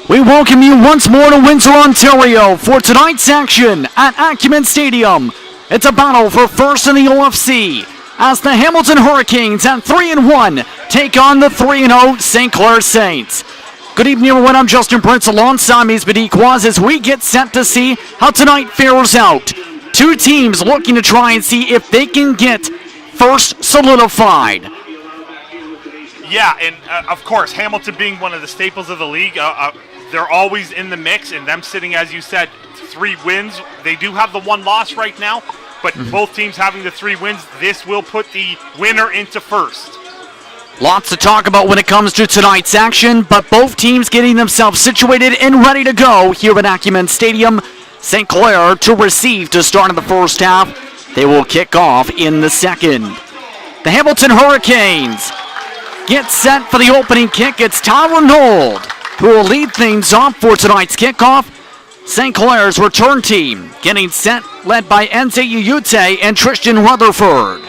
We welcome you once more to Windsor, Ontario for tonight's action at Acumen Stadium. It's a battle for first in the OFC as the Hamilton Hurricanes at 3-1 take on the 3-0 St. Clair Saints. Good evening, everyone. I'm Justin Prince alongside me Quaz as we get set to see how tonight fares out. Two teams looking to try and see if they can get first solidified. Yeah, and of course, Hamilton being one of the staples of the league, they're always in the mix, and them sitting, as you said, 3 wins. They do have the 1 loss right now, but both teams having the 3 wins, this will put the winner into first. Lots to talk about when it comes to tonight's action, but both teams getting themselves situated and ready to go here at Acumen Stadium. St. Clair to receive to start in the first half. They will kick off in the second. The Hamilton Hurricanes get set for the opening kick. It's Tyler Nold who will lead things off for tonight's kickoff. St. Clair's return team getting set, led by Enze Yuyute and Tristan Rutherford.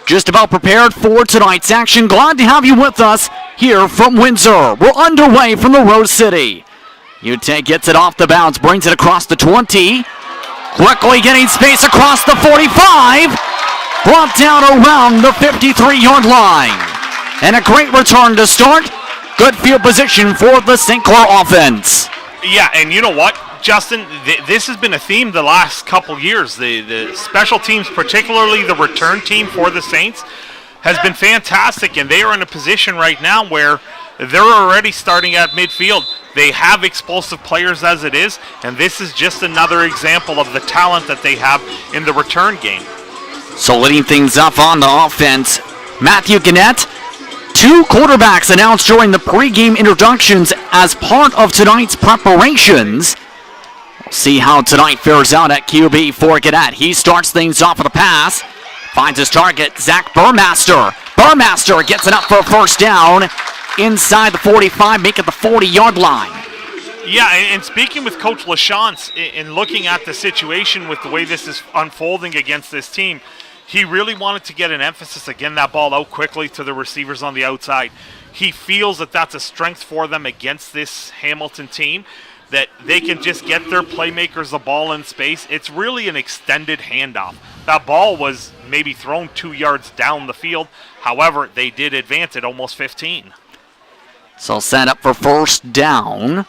Just about prepared for tonight's action. Glad to have you with us here from Windsor. We're underway from the Rose City. Yuyute gets it off the bounce, brings it across the 20. Quickly getting space across the 45. Brought down around the 53-yard line. And a great return to start. Good field position for the St. Clair offense. Yeah, and you know what, Justin? This has been a theme the last couple years. The special teams, particularly the return team for the Saints, has been fantastic, and they are in a position right now where they're already starting at midfield. They have explosive players as it is, and this is just another example of the talent that they have in the return game. So leading things up on the offense, Matthew Gannett. 2 quarterbacks announced during the pregame introductions as part of tonight's preparations. We'll see how tonight fares out at QB for Gannett. He starts things off with a pass. Finds his target, Zach Burmaster. Burmaster gets it up for a first down inside the 45, making the 40-yard line. Yeah, and speaking with Coach LaChance and looking at the situation with the way this is unfolding against this team, he really wanted to get an emphasis of getting that ball out quickly to the receivers on the outside. He feels that that's a strength for them against this Hamilton team, that they can just get their playmakers the ball in space. It's really an extended handoff. That ball was maybe thrown 2 yards down the field. However, they did advance it almost 15. So set up for first down.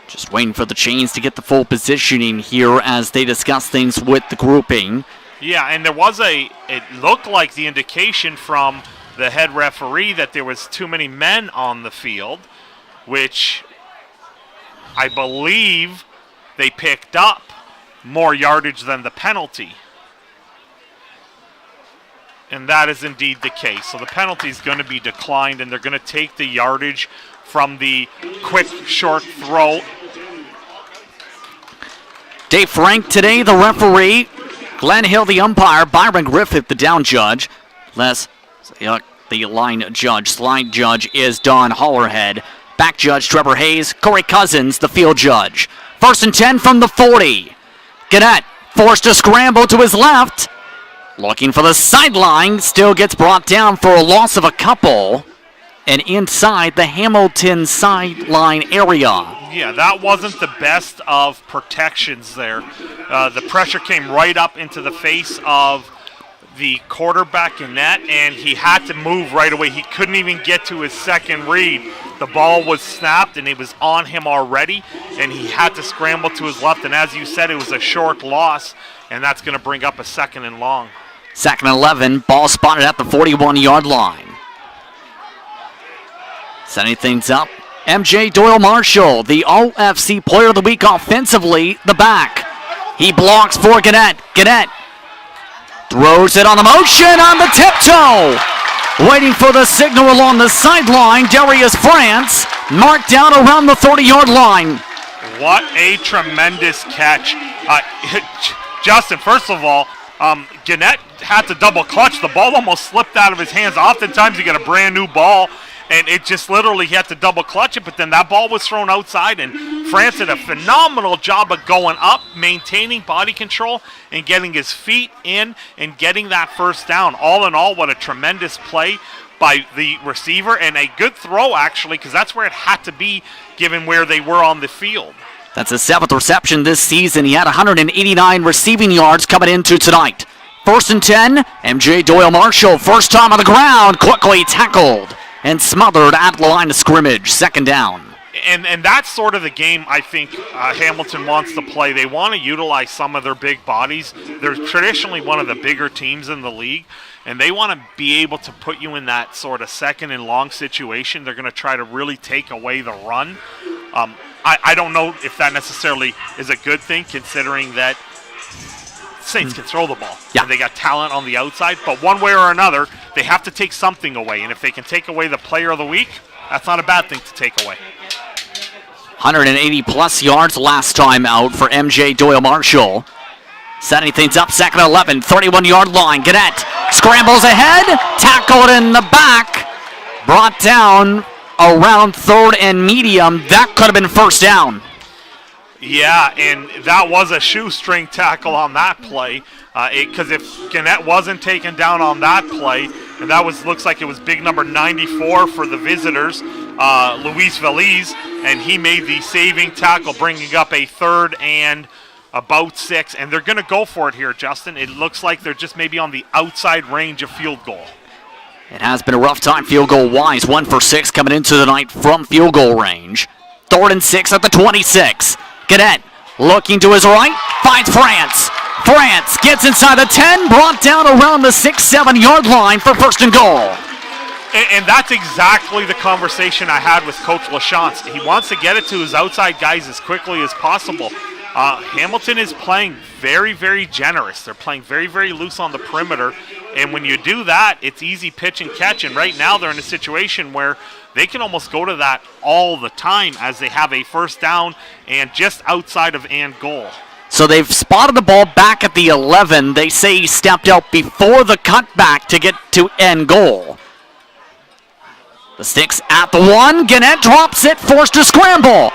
Just waiting for the chains to get the full positioning here as they discuss things with the grouping. Yeah, and there was it looked like the indication from the head referee that there was too many men on the field, which I believe they picked up more yardage than the penalty. And that is indeed the case. So the penalty is going to be declined, and they're going to take the yardage from the quick, short throw. Dave Frank today, the referee. Glenn Hill, the umpire. Byron Griffith, the down judge. The line judge, slide judge is Don Hollerhead. Back judge, Trevor Hayes. Corey Cousins, the field judge. 1st and 10 from the 40. Gannett forced to scramble to his left. Looking for the sideline. Still gets brought down for a loss of a couple. And inside the Hamilton sideline area. Yeah, that wasn't the best of protections there. The pressure came right up into the face of the quarterback in net, and he had to move right away. He couldn't even get to his second read. The ball was snapped, and it was on him already, and he had to scramble to his left. And as you said, it was a short loss, and that's going to bring up a 2nd and long. 2nd and 11, ball spotted at the 41-yard line. Setting things up, MJ Doyle Marshall, the OFC Player of the Week offensively, the back. He blocks for Gannett. Gannett throws it on the motion on the tiptoe. Waiting for the signal along the sideline, Darius France marked down around the 30-yard line. What a tremendous catch. Justin, first of all, Gannett had to double clutch. The ball almost slipped out of his hands. Oftentimes you get a brand new ball, and it just literally, he had to double clutch it, but then that ball was thrown outside, and France did a phenomenal job of going up, maintaining body control, and getting his feet in and getting that first down. All in all, what a tremendous play by the receiver, and a good throw, actually, because that's where it had to be given where they were on the field. That's his 7th reception this season. He had 189 receiving yards coming into tonight. 1st and 10, MJ Doyle Marshall, first time on the ground, quickly tackled and smothered at the line of scrimmage. 2nd down. And that's sort of the game I think Hamilton wants to play. They want to utilize some of their big bodies. They're traditionally one of the bigger teams in the league, and they want to be able to put you in that sort of 2nd and long situation. They're going to try to really take away the run. I don't know if that necessarily is a good thing, considering that Saints can throw the ball. Yeah. And they got talent on the outside, but one way or another, they have to take something away. And if they can take away the player of the week, that's not a bad thing to take away. 180-plus yards last time out for MJ Doyle Marshall. Setting things up, 2nd and 11, 31-yard line. Gannett scrambles ahead, tackled in the back, brought down around 3rd and medium. That could have been 1st down. Yeah, and that was a shoestring tackle on that play, because if Gannett wasn't taken down on that play, and that looks like it was big number 94 for the visitors, Luis Veliz, and he made the saving tackle, bringing up a 3rd and about 6, and they're going to go for it here, Justin. It looks like they're just maybe on the outside range of field goal. It has been a rough time field goal-wise. 1 for 6 coming into the night from field goal range. 3rd and 6 at the 26. Gannett looking to his right, finds France. France gets inside the 10, brought down around the 6-7 yard line for 1st and goal. And that's exactly the conversation I had with Coach Lachance. He wants to get it to his outside guys as quickly as possible. Hamilton is playing very, very generous. They're playing very, very loose on the perimeter. And when you do that, it's easy pitch and catch. And right now they're in a situation where they can almost go to that all the time as they have a 1st down and just outside of and goal. So they've spotted the ball back at the 11. They say he stepped out before the cutback to get to end goal. The sticks at the 1. Gannett drops it, forced to scramble.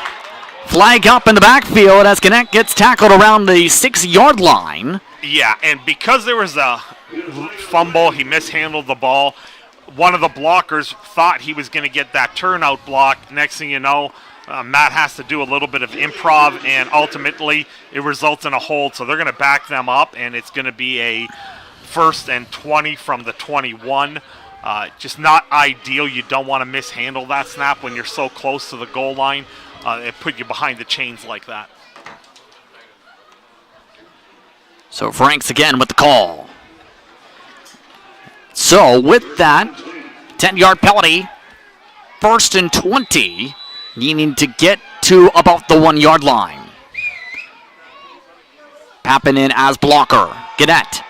Flag up in the backfield as Gannett gets tackled around the 6-yard line. Yeah, and because there was a fumble, he mishandled the ball. One of the blockers thought he was going to get that turnout block. Next thing you know, Matt has to do a little bit of improv, and ultimately it results in a hold. So they're going to back them up, and it's going to be a 1st and 20 from the 21. Just not ideal. You don't want to mishandle that snap when you're so close to the goal line. It put you behind the chains like that. So Franks again with the call. So with that, 10-yard penalty, 1st and 20, needing to get to about the 1-yard line. Pappin in as blocker. Gannett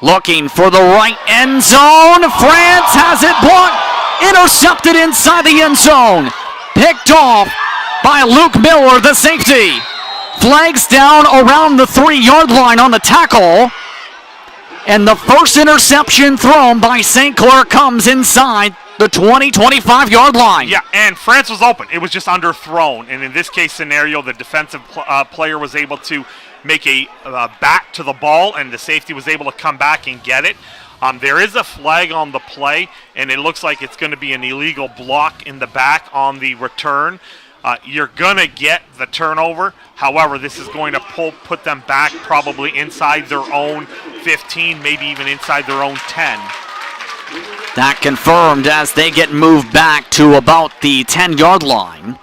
looking for the right end zone. France has it blocked, intercepted inside the end zone. Picked off by Luke Miller, the safety. Flags down around the 3-yard line on the tackle. And the first interception thrown by St. Clair comes inside the 25-yard line. Yeah, and France was open. It was just underthrown. And in this case scenario, the defensive player was able to make a bat to the ball, and the safety was able to come back and get it. There is a flag on the play, and it looks like it's going to be an illegal block in the back on the return. You're going to get the turnover. However, this is going to put them back probably inside their own 15, maybe even inside their own 10. That confirmed as they get moved back to about the 10-yard line.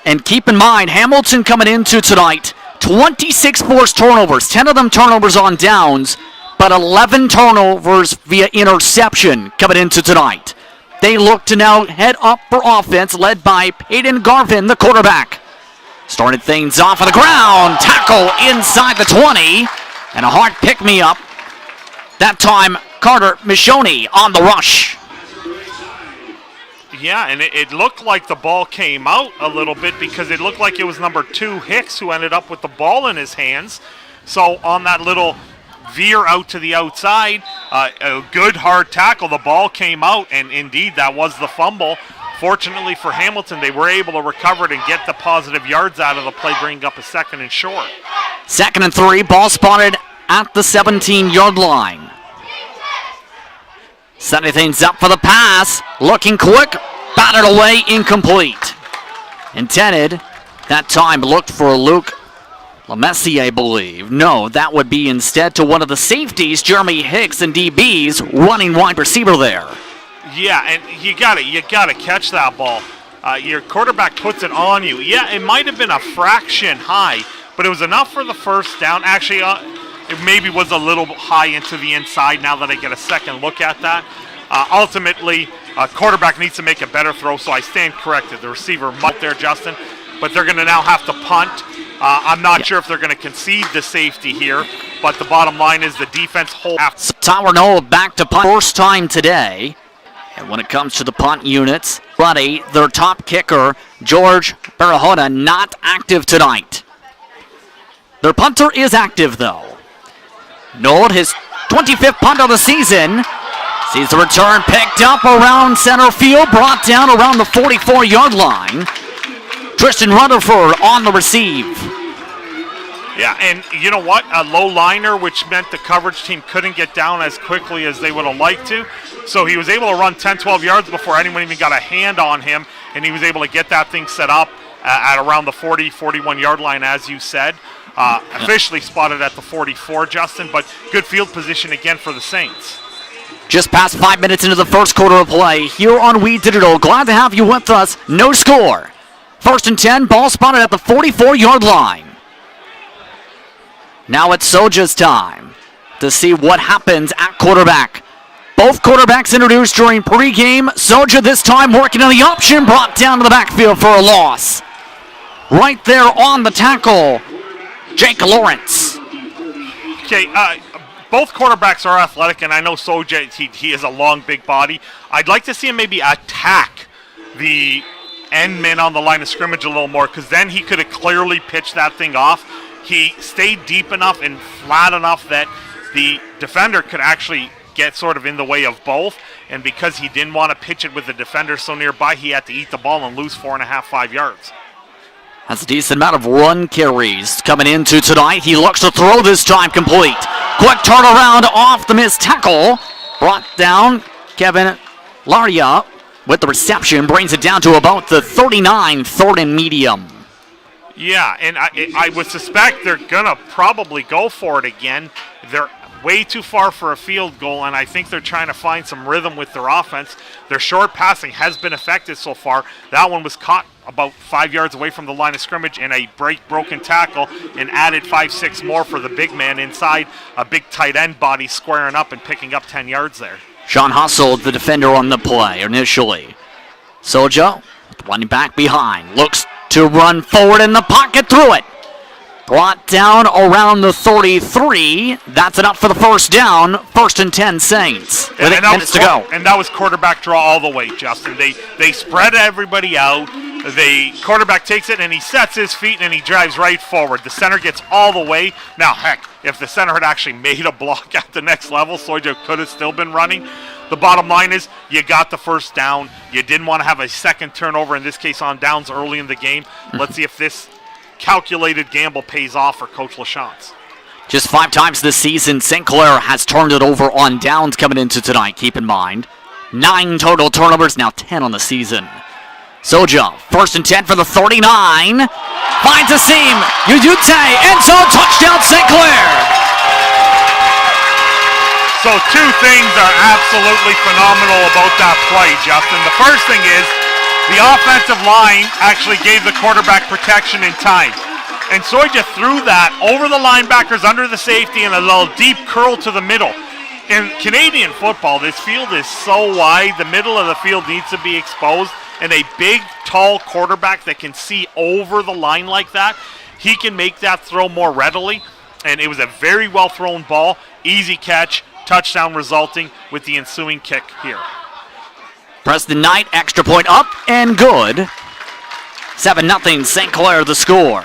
And keep in mind, Hamilton coming into tonight, 26 forced turnovers, 10 of them turnovers on downs, but 11 turnovers via interception coming into tonight. They look to now head up for offense, led by Peyton Garvin, the quarterback. Started things off on the ground, tackle inside the 20, and a hard pick-me-up. That time, Carter Michoni on the rush. Yeah, and it looked like the ball came out a little bit because it looked like it was number 2, Hicks, who ended up with the ball in his hands. So on that little veer out to the outside, a good hard tackle, the ball came out, and indeed that was the fumble. Fortunately for Hamilton, they were able to recover it and get the positive yards out of the play, bringing up a 2nd and short. 2nd and 3, ball spotted at the 17-yard line. Setting things up for the pass. Looking quick. Batted away. Incomplete. Intended. That time looked for Luke Lemessi, I believe. No, that would be instead to one of the safeties, Jeremy Hicks, and DBs running wide receiver there. Yeah, and you gotta catch that ball. Your quarterback puts it on you. Yeah, it might have been a fraction high, but it was enough for the first down. Actually, it maybe was a little high into the inside now that I get a second look at that. Ultimately, quarterback needs to make a better throw, so I stand corrected. The receiver out there, Justin, but they're going to now have to punt. I'm not sure if they're going to concede the safety here, but the bottom line is the defense holds. Tower Noah back to punt first time today. And when it comes to the punt units, Buddy, their top kicker, George Barahona, not active tonight. Their punter is active, though. Noel, his 25th punt of the season, sees the return picked up around center field, brought down around the 44-yard line. Tristan Rutherford on the receive. Yeah, and you know what? A low liner, which meant the coverage team couldn't get down as quickly as they would have liked to. So he was able to run 10, 12 yards before anyone even got a hand on him, and he was able to get that thing set up at around the 40, 41-yard line, as you said. Officially spotted at the 44, Justin, but good field position again for the Saints. Just past 5 minutes into the first quarter of play here on We Digital. Glad to have you with us. No score. 1st and 10, ball spotted at the 44-yard line. Now it's Soja's time to see what happens at quarterback. Both quarterbacks introduced during pregame. Soja this time working on the option, brought down to the backfield for a loss. Right there on the tackle, Jake Lawrence. Okay, both quarterbacks are athletic, and I know Soja, he is a long, big body. I'd like to see him maybe attack the end man on the line of scrimmage a little more, because then he could have clearly pitched that thing off. He stayed deep enough and flat enough that the defender could actually get sort of in the way of both, and because he didn't want to pitch it with the defender so nearby, he had to eat the ball and lose 4.5, 5 yards. That's a decent amount of run carries coming into tonight. He looks to throw this time complete. Quick turnaround off the missed tackle. Brought down Kevin Laria with the reception, brings it down to about the 39, 3rd and medium. Yeah, and I would suspect they're going to probably go for it again. They're way too far for a field goal, and I think they're trying to find some rhythm with their offense. Their short passing has been effective so far. That one was caught about 5 yards away from the line of scrimmage in a broken tackle, and added 5, 6 more for the big man inside. A big tight end body squaring up and picking up 10 yards there. Sean Hustle, the defender on the play initially. Soja, running back behind, looks to run forward in the pocket, through it. Brought down around the 33. That's enough for the first down. 1st and 10 Saints. With 8 minutes to go. And that was quarterback draw all the way, Justin. They spread everybody out. The quarterback takes it and he sets his feet and he drives right forward. The center gets all the way. Now, heck, if the center had actually made a block at the next level, Soja could have still been running. The bottom line is you got the first down. You didn't want to have a second turnover, in this case on downs early in the game. Let's see if this calculated gamble pays off for Coach Lachance. Just 5 times this season, St. Clair has turned it over on downs coming into tonight, keep in mind. 9 total turnovers, now 10 on the season. Soja, 1st and 10 for the 39. Finds a seam. Udute, end zone, touchdown St. Clair. So 2 things are absolutely phenomenal about that play, Justin. The first thing is the offensive line actually gave the quarterback protection in time. And Soja threw that over the linebackers, under the safety, and a little deep curl to the middle. In Canadian football, this field is so wide, the middle of the field needs to be exposed, and a big, tall quarterback that can see over the line like that, he can make that throw more readily. And it was a very well-thrown ball, easy catch, touchdown resulting with the ensuing kick here. Preston Knight, extra point up and good. 7-0 St. Clair the score.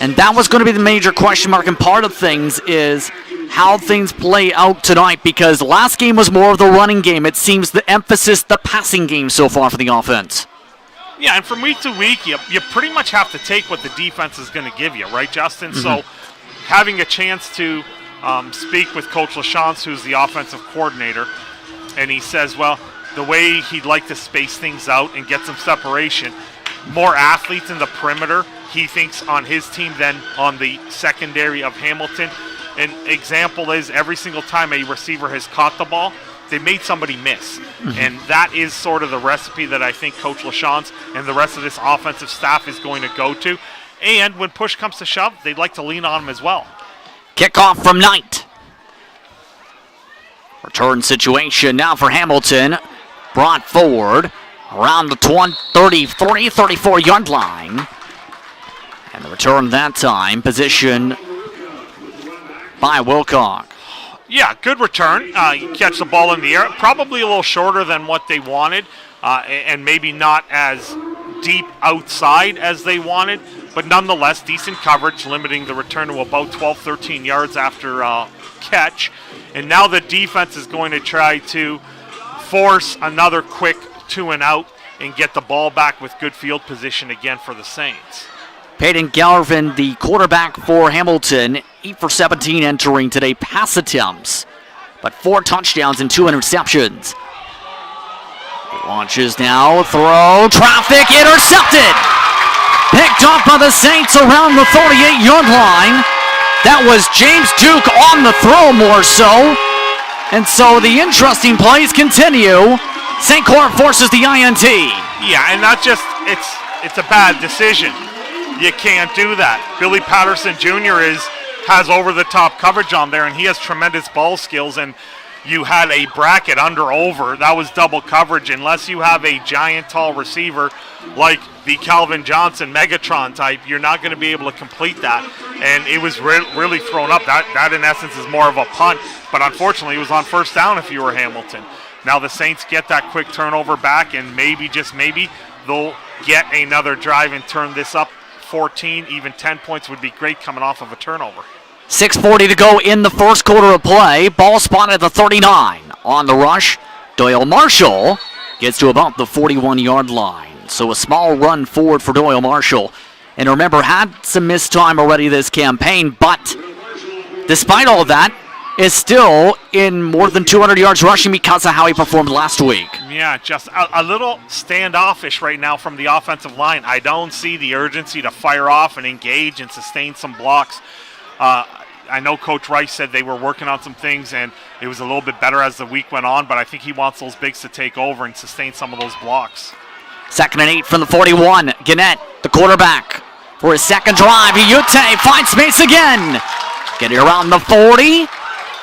And that was going to be the major question mark, and part of things is how things play out tonight, because last game was more of the running game. It seems the emphasis, the passing game so far for the offense. Yeah, and from week to week, you pretty much have to take what the defense is going to give you, right, Justin? Mm-hmm. So having a chance to speak with Coach Lachance, who's the offensive coordinator, and he says, well, the way he'd like to space things out and get some separation, more athletes in the perimeter, he thinks, on his team than on the secondary of Hamilton. An example is every single time a receiver has caught the ball, they made somebody miss. And that is sort of the recipe that I think Coach Lachance and the rest of this offensive staff is going to go to. And when push comes to shove, they'd like to lean on him as well. Kickoff from Knight. Return situation now for Hamilton. Brought forward around the 34-yard line. And the return that time, position by Wilcock. Yeah, good return. You catch the ball in the air. Probably a little shorter than what they wanted, and maybe not as deep outside as they wanted, but nonetheless, decent coverage, limiting the return to about 12, 13 yards after catch. And now the defense is going to try to force another quick 2-and-out and get the ball back with good field position again for the Saints. Peyton Galvin, the quarterback for Hamilton, 8 for 17 entering today pass attempts, but 4 touchdowns and 2 interceptions. Launches now, throw, traffic, intercepted! Picked up by the Saints around the 38-yard line. That was James Duke on the throw more so. And so the interesting plays continue. St. Clair forces the INT. Yeah, and not just, it's a bad decision. You can't do that. Billy Patterson Jr. has over-the-top coverage on there, and he has tremendous ball skills, and you had a bracket under-over. That was double coverage. Unless you have a giant, tall receiver like the Calvin Johnson Megatron type, you're not going to be able to complete that. And it was really thrown up. That, in essence, is more of a punt. But unfortunately, it was on first down if you were Hamilton. Now the Saints get that quick turnover back, and maybe, just maybe, they'll get another drive and turn this up. 14, even 10 points would be great coming off of a turnover. 6:40 to go in the first quarter of play. Ball spotted at the 39. On the rush, Doyle Marshall gets to about the 41-yard line. So a small run forward for Doyle Marshall. And remember, had some missed time already this campaign, but despite all that, is still in more than 200 yards rushing because of how he performed last week. Yeah, just a little standoffish right now from the offensive line. I don't see the urgency to fire off and engage and sustain some blocks. I know Coach Rice said they were working on some things, and it was a little bit better as the week went on, but I think he wants those bigs to take over and sustain some of those blocks. 2nd and 8 from the 41. Gannett, the quarterback, for his second drive. Ute finds space again. Getting around the 40.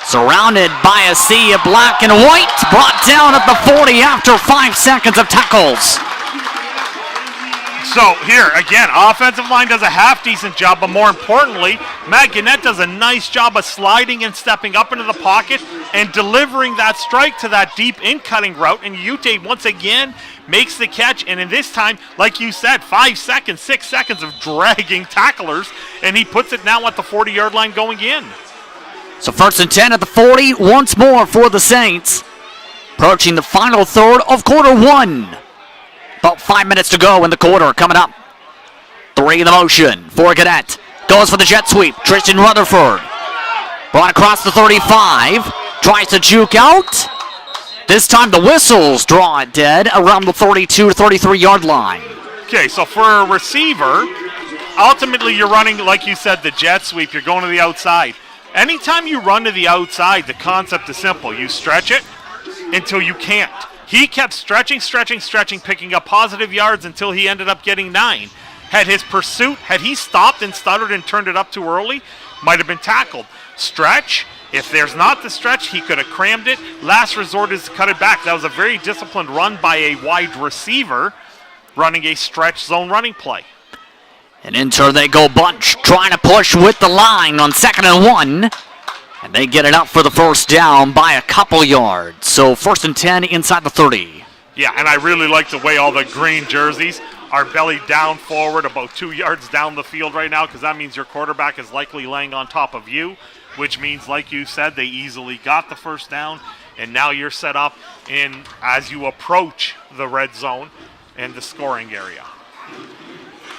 Surrounded by a sea of black and white. Brought down at the 40 after 5 seconds of tackles. So here, again, offensive line does a half-decent job, but more importantly, Matt Gannett does a nice job of sliding and stepping up into the pocket and delivering that strike to that deep in-cutting route. And Ute, once again, makes the catch. And in this time, like you said, 5 seconds, 6 seconds of dragging tacklers, and he puts it now at the 40-yard line going in. So 1st and 10 at the 40, once more for the Saints. Approaching the final third of quarter 1. About 5 minutes to go in the quarter. Coming up. 3 in the motion for Gannett. Goes for the jet sweep. Tristan Rutherford. Brought across the 35. Tries to juke out. This time the whistles draw it dead around the 32 to 33-yard line. Okay, so for a receiver, ultimately you're running, like you said, the jet sweep. You're going to the outside. Anytime you run to the outside, the concept is simple. You stretch it until you can't. He kept stretching, picking up positive yards until he ended up getting 9. Had his pursuit, had he stopped and stuttered and turned it up too early, might have been tackled. Stretch, if there's not the stretch, he could have crammed it. Last resort is to cut it back. That was a very disciplined run by a wide receiver running a stretch zone running play. And enter they go bunch, trying to push with the line on 2nd and 1. And they get it up for the first down by a couple yards. So 1st and 10 inside the 30. Yeah, and I really like the way all the green jerseys are belly down forward about 2 yards down the field right now, because that means your quarterback is likely laying on top of you, which means, like you said, they easily got the first down, and now you're set up in as you approach the red zone and the scoring area.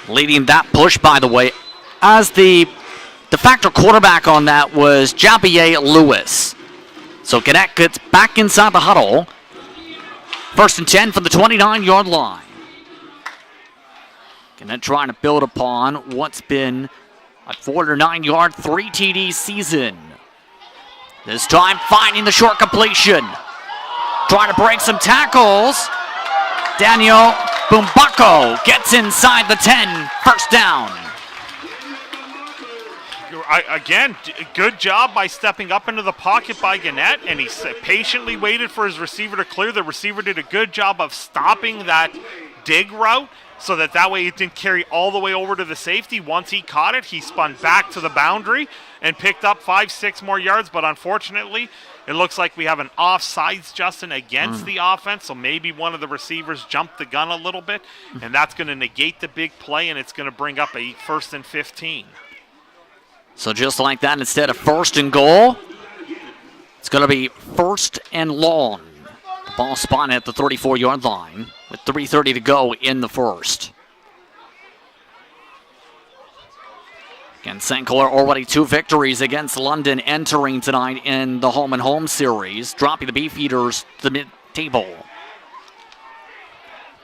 Leading that push, by the way, as the de facto quarterback on that was Javier Lewis. So Gannett gets back inside the huddle. 1st and 10 from the 29-yard line. Gannett trying to build upon what's been a 409-yard, 3 TD season. This time finding the short completion. Trying to break some tackles. Daniel Bumbako gets inside the 10. 1st down. Again, good job by stepping up into the pocket by Gannett, and he patiently waited for his receiver to clear. The receiver did a good job of stopping that dig route so that way it didn't carry all the way over to the safety. Once he caught it, he spun back to the boundary and picked up 5-6 more yards, but unfortunately, it looks like we have an offsides, Justin, against the offense, so maybe one of the receivers jumped the gun a little bit, and that's going to negate the big play, and it's going to bring up a 1st and 15. So just like that, instead of 1st and goal, it's going to be 1st and long. The ball spotted at the 34-yard line with 3:30 to go in the 1st. Again, St. Clair already 2 victories against London entering tonight in the home and home series, dropping the Beefeaters to the mid-table.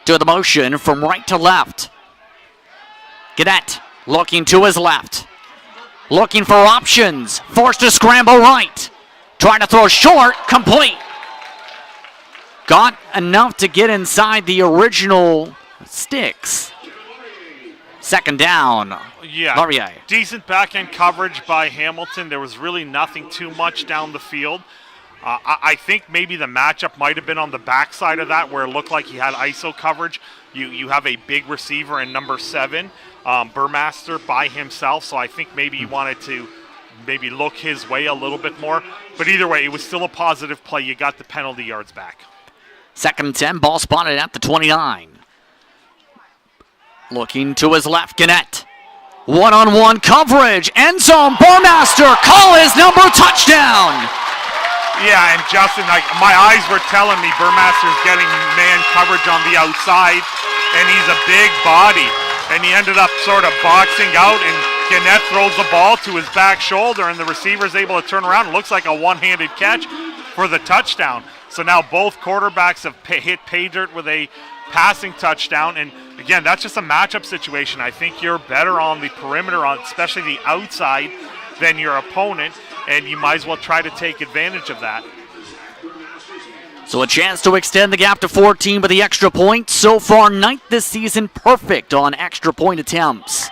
To the motion from right to left. Gannett looking to his left. Looking for options. Forced to scramble right. Trying to throw short. Complete. Got enough to get inside the original sticks. 2nd down. Yeah, Laurier. Decent back-end coverage by Hamilton. There was really nothing too much down the field. I think maybe the matchup might have been on the backside of that where it looked like he had ISO coverage. You have a big receiver in number 7. Burmaster by himself, so I think maybe he wanted to maybe look his way a little bit more. But either way, it was still a positive play. You got the penalty yards back. 2nd and 10, ball spotted at the 29. Looking to his left, Gannett. One-on-one coverage, end zone, Burmaster, call his number, touchdown! Yeah, and Justin, my eyes were telling me Burmaster's getting man coverage on the outside, and he's a big body. And he ended up sort of boxing out, and Gannett throws the ball to his back shoulder, and the receiver's able to turn around. It looks like a one-handed catch for the touchdown. So now both quarterbacks have hit pay dirt with a passing touchdown. And again, that's just a matchup situation. I think you're better on the perimeter, especially the outside, than your opponent, and you might as well try to take advantage of that. So a chance to extend the gap to 14 with the extra point. So far, 9th this season, perfect on extra point attempts.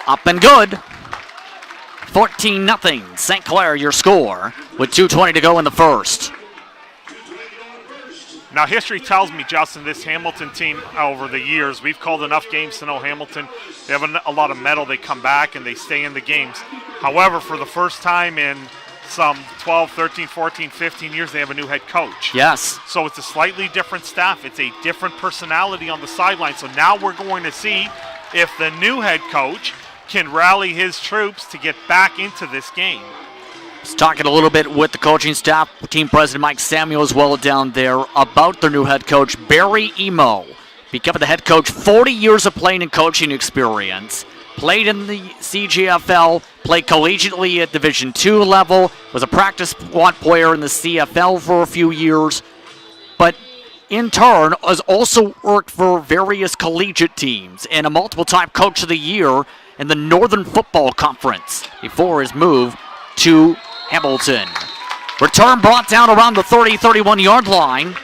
Up and good. 14-0. St. Clair, your score, with 2:20 to go in the 1st. Now, history tells me, Justin, this Hamilton team over the years, we've called enough games to know Hamilton. They have a lot of mettle. They come back and they stay in the games. However, for the first time in some 12, 13, 14, 15 years, they have a new head coach. Yes. So it's a slightly different staff. It's a different personality on the sideline. So now we're going to see if the new head coach can rally his troops to get back into this game. I was talking a little bit with the coaching staff, team president Mike Samuel as well down there, about their new head coach, Barry Emo. Becoming the head coach, 40 years of playing and coaching experience. Played in the CGFL, played collegiately at Division II level, was a practice squad player in the CFL for a few years, but in turn has also worked for various collegiate teams and a multiple-time Coach of the Year in the Northern Football Conference before his move to Hamilton. Return brought down around the 30-31 line,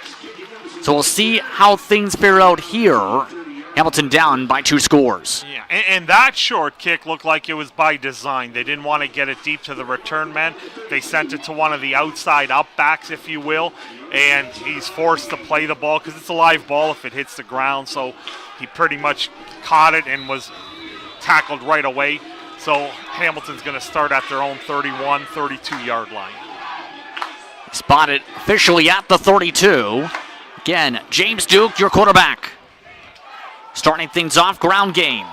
so we'll see how things fare out here. Hamilton down by 2 scores. Yeah, and that short kick looked like it was by design. They didn't want to get it deep to the return man. They sent it to one of the outside up backs, if you will, and he's forced to play the ball because it's a live ball if it hits the ground. So he pretty much caught it and was tackled right away. So Hamilton's going to start at their own 31, 32-yard line. Spotted officially at the 32. Again, James Duke, your quarterback. Starting things off, ground game.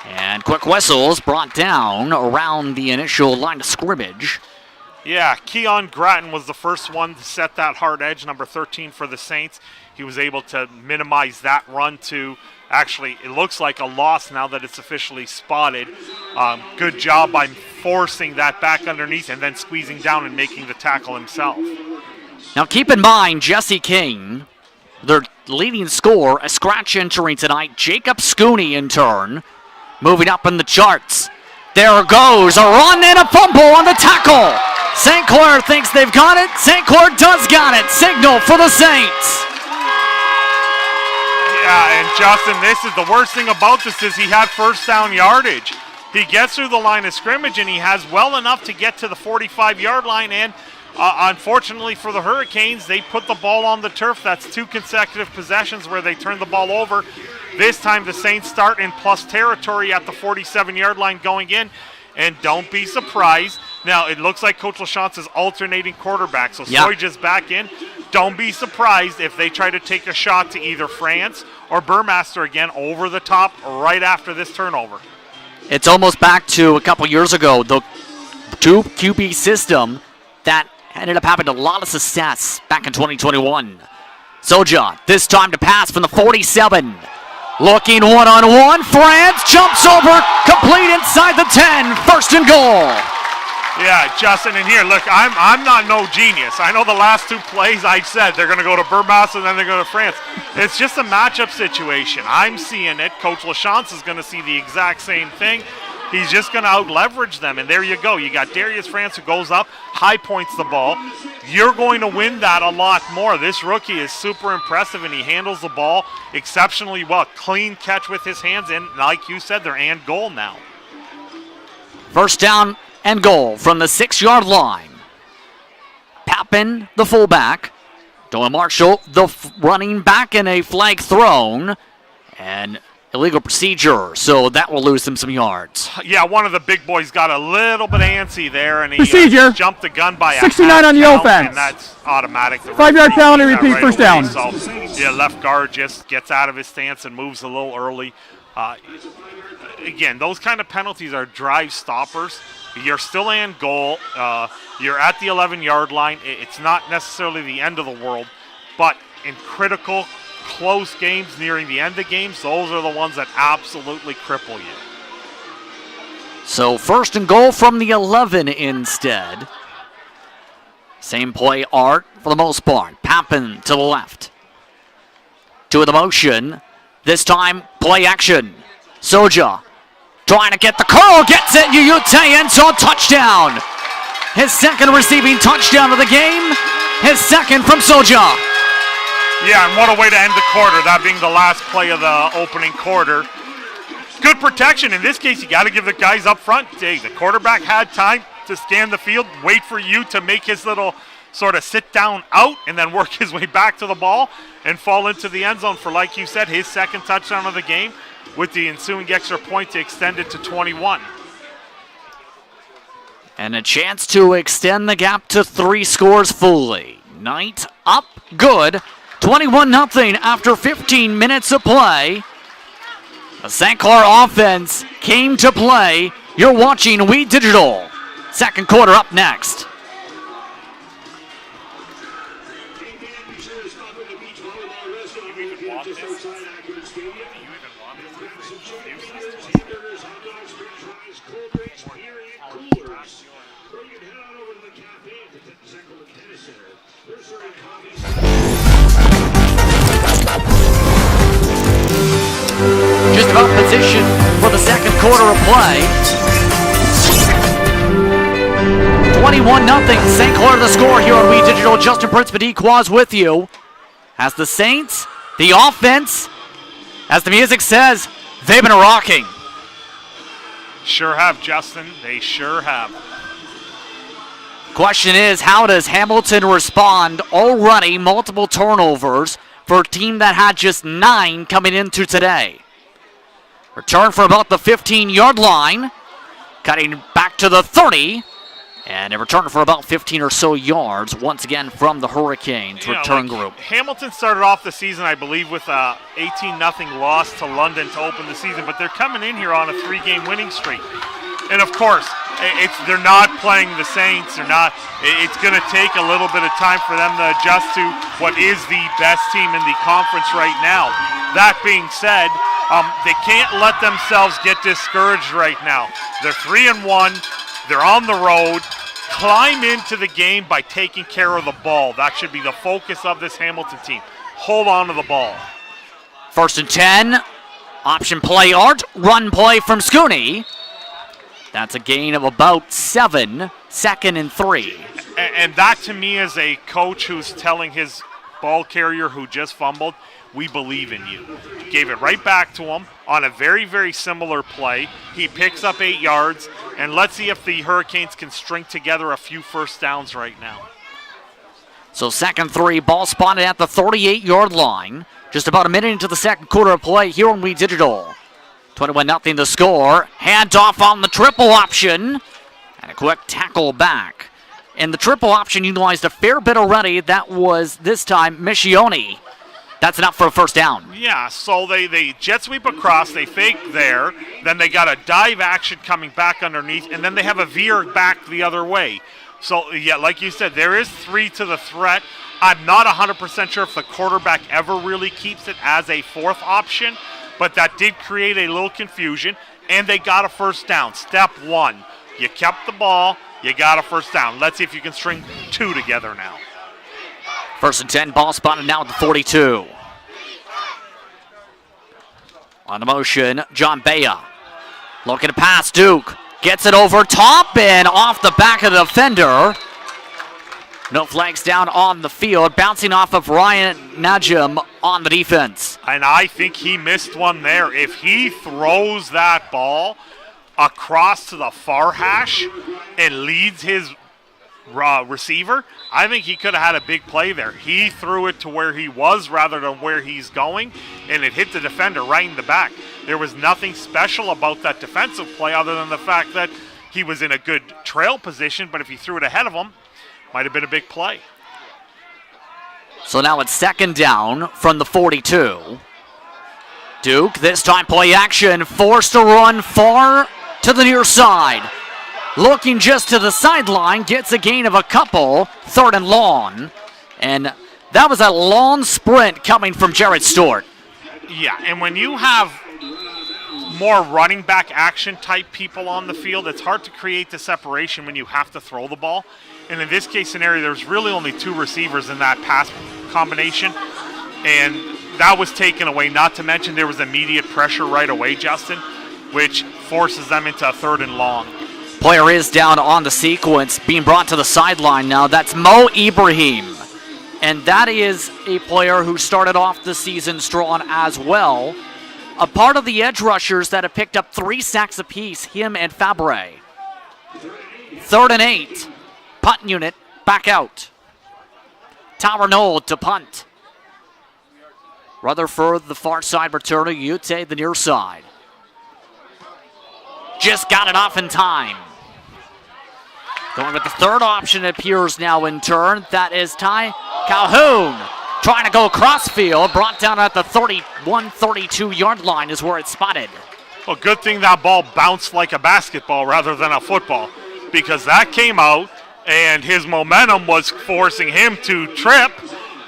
And quick whistles brought down around the initial line of scrimmage. Yeah, Keon Grattan was the first one to set that hard edge, number 13 for the Saints. He was able to minimize that run to, actually, it looks like a loss now that it's officially spotted. Good job by forcing that back underneath and then squeezing down and making the tackle himself. Now keep in mind, Jesse King, their leading scorer, a scratch injury tonight. Jacob Scooney in turn, moving up in the charts. There goes a run and a fumble on the tackle. St. Clair thinks they've got it. St. Clair does got it. Signal for the Saints. Yeah, and Justin, this is the worst thing about this is he had first down yardage. He gets through the line of scrimmage and he has well enough to get to the 45-yard line, and unfortunately for the Hurricanes, they put the ball on the turf. That's 2 consecutive possessions where they turn the ball over. This time the Saints start in plus territory at the 47-yard line going in. And don't be surprised. Now, it looks like Coach LaChance is alternating quarterbacks. So Soy just back in. Don't be surprised if they try to take a shot to either France or Burmaster again over the top right after this turnover. It's almost back to a couple years ago, the 2 QB system that ended up having a lot of success back in 2021. Soja, this time to pass from the 47. Looking one-on-one, France jumps over, complete inside the 10, first and goal. Yeah, Justin, and here, look, I'm not no genius. I know the last 2 plays I said they're going to go to Burmaster and then they're going to France. It's just a matchup situation. I'm seeing it. Coach LaChance is going to see the exact same thing. He's just going to out-leverage them, and there you go. You got Darius France who goes up, high points the ball. You're going to win that a lot more. This rookie is super impressive, and he handles the ball exceptionally well. Clean catch with his hands, and like you said, they're and goal now. First down and goal from the 6-yard line. Pappen, the fullback. Doyle Marshall, the running back, and a flag thrown. And illegal procedure, so that will lose him some yards. Yeah, one of the big boys got a little bit antsy there, and he jumped the gun by 69 on the offense. And that's automatic. 5-yard penalty, repeat, right first away. down. So, yeah, left guard just gets out of his stance and moves a little early. Again, those kind of penalties are drive stoppers. You're still in goal. You're at the 11-yard line. It's not necessarily the end of the world, but in critical close games nearing the end of games, those are the ones that absolutely cripple you. So first and goal from the 11 instead. Same play art for the most part. Pappen to the left. 2 of the motion. This time play action. Soja trying to get the curl. Gets it. Yuyute end zone touchdown. His second receiving touchdown of the game. His second from Soja. Yeah, and what a way to end the quarter, that being the last play of the opening quarter. Good protection. In this case, you got to give the guys up front. Hey, the quarterback had time to scan the field, wait for you to make his little sort of sit down out, and then work his way back to the ball and fall into the end zone for, like you said, his second touchdown of the game with the ensuing extra point to extend it to 21. And a chance to extend the gap to 3 scores fully. Knight up, good. 21-0 after 15 minutes of play. The St. Clair offense came to play. You're watching We Digital. Second quarter up next. Just about position for the second quarter of play. 21-0. St. Clair the score here on We Digital. Justin Prince Quaz with you. As the Saints, the offense, as the music says, they've been rocking. Sure have, Justin. They sure have. Question is, how does Hamilton respond? Already multiple turnovers for a team that had just 9 coming into today. Return for about the 15-yard line. Cutting back to the 30. And a return for about 15 or so yards, once again from the Hurricanes return group. Hamilton started off the season, I believe, with a 18-0 loss to London to open the season, but they're coming in here on a 3-game winning streak. And of course, they're not playing the Saints. It's going to take a little bit of time for them to adjust to what is the best team in the conference right now. That being said, they can't let themselves get discouraged right now. They're 3-1. They're on the road. Climb into the game by taking care of the ball. That should be the focus of this Hamilton team. Hold on to the ball. 1st and 10. Option play art. Run play from Scooney. That's a gain of about 7. 2nd and 3. And that to me is a coach who's telling his ball carrier who just fumbled, we believe in you. Gave it right back to him on a very, very similar play. He picks up 8 yards, and let's see if the Hurricanes can string together a few first downs right now. So 2nd 3, ball spotted at the 38-yard line. Just about a minute into the second quarter of play here on We Digital. 21-0 the score. Handoff on the triple option. And a quick tackle back. And the triple option utilized a fair bit already. That was, this time, Miscione. That's enough for a first down. Yeah, so they jet sweep across, they fake there, then they got a dive action coming back underneath, and then they have a veer back the other way. So, yeah, like you said, there is 3 to the threat. I'm not 100% sure if the quarterback ever really keeps it as a 4th option, but that did create a little confusion, and they got a first down. Step 1, you kept the ball, you got a first down. Let's see if you can string 2 together now. 1st and 10, ball spotted now at the 42. On the motion, John Bea. Looking to pass, Duke. Gets it over top and off the back of the defender. No flags down on the field. Bouncing off of Ryan Najim on the defense. And I think he missed one there. If he throws that ball across to the far hash and leads his receiver, I think he could have had a big play there. He threw it to where he was rather than where he's going, and it hit the defender right in the back. There was nothing special about that defensive play other than the fact that he was in a good trail position, but if he threw it ahead of him, might have been a big play. So now it's 2nd down from the 42. Duke, this time play action, forced to run far to the near side. Looking just to the sideline, gets a gain of a couple, 3rd and long. And that was a long sprint coming from Jared Stewart. Yeah, and when you have more running back action type people on the field, it's hard to create the separation when you have to throw the ball. And in this case scenario, there's really only 2 receivers in that pass combination. And that was taken away, not to mention there was immediate pressure right away, Justin, which forces them into a 3rd and long. Player is down on the sequence, being brought to the sideline now. That's Mo Ibrahim. And that is a player who started off the season strong as well. A part of the edge rushers that have picked up 3 sacks apiece, him and Fabre. 3rd and 8. Punt unit back out. Tower Knoll to punt. Rutherford the far side returning, Ute the near side. Just got it off in time. Going with the 3rd option, it appears now in turn. That is Ty Calhoun. Trying to go cross field. Brought down at the 32-yard line is where it's spotted. Well, good thing that ball bounced like a basketball rather than a football, because that came out and his momentum was forcing him to trip,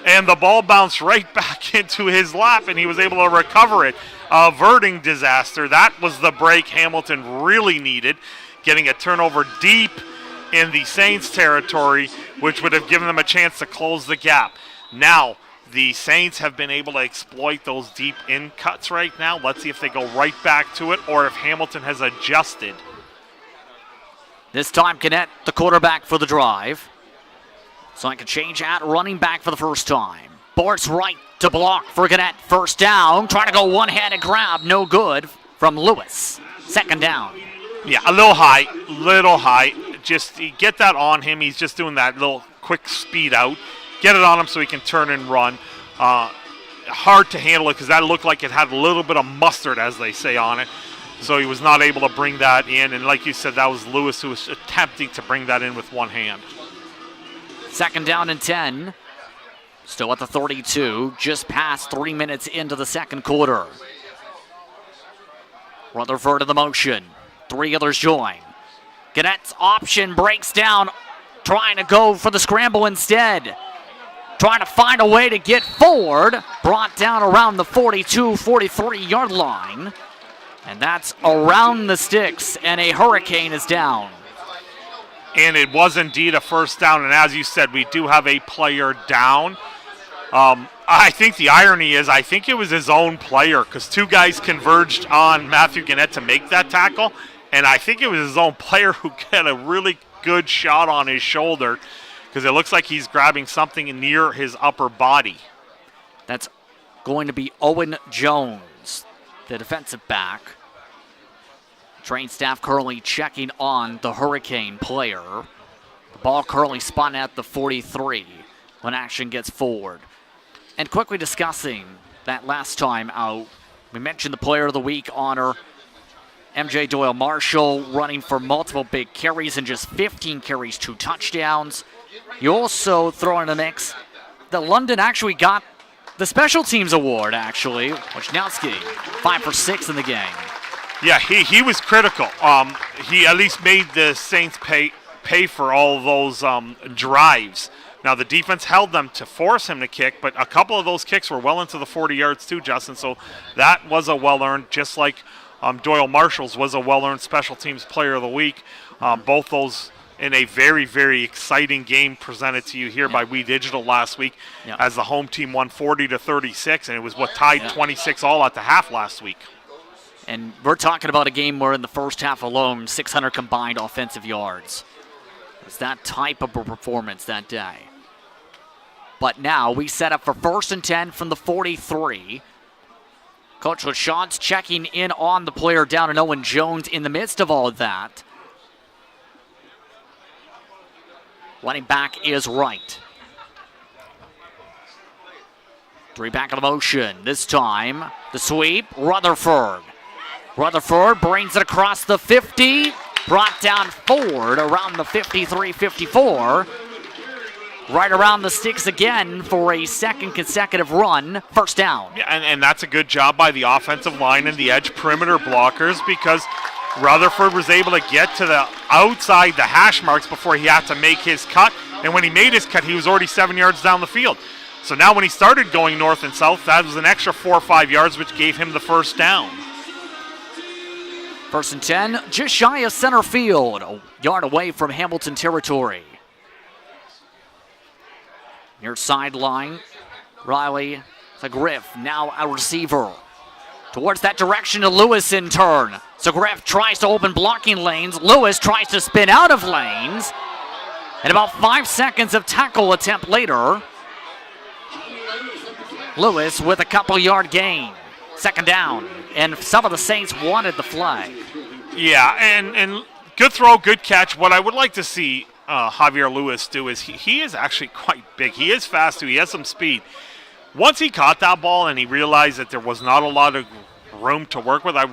and the ball bounced right back into his lap, and he was able to recover it, averting disaster. That was the break Hamilton really needed, getting a turnover deep in the Saints territory, which would have given them a chance to close the gap. Now, the Saints have been able to exploit those deep in cuts right now. Let's see if they go right back to it or if Hamilton has adjusted. This time, Gannett, the quarterback for the drive. So I can change at running back for the first time. Bort's right to block for Gannett. First down. Trying to go one-handed grab. No good from Lewis. 2nd down. Yeah, a little high. Just get that on him. He's just doing that little quick speed out. Get it on him so he can turn and run. Hard to handle it because that looked like it had a little bit of mustard, as they say, on it. So he was not able to bring that in. And like you said, that was Lewis who was attempting to bring that in with one hand. 2nd down and 10. Still at the 32. Just past 3 minutes into the second quarter. Rutherford in the motion. 3 others join. Gannett's option breaks down. Trying to go for the scramble instead. Trying to find a way to get forward. Brought down around the 43-yard line. And that's around the sticks, and a Hurricane is down. And it was indeed a first down. And as you said, we do have a player down. I think the irony is I think it was his own player because two guys converged on Matthew Gannett to make that tackle. And I think it was his own player who got a really good shot on his shoulder because it looks like he's grabbing something near his upper body. That's going to be Owen Jones, the defensive back. Train staff currently checking on the Hurricane player. The ball currently spun at the 43 when action gets forward. And quickly discussing that last time out, we mentioned the Player of the Week honor. MJ Doyle Marshall running for multiple big carries and just 15 carries, 2 touchdowns. You also throw in the mix that London actually got the Special Teams Award, actually. Wojnowski, 5 for 6 in the game. Yeah, he was critical. He at least made the Saints pay for all those drives. Now, the defense held them to force him to kick, but a couple of those kicks were well into the 40 yards too, Justin. So that was a well-earned, just like Doyle Marshall's was a well-earned Special Teams Player of the Week. Both those in a very, very exciting game presented to you here by We Digital last week as the home team won 40-36, and it was what tied 26 all at the half last week. And we're talking about a game where in the first half alone, 600 combined offensive yards. It's that type of a performance that day. But now we set up for 1st and 10 from the 43. Coach LaShawne's checking in on the player down and Owen Jones in the midst of all of that. Running back is right. 3 back of the motion. This time, the sweep, Rutherford. Rutherford brings it across the 50. Brought down forward around the 53-54. Right around the sticks again for a second consecutive run. First down. Yeah, and that's a good job by the offensive line and the edge perimeter blockers because Rutherford was able to get to the outside the hash marks before he had to make his cut. And when he made his cut, he was already 7 yards down the field. So now when he started going north and south, that was an extra 4 or 5 yards, which gave him the first down. 1st and 10, just shy of center field, a yard away from Hamilton territory. Near sideline, Riley Griff, now a receiver. Towards that direction to Lewis in turn. So Griff tries to open blocking lanes. Lewis tries to spin out of lanes. And about 5 seconds of tackle attempt later, Lewis with a couple-yard gain. 2nd down. And some of the Saints wanted the flag. Yeah, and good throw, good catch. What I would like to see Javier Lewis do is he is actually quite big. He is fast too. He has some speed. Once he caught that ball and he realized that there was not a lot of room to work with, I'd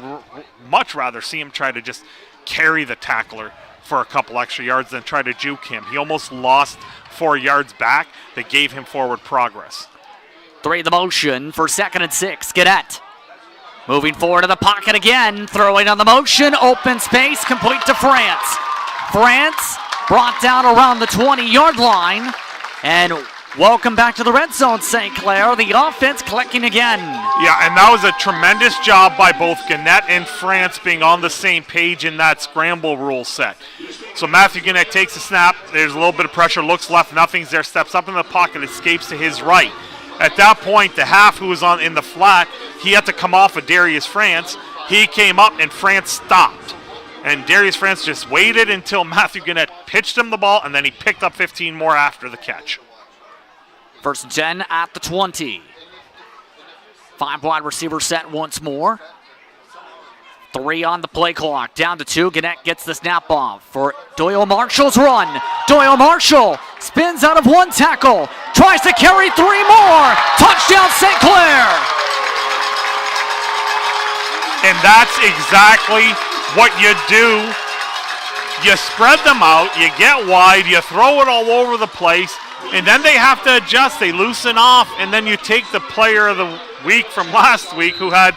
much rather see him try to just carry the tackler for a couple extra yards than try to juke him. He almost lost 4 yards back that gave him forward progress. 3 the motion for 2nd and 6. Gannett moving forward to the pocket again, throwing on the motion, open space, complete to France. France brought down around the 20-yard line, and welcome back to the red zone, St. Clair. The offense clicking again. Yeah, and that was a tremendous job by both Gannett and France being on the same page in that scramble rule set. So Matthew Gannett takes a snap, there's a little bit of pressure, looks left, nothing's there, steps up in the pocket, escapes to his right. At that point, the half who was in the flat, he had to come off of Darius France. He came up and France stopped. And Darius France just waited until Matthew Gannett pitched him the ball, and then he picked up 15 more after the catch. 1st and 10 at the 20. 5 wide receiver set once more. 3 on the play clock, down to 2. Gannett gets the snap off for Doyle Marshall's run. Doyle Marshall spins out of 1 tackle, tries to carry 3 more. Touchdown, St. Clair. And that's exactly what you do. You spread them out, you get wide, you throw it all over the place, and then they have to adjust. They loosen off, and then you take the player of the week from last week who had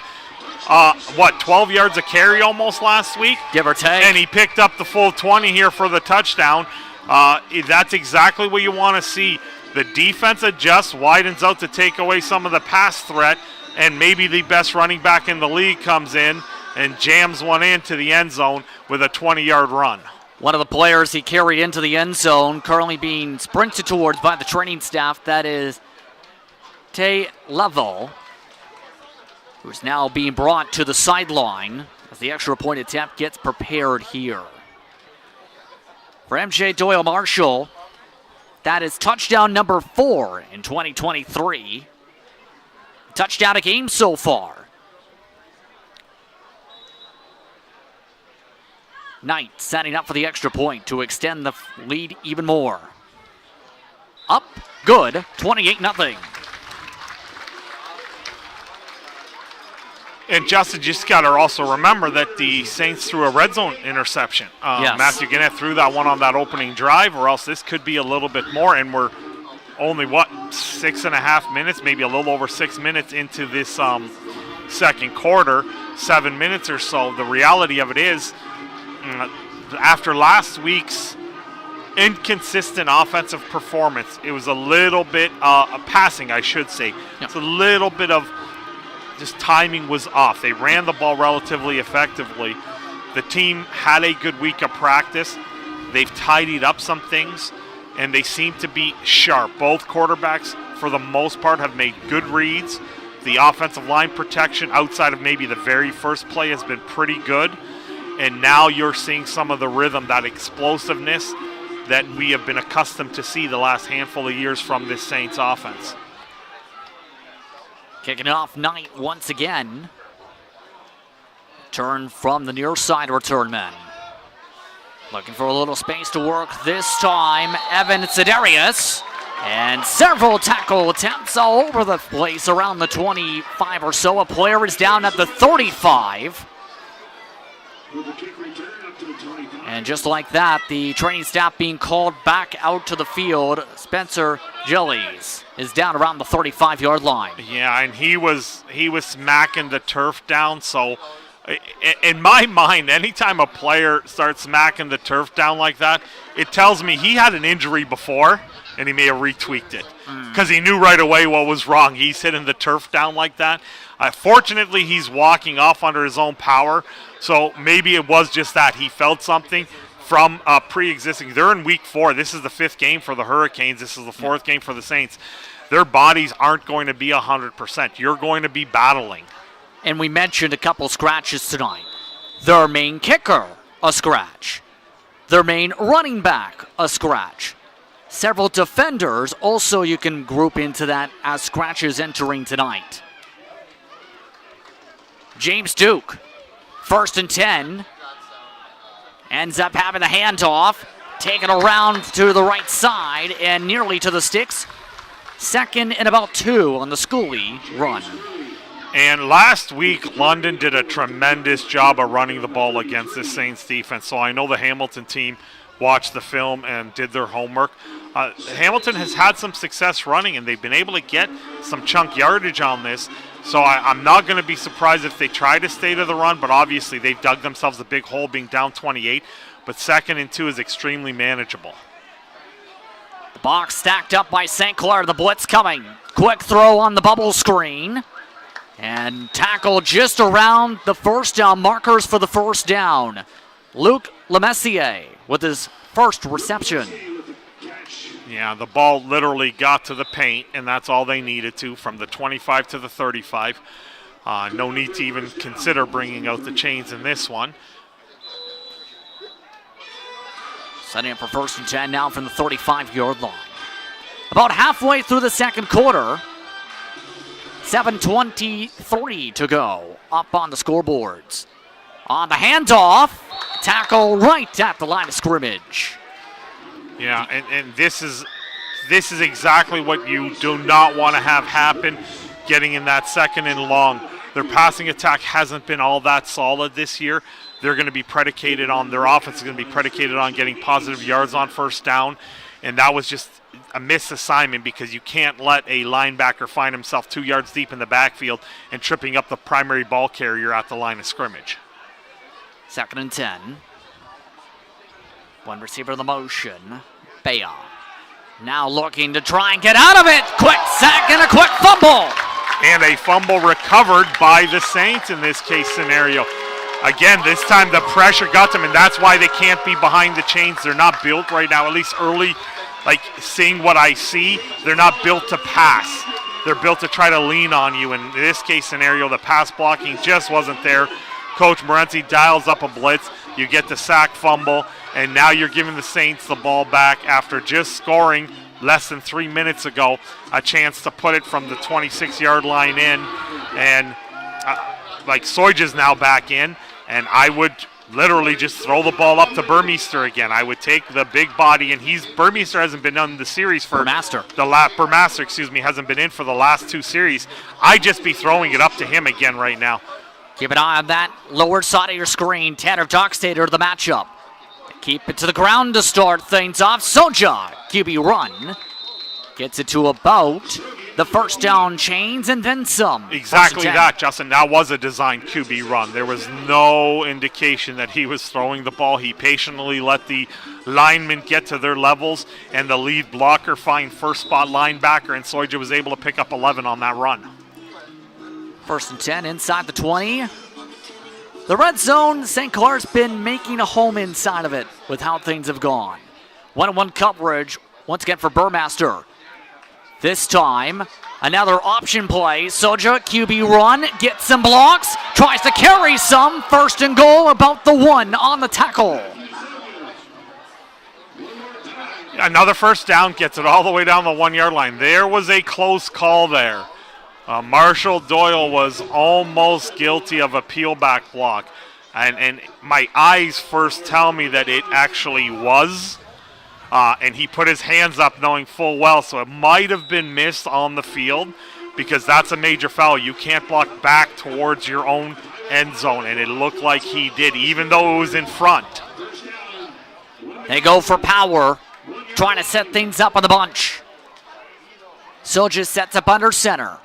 12 yards of carry almost last week? Give or take. And he picked up the full 20 here for the touchdown. That's exactly what you want to see. The defense adjusts, widens out to take away some of the pass threat, and maybe the best running back in the league comes in and jams one into the end zone with a 20-yard run. One of the players he carried into the end zone currently being sprinted towards by the training staff. That is Tay Level, who's now being brought to the sideline as the extra point attempt gets prepared here. For MJ Doyle Marshall, that is touchdown number 4 in 2023. Touchdown a game so far. Knight setting up for the extra point to extend the lead even more. Up, good, 28-0. And Justin, just got to also remember that the Saints threw a red zone interception. Yes. Matthew Gannett threw that one on that opening drive, or else this could be a little bit more. And we're only, 6.5 minutes, maybe a little over 6 minutes into this second quarter, 7 minutes or so. The reality of it is, after last week's inconsistent offensive performance, it was a little bit passing, I should say. Yep. It's a little bit of just timing was off. They ran the ball relatively effectively. The team had a good week of practice. They've tidied up some things, and they seem to be sharp. Both quarterbacks, for the most part, have made good reads. The offensive line protection outside of maybe the very first play has been pretty good. And now you're seeing some of the rhythm, that explosiveness that we have been accustomed to see the last handful of years from this Saints offense. Kicking it off Knight once again. Turn from the near side return man. Looking for a little space to work this time. Evan Sidarius. And several tackle attempts all over the place around the 25 or so. A player is down at the 35. And just like that, the training staff being called back out to the field. Spencer Jellies is down around the 35-yard line. Yeah, and he was smacking the turf down. So in my mind, anytime a player starts smacking the turf down like that, it tells me he had an injury before and he may have retweaked it because he knew right away what was wrong. He's hitting the turf down like that. Fortunately, he's walking off under his own power. So maybe it was just that. He felt something from pre-existing. They're in week 4. This is the 5th game for the Hurricanes. This is the 4th game for the Saints. Their bodies aren't going to be 100%. You're going to be battling. And we mentioned a couple scratches tonight. Their main kicker, a scratch. Their main running back, a scratch. Several defenders also you can group into that as scratches entering tonight. James Duke. 1st and 10. Ends up having the handoff. Taken around to the right side and nearly to the sticks. 2nd and about 2 on the Schooley run. And last week, London did a tremendous job of running the ball against the Saints defense. So I know the Hamilton team watched the film and did their homework. Hamilton has had some success running, and they've been able to get some chunk yardage on this. So I'm not going to be surprised if they try to stay to the run, but obviously they've dug themselves a big hole being down 28. But 2nd and 2 is extremely manageable. The box stacked up by St. Clair. The blitz coming. Quick throw on the bubble screen. And tackle just around the first down. Markers for the first down. Luke Lemessier with his first reception. Yeah, the ball literally got to the paint, and that's all they needed to from the 25 to the 35. No need to even consider bringing out the chains in this one. Setting up for 1st and 10 now from the 35-yard line. About halfway through the second quarter. 7:23 to go up on the scoreboards. On the handoff, tackle right at the line of scrimmage. Yeah, and this is exactly what you do not want to have happen, getting in that 2nd and long. Their passing attack hasn't been all that solid this year. They're going to be predicated on, their offense is going to be predicated on getting positive yards on first down, and that was just a misassignment because you can't let a linebacker find himself 2 yards deep in the backfield and tripping up the primary ball carrier at the line of scrimmage. 2nd and 10. One receiver in the motion. Bea. Now looking to try and get out of it. Quick sack and a quick fumble. And a fumble recovered by the Saints in this case scenario. Again, this time the pressure got them, and that's why they can't be behind the chains. They're not built right now, at least early, like seeing what I see, they're not built to pass. They're built to try to lean on you. In this case scenario, the pass blocking just wasn't there. Coach Morency dials up a blitz. You get the sack fumble, and now you're giving the Saints the ball back after just scoring less than 3 minutes ago, a chance to put it from the 26-yard line in. And like Soija's now back in, and I would literally just throw the ball up to Burmeister again. I would take the big body, and Burmeister hasn't been on the series for Burmaster, hasn't been in for the last 2 series. I'd just be throwing it up to him again right now. Keep an eye on that lower side of your screen. Tanner Dockstader, the matchup. Keep it to the ground to start things off. Soja, QB run. Gets it to about the first down chains and then some. Exactly that, Justin. That was a designed QB run. There was no indication that he was throwing the ball. He patiently let the linemen get to their levels and the lead blocker find first spot linebacker, and Soja was able to pick up 11 on that run. 1st and 10 inside the 20. The red zone, St. Clair's been making a home inside of it with how things have gone. 1-on-1 coverage once again for Burmaster. This time, another option play. Soja, QB run, gets some blocks, tries to carry some. 1st and goal, about the 1 on the tackle. Another first down, gets it all the way down the 1-yard line. There was a close call there. Marshall Doyle was almost guilty of a peel-back block. And my eyes first tell me that it actually was. And he put his hands up knowing full well, so it might have been missed on the field because that's a major foul. You can't block back towards your own end zone, and it looked like he did, even though it was in front. They go for power, trying to set things up on the bunch. Soja sets up under center.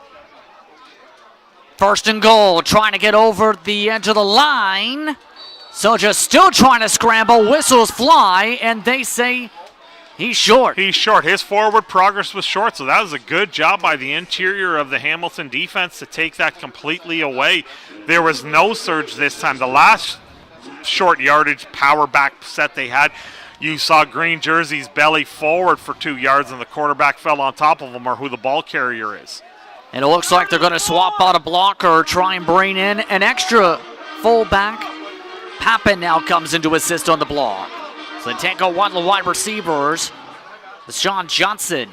1st and goal, trying to get over the edge of the line. Soja still trying to scramble, whistles fly, and they say he's short. He's short. His forward progress was short, so that was a good job by the interior of the Hamilton defense to take that completely away. There was no surge this time. The last short yardage power back set they had, you saw green jerseys belly forward for 2 yards, and the quarterback fell on top of him, or who the ball carrier is. And it looks like they're going to swap out a blocker, try and bring in an extra fullback. Pappen now comes in to assist on the block. So they take out one of the wide receivers, Deshaun Johnson.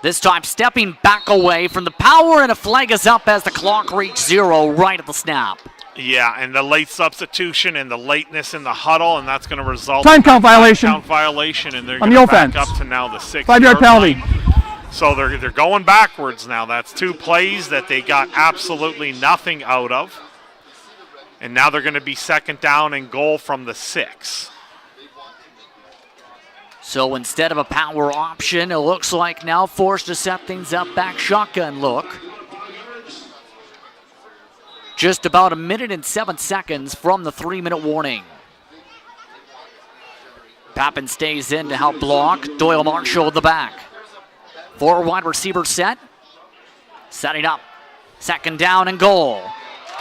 This time stepping back away from the power, and a flag is up as the clock reached 0 right at the snap. Yeah, and the late substitution and the lateness in the huddle, and that's going to result time count violation. Time count violation, and they're going to back up to now the 6 5-yard penalty. So they're going backwards now. That's 2 plays that they got absolutely nothing out of. And now they're going to be 2nd down and goal from the 6. So instead of a power option, it looks like now forced to set things up back shotgun look. Just about 1 minute and 7 seconds from the 3-minute warning. Pappen stays in to help block. Doyle Marshall at the back. 4 wide receivers set. Setting up. 2nd down and goal.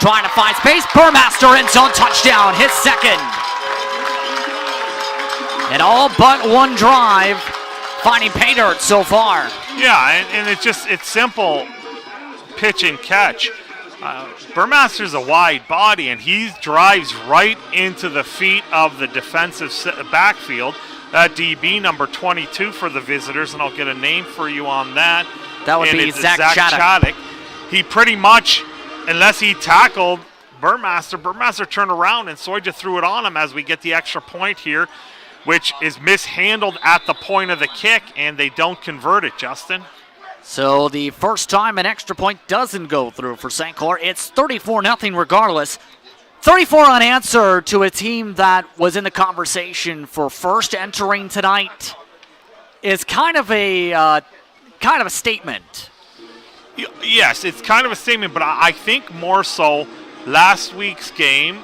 Trying to find space. Burmaster end zone touchdown. His 2nd. And all but 1 drive finding pay dirt so far. Yeah, and it's simple pitch and catch. Burmaster's a wide body, and he drives right into the feet of the defensive backfield. That DB number 22 for the visitors, and I'll get a name for you on that. That would be Zach Chaddock. He pretty much, unless he tackled Burmaster turned around and Soja threw it on him as we get the extra point here, which is mishandled at the point of the kick, and they don't convert it, Justin. So the first time an extra point doesn't go through for St. Clair, it's 34-0 regardless. 34 unanswered to a team that was in the conversation for first entering tonight is kind of a statement. Yes, it's kind of a statement, but I think more so last week's game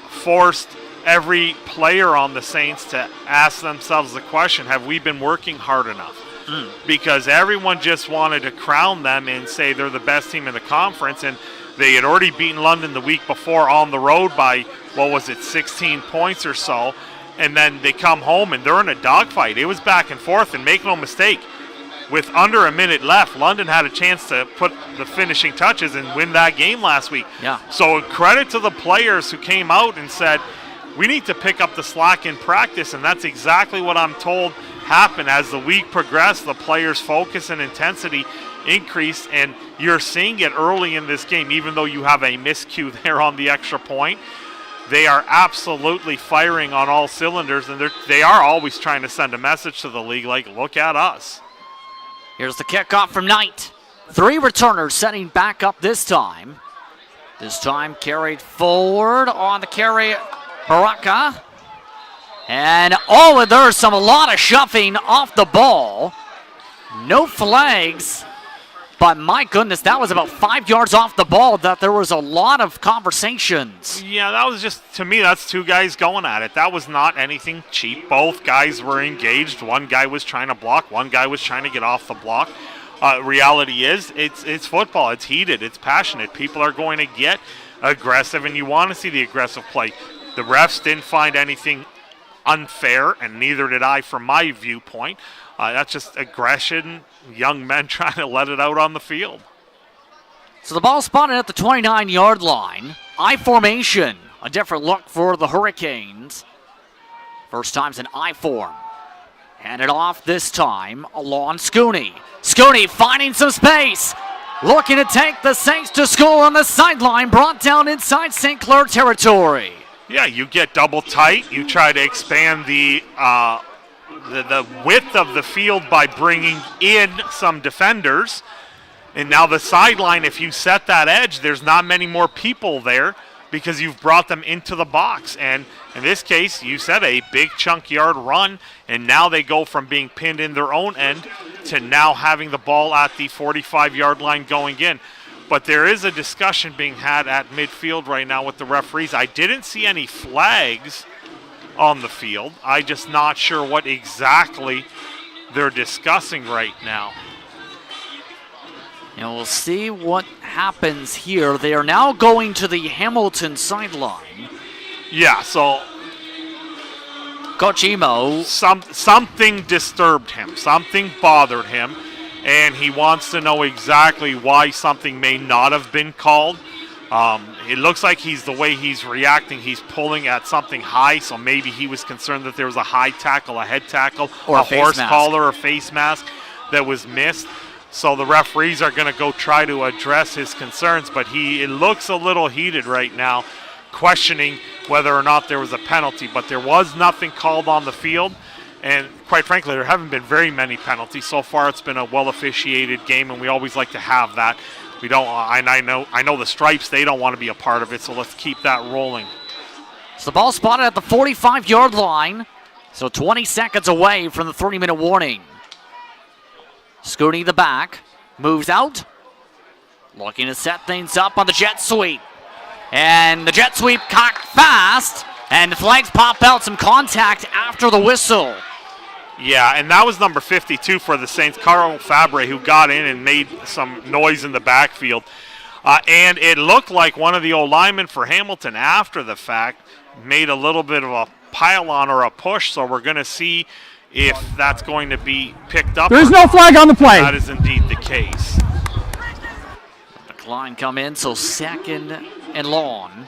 forced every player on the Saints to ask themselves the question, have we been working hard enough? Because everyone just wanted to crown them and say they're the best team in the conference, and They had already beaten London the week before on the road by, 16 points or so. And then they come home and they're in a dogfight. It was back and forth, and make no mistake, with under a minute left, London had a chance to put the finishing touches and win that game last week. Yeah. So credit to the players who came out and said, we need to pick up the slack in practice, and that's exactly what I'm told happened. As the week progressed, the players' focus and intensity increased, and you're seeing it early in this game, even though you have a miscue there on the extra point. They are absolutely firing on all cylinders, and they are always trying to send a message to the league like, look at us. Here's the kickoff from Knight. 3 returners setting back up this time. This time carried forward on the carry, Baraka. And there's a lot of shoving off the ball. No flags. But my goodness, that was about 5 yards off the ball that there was a lot of conversations. Yeah, that was just, to me, that's 2 guys going at it. That was not anything cheap. Both guys were engaged. One guy was trying to block. One guy was trying to get off the block. Reality is, it's football. It's heated. It's passionate. People are going to get aggressive, and you want to see the aggressive play. The refs didn't find anything unfair, and neither did I from my viewpoint. That's just aggression, young men trying to let it out on the field. So the ball spotted at the 29-yard line. I formation, a different look for the Hurricanes. First time's an I form. Handed off this time along Scooney. Scooney finding some space. Looking to take the Saints to school on the sideline. Brought down inside St. Clair territory. Yeah, you get double tight. You try to expand the width of the field by bringing in some defenders. And now the sideline, if you set that edge, there's not many more people there because you've brought them into the box. And in this case, you said a big chunk yard run, and now they go from being pinned in their own end to now having the ball at the 45-yard line going in. But there is a discussion being had at midfield right now with the referees. I didn't see any flags on the field. I'm just not sure what exactly they're discussing right now. And we'll see what happens here. They are now going to the Hamilton sideline. Yeah, so Coach Emo. Something disturbed him. Something bothered him. And he wants to know exactly why something may not have been called. It looks like the way he's reacting, he's pulling at something high, so maybe he was concerned that there was a high tackle, a head tackle, or a horse collar, or face mask that was missed. So the referees are going to go try to address his concerns, but it looks a little heated right now, questioning whether or not there was a penalty. But there was nothing called on the field, and quite frankly, there haven't been very many penalties. So far, it's been a well-officiated game, and we always like to have that. We don't. I know the Stripes, they don't want to be a part of it, so let's keep that rolling. So the ball spotted at the 45-yard line, so 20 seconds away from the 30-minute warning. Scooney the back, moves out, looking to set things up on the jet sweep. And the jet sweep cocked fast, and the flags pop out, some contact after the whistle. Yeah, and that was number 52 for the Saints, Carl Fabre, who got in and made some noise in the backfield. And it looked like one of the O-linemen for Hamilton after the fact made a little bit of a pile-on or a push, so we're going to see if that's going to be picked up. There's no flag on the play. That is indeed the case. The Klein come in, so second and long.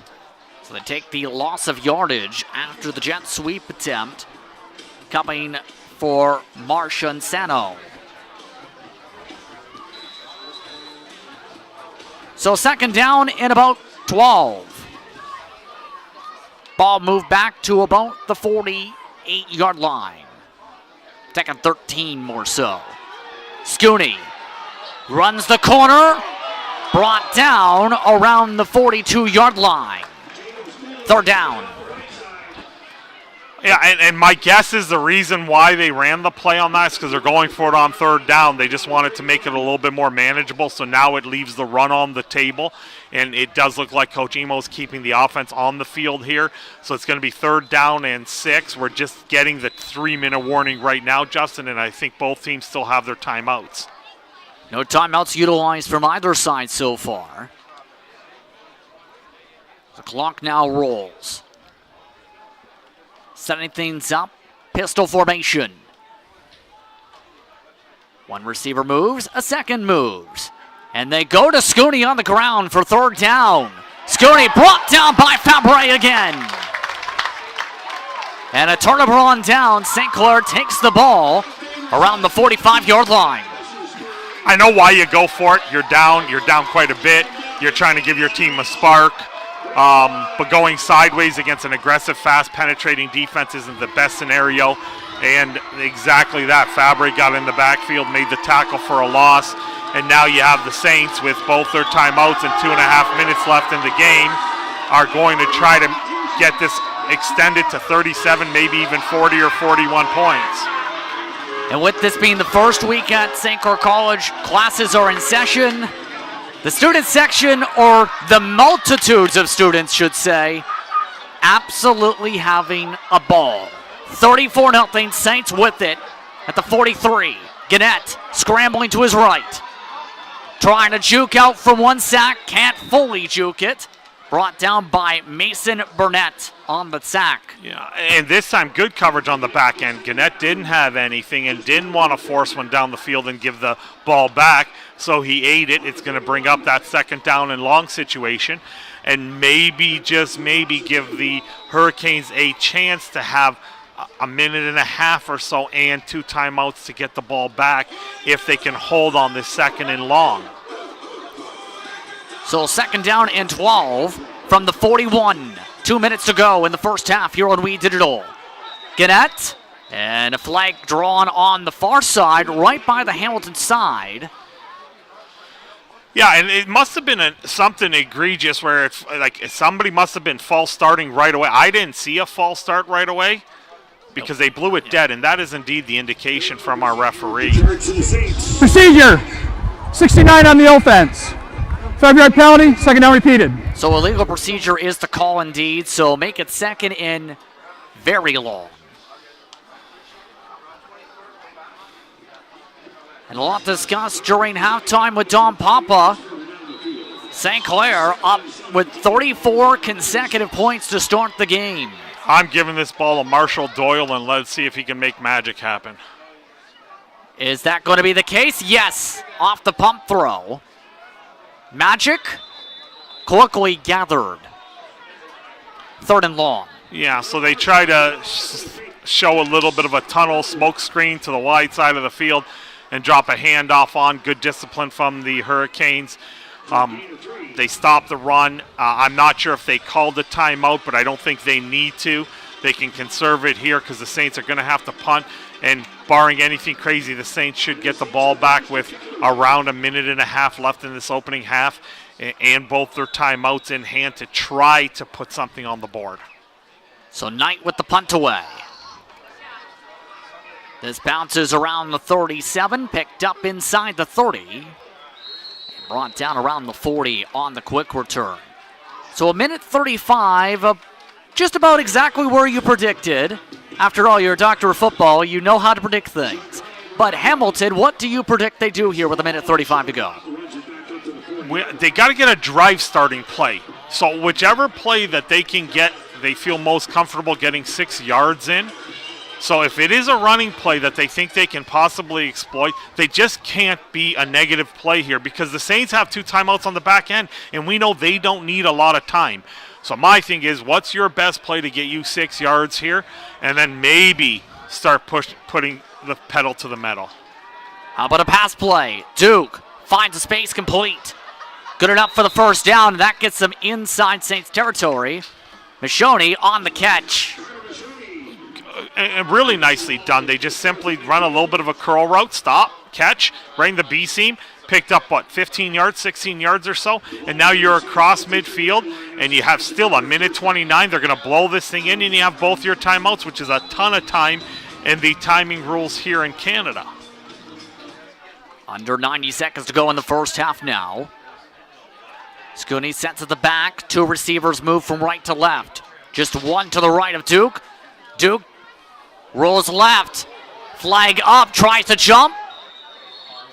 So they take the loss of yardage after the jet sweep attempt. Coming for Martian Sano. So second down and about 12. Ball moved back to about the 48-yard line. Second 13 more so. Scooney runs the corner. Brought down around the 42-yard line. Third down. Yeah, and my guess is the reason why they ran the play on that is because they're going for it on third down. They just wanted to make it a little bit more manageable, so now it leaves the run on the table. And it does look like Coach Emo's keeping the offense on the field here. So it's going to be third down and 6. We're just getting the 3-minute warning right now, Justin, and I think both teams still have their timeouts. No timeouts utilized from either side so far. The clock now rolls. Setting things up, pistol formation. One receiver moves, a second moves. And they go to Scooney on the ground for third down. Scooney brought down by Fabre again. And a turnover on down. St. Clair takes the ball around the 45-yard line. I know why you go for it. You're down quite a bit. You're trying to give your team a spark. But going sideways against an aggressive, fast, penetrating defense isn't the best scenario. And exactly that. Fabre got in the backfield, made the tackle for a loss. And now you have the Saints with both their timeouts and 2.5 minutes left in the game are going to try to get this extended to 37, maybe even 40 or 41 points. And with this being the first week at St. Clair College, classes are in session. The student section, or the multitudes of students should say, absolutely having a ball. 34-0, Saints with it at the 43. Gannett scrambling to his right. Trying to juke out from one sack, can't fully juke it. Brought down by Mason Burnett on the sack. Yeah, and this time good coverage on the back end. Gannett didn't have anything and didn't want to force one down the field and give the ball back, so he ate it. It's going to bring up that second down and long situation and maybe, just maybe, give the Hurricanes a chance to have a minute and a half or so and 2 timeouts to get the ball back if they can hold on this second and long. So second down and 12 from the 41. 2 minutes to go in the first half here on We Digital. Gannett, and a flag drawn on the far side, right by the Hamilton side. Yeah, and it must have been something egregious where it's like somebody must have been false starting right away. I didn't see a false start right away because they blew it dead, and that is indeed the indication from our referee. Procedure. 69 on the offense. 5-yard penalty, second down repeated. So illegal procedure is the call indeed, so make it second and very long. And a lot discussed during halftime with Don Papa. St. Clair up with 34 consecutive points to start the game. I'm giving this ball to Marshall Doyle, and let's see if he can make magic happen. Is that going to be the case? Yes, off the pump throw. Magic quickly gathered. Third and long. Yeah, so they try to show a little bit of a tunnel smoke screen to the wide side of the field and drop a handoff on. Good discipline from the Hurricanes. They stopped the run. I'm not sure if they called a timeout, but I don't think they need to. They can conserve it here because the Saints are going to have to punt. And barring anything crazy, the Saints should get the ball back with around a minute and a half left in this opening half and both their timeouts in hand to try to put something on the board. So Knight with the punt away. This bounces around the 37, picked up inside the 30, and brought down around the 40 on the quick return. So a minute 35, just about exactly where you predicted. After all, you're a doctor of football, you know how to predict things. But Hamilton, what do you predict they do here with a minute 35 to go? They got to get a drive starting play. So whichever play that they can get, they feel most comfortable getting 6 yards in. So if it is a running play that they think they can possibly exploit, they just can't be a negative play here because the Saints have 2 timeouts on the back end, and we know they don't need a lot of time. So my thing is, what's your best play to get you 6 yards here? And then maybe start putting the pedal to the metal. How about a pass play? Duke finds a space complete. Good enough for the first down. That gets them inside Saints territory. Michonne on the catch. And really nicely done. They just simply run a little bit of a curl route, stop, catch, right in the B seam. Picked up, 15 yards, 16 yards or so, and now you're across midfield, and you have still a minute 29. They're going to blow this thing in, and you have both your timeouts, which is a ton of time in the timing rules here in Canada. Under 90 seconds to go in the first half now. Scooney sets at the back. 2 receivers move from right to left. Just one to the right of Duke. Duke rolls left. Flag up, tries to jump.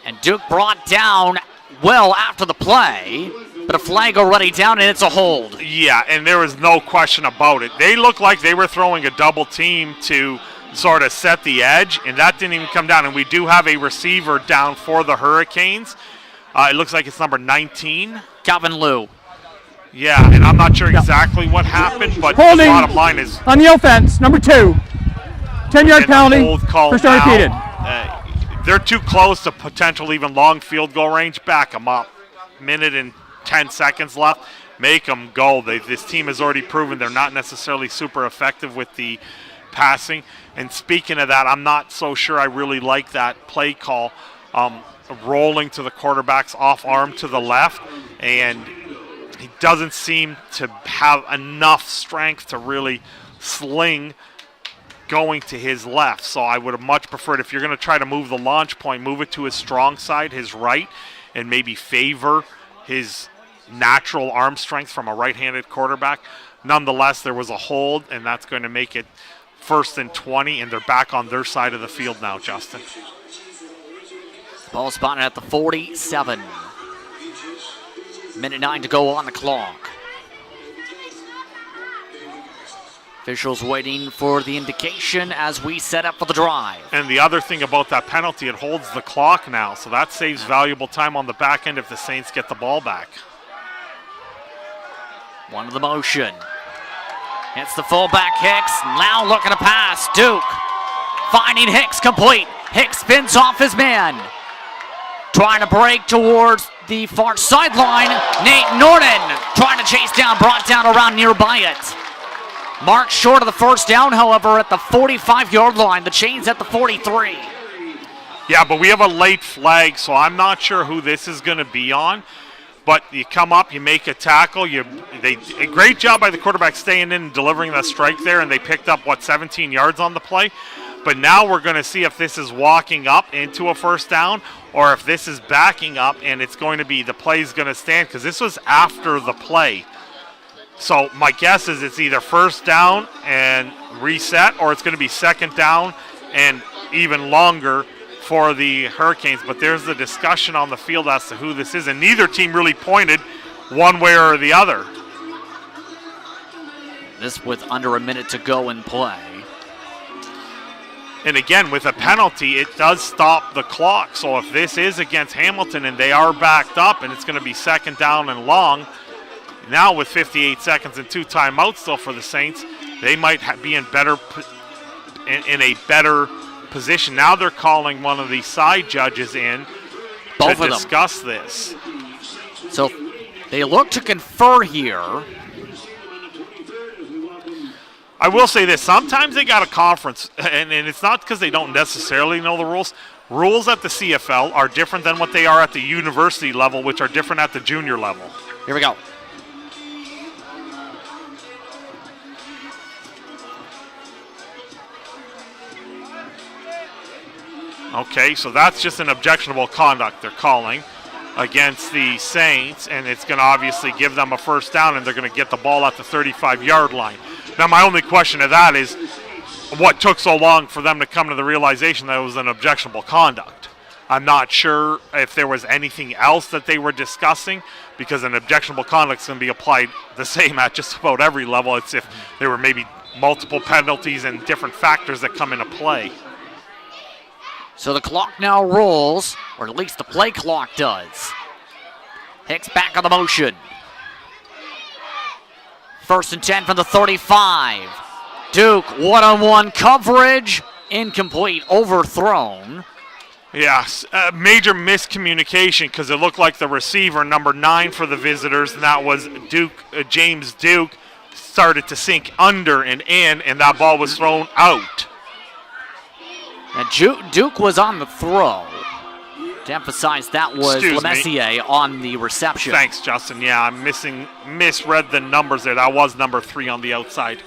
And Duke brought down well after the play. But a flag already down, and it's a hold. Yeah, and there was no question about it. They looked like they were throwing a double team to sort of set the edge, and that didn't even come down. And we do have a receiver down for the Hurricanes. It looks like it's number 19. Calvin Liu. Yeah, and I'm not sure exactly what happened, but Holding the bottom line is on the offense, number 2. 10-yard penalty. Hold call First down now. repeated. They're too close to potential even long field goal range. Back them up. Minute and 10 seconds left. Make them go. This team has already proven they're not necessarily super effective with the passing. And speaking of that, I'm not so sure I really like that play call. Rolling to the quarterback's off arm to the left, and he doesn't seem to have enough strength to really sling going to his left. So I would have much preferred, if you're going to try to move the launch point, move it to his strong side, his right, and maybe favor his natural arm strength from a right-handed quarterback. Nonetheless, there was a hold, and that's going to make it 1st and 20, and they're back on their side of the field now, Justin. Ball spotted at the 47. Minute 9 to go on the clock. Officials waiting for the indication as we set up for the drive. And the other thing about that penalty, it holds the clock now, so that saves valuable time on the back end if the Saints get the ball back. One of the motion. It's the fullback Hicks. Now looking to pass. Duke finding Hicks complete. Hicks spins off his man. Trying to break towards the far sideline. Nate Norton trying to chase down, brought down around nearby it. Marked short of the first down, however, at the 45-yard line. The chain's at the 43. Yeah, but we have a late flag, so I'm not sure who this is going to be on. But you come up, you make a tackle. A great job by the quarterback staying in and delivering the strike there, and they picked up, 17 yards on the play. But now we're going to see if this is walking up into a first down or if this is backing up and it's going to be the play's going to stand, because this was after the play. So my guess is it's either first down and reset, or it's going to be second down and even longer for the Hurricanes. But there's the discussion on the field as to who this is, and neither team really pointed one way or the other. This with under a minute to go in play. And again, with a penalty, it does stop the clock. So if this is against Hamilton and they are backed up and it's going to be second down and long, now with 58 seconds and 2 timeouts still for the Saints, they might be in a better position. Now they're calling one of the side judges in to discuss this. So they look to confer here. I will say this, sometimes they got a conference, and it's not because they don't necessarily know the rules. Rules at the CFL are different than what they are at the university level, which are different at the junior level. Here we go. Okay, so that's just an objectionable conduct they're calling against the Saints, and it's going to obviously give them a first down, and they're going to get the ball at the 35-yard line. Now, my only question to that is, what took so long for them to come to the realization that it was an objectionable conduct? I'm not sure if there was anything else that they were discussing, because an objectionable conduct is going to be applied the same at just about every level. It's if there were maybe multiple penalties and different factors that come into play. So the clock now rolls, or at least the play clock does. Hicks back on the motion. 1st and 10 from the 35. Duke, one-on-one coverage, incomplete, overthrown. Yes, major miscommunication, because it looked like the receiver, number 9 for the visitors, and that was Duke, James Duke, started to sink under and in, and that ball was thrown out. Now Duke was on the throw. To emphasize, that was LeMessier on the reception. Thanks, Justin. Yeah, I misread the numbers there. That was number 3 on the outside.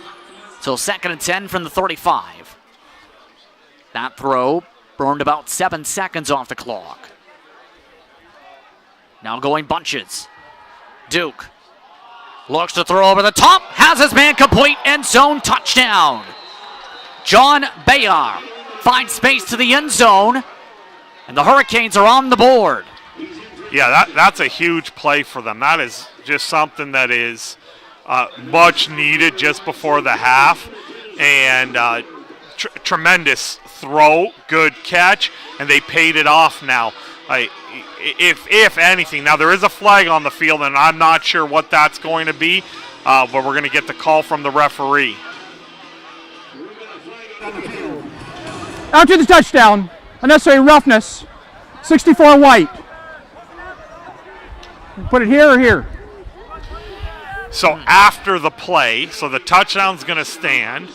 So 2nd and 10 from the 35. That throw burned about 7 seconds off the clock. Now going bunches. Duke looks to throw over the top, has his man complete, end zone touchdown. John Bayard finds space to the end zone, and the Hurricanes are on the board. Yeah, that's a huge play for them. That is just something that is much needed just before the half. And tremendous throw, good catch, and they paid it off now. If anything, now there is a flag on the field, and I'm not sure what that's going to be, but we're going to get the call from the referee. After the touchdown, unnecessary roughness, 64 white. Put it here or here? So after the play, so the touchdown's going to stand,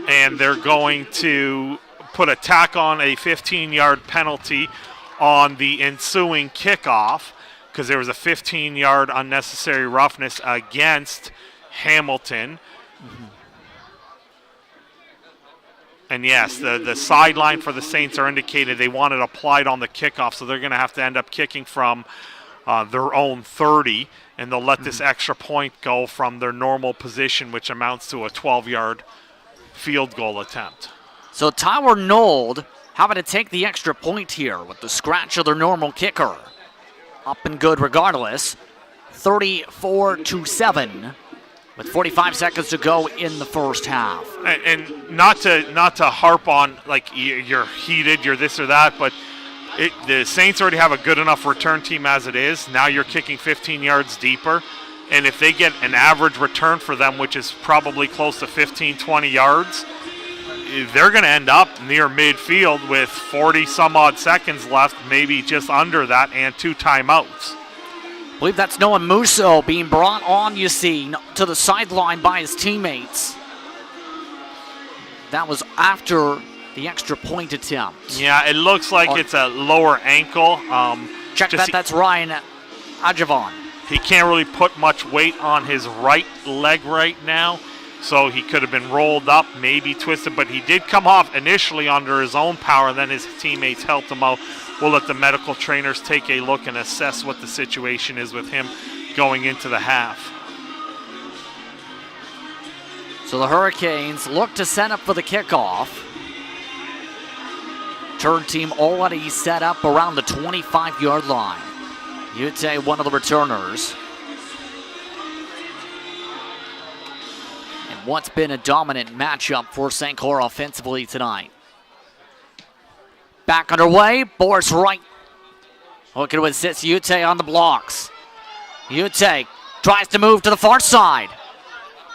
and they're going to put a tack on a 15-yard penalty on the ensuing kickoff because there was a 15-yard unnecessary roughness against Hamilton. And yes, the sideline for the Saints are indicated they want it applied on the kickoff, so they're going to have to end up kicking from their own 30, and they'll let this extra point go from their normal position, which amounts to a 12-yard field goal attempt. So Tyler Nold having to take the extra point here with the scratch of their normal kicker. Up and good regardless. 34-7 with 45 seconds to go in the first half. And not to harp on like you're heated, you're this or that, but the Saints already have a good enough return team as it is. Now you're kicking 15 yards deeper. And if they get an average return for them, which is probably close to 15, 20 yards, they're going to end up near midfield with 40-some-odd seconds left, maybe just under that, and 2 timeouts. I believe that's Noah Musso being brought on, you see, to the sideline by his teammates. That was after the extra point attempt. Yeah, it looks like it's a lower ankle. Check that, that's Ryan Ajavon. He can't really put much weight on his right leg right now, so he could have been rolled up, maybe twisted, but he did come off initially under his own power, then his teammates helped him out. We'll let the medical trainers take a look and assess what the situation is with him going into the half. So the Hurricanes look to set up for the kickoff. Turn team already set up around the 25-yard line. Ute, one of the returners. And what's been a dominant matchup for St. Clair offensively tonight. Back underway, Boris Wright looking to assist Ute on the blocks. Ute tries to move to the far side.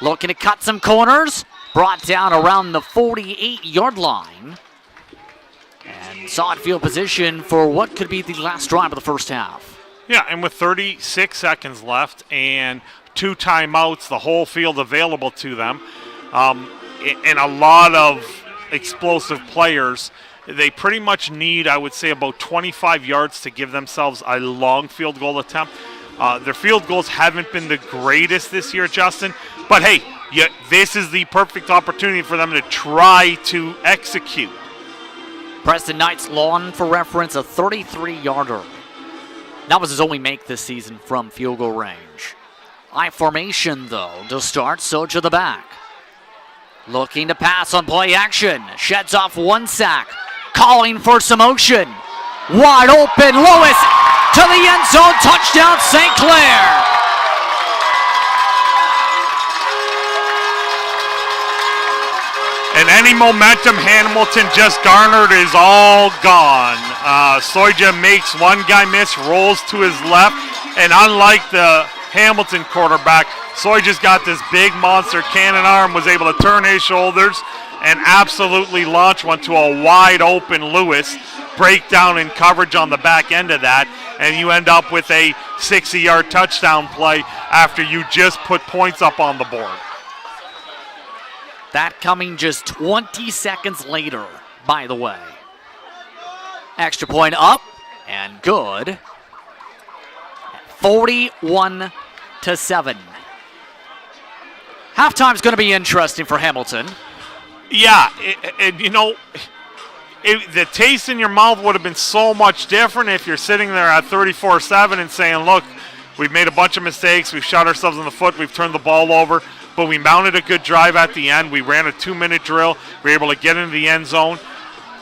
Looking to cut some corners. Brought down around the 48-yard line. And solid field position for what could be the last drive of the first half. Yeah, and with 36 seconds left and 2 timeouts, the whole field available to them, and a lot of explosive players, they pretty much need, I would say, about 25 yards to give themselves a long field goal attempt. Their field goals haven't been the greatest this year, Justin, but hey, this is the perfect opportunity for them to try to execute. Preston Knight's lawn, for reference, a 33-yarder. That was his only make this season from field goal range. I formation, though, to start. Soja the back. Looking to pass on play action. Sheds off 1 sack. Calling for some motion. Wide open. Lewis to the end zone. Touchdown, St. Clair. And any momentum Hamilton just garnered is all gone. Soja makes one guy miss, rolls to his left, and unlike the Hamilton quarterback, Soja's got this big monster cannon arm, was able to turn his shoulders and absolutely launch one to a wide open Lewis. Breakdown in coverage on the back end of that, and you end up with a 60-yard touchdown play after you just put points up on the board. That coming just 20 seconds later, by the way. Extra point up and good. 41-7. Halftime's going to be interesting for Hamilton. Yeah, the taste in your mouth would have been so much different if you're sitting there at 34-7 and saying, look, we've made a bunch of mistakes, we've shot ourselves in the foot, we've turned the ball over, but we mounted a good drive at the end. We ran a 2-minute drill. We were able to get into the end zone.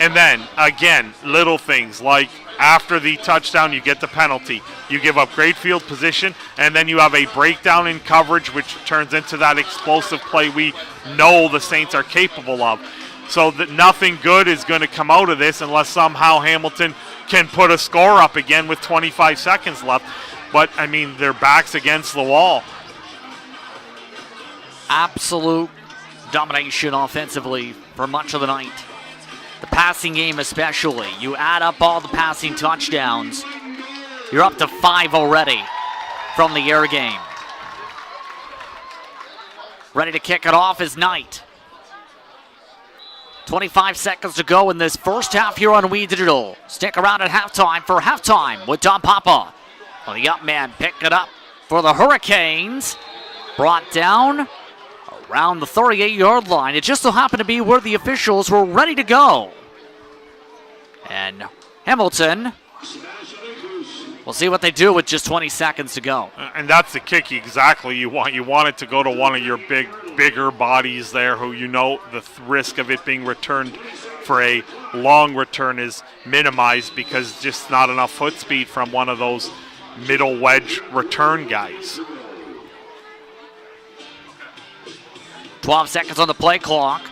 And then, again, little things like after the touchdown, you get the penalty. You give up great field position, and then you have a breakdown in coverage, which turns into that explosive play we know the Saints are capable of. So that nothing good is going to come out of this unless somehow Hamilton can put a score up again with 25 seconds left. But, I mean, their back's against the wall. Absolute domination offensively for much of the night. The passing game especially. You add up all the passing touchdowns, you're up to 5 already from the air game. Ready to kick it off is Knight. 25 seconds to go in this first half here on We Digital. Stick around at halftime for Halftime with Don Papa. Well, the up man picked it up for the Hurricanes. Brought down around the 38-yard line. It just so happened to be where the officials were ready to go. And Hamilton, we'll see what they do with just 20 seconds to go. And that's the kick exactly you want. You want it to go to one of your bigger bodies there who you know the risk of it being returned for a long return is minimized because just not enough foot speed from one of those middle wedge return guys. 12 seconds on the play clock.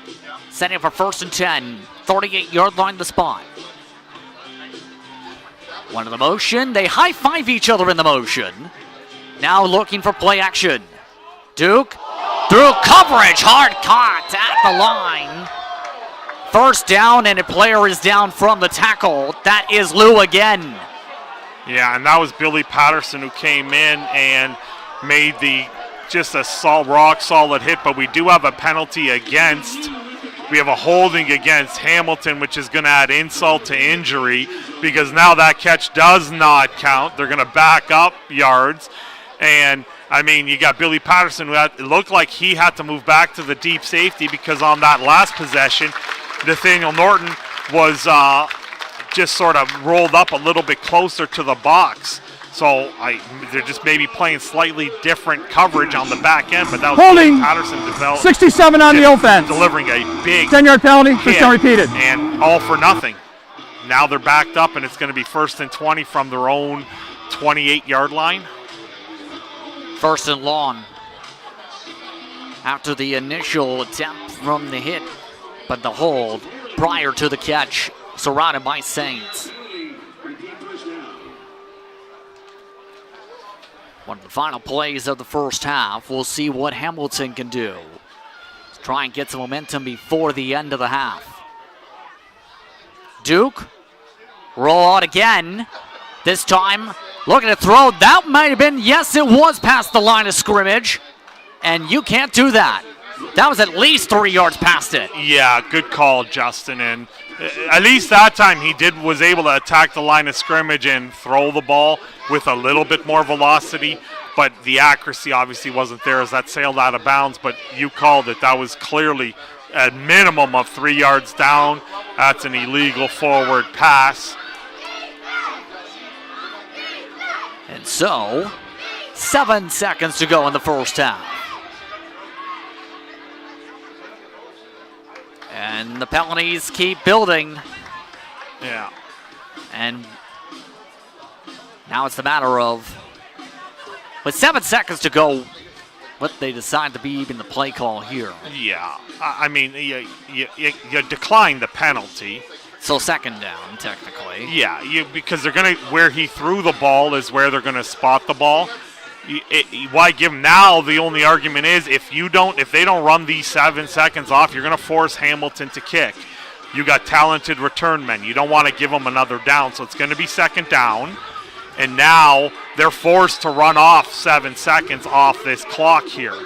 Setting for 1st and 10. 38-yard line the spot. One in the motion. They high-five each other in the motion. Now looking for play action. Duke through coverage. Hard caught at the line. First down, and a player is down from the tackle. That is Lou again. Yeah, and that was Billy Patterson who came in and made just a rock solid hit, but we do have a penalty against. We have a holding against Hamilton, which is going to add insult to injury because now that catch does not count. They're going to back up yards. And, I mean, you got Billy Patterson. It looked like he had to move back to the deep safety because on that last possession, Nathaniel Norton was just sort of rolled up a little bit closer to the box. So they're just maybe playing slightly different coverage on the back end, but that was holding. Patterson developed. 67 on the offense. Delivering a big 10-yard penalty, first down repeated. And all for nothing. Now they're backed up, and it's going to be 1st and 20 from their own 28-yard line. 1st and long. After the initial attempt from the hit, but the hold prior to the catch, surrounded by Saints. One of the final plays of the first half. We'll see what Hamilton can do. Let's try and get some momentum before the end of the half. Duke, roll out again. This time, looking to throw. That might have been, yes, it was past the line of scrimmage. And you can't do that. That was at least 3 yards past it. Yeah, good call, Justin. And at least that time he was able to attack the line of scrimmage and throw the ball with a little bit more velocity, but the accuracy obviously wasn't there as that sailed out of bounds. But you called it. That was clearly a minimum of 3 yards down. That's an illegal forward pass. And so, 7 seconds to go in the first half. And the penalties keep building. Yeah. And now it's the matter of, with 7 seconds to go, what they decide to be even the play call here. Yeah. I mean, you decline the penalty. So 2nd down, technically. Yeah, because they're going to, where he threw the ball is where they're going to spot the ball. Why give them now? The only argument is if they don't run these 7 seconds off, you're going to force Hamilton to kick. You got talented return men. You don't want to give them another down, so it's going to be 2nd down. And now they're forced to run off 7 seconds off this clock here.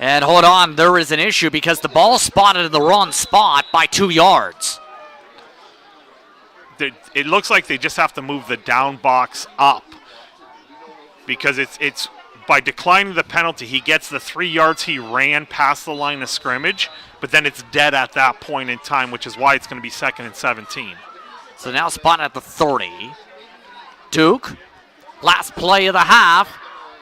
And hold on, there is an issue because the ball spotted in the wrong spot by 2 yards. It looks like they just have to move the down box up because it's by declining the penalty, he gets the 3 yards he ran past the line of scrimmage, but then it's dead at that point in time, which is why it's going to be 2nd and 17. So now spotted at the 30. Duke, last play of the half,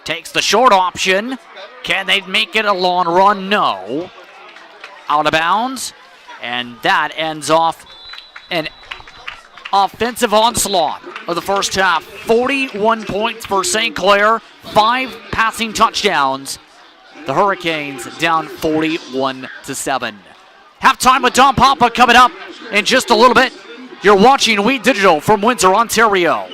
takes the short option. Can they make it a long run? No. Out of bounds. And that ends off an offensive onslaught of the first half. 41 points for St. Clair, 5 passing touchdowns. The Hurricanes down 41-7. Halftime with Don Papa coming up in just a little bit. You're watching Wheat Digital from Windsor, Ontario.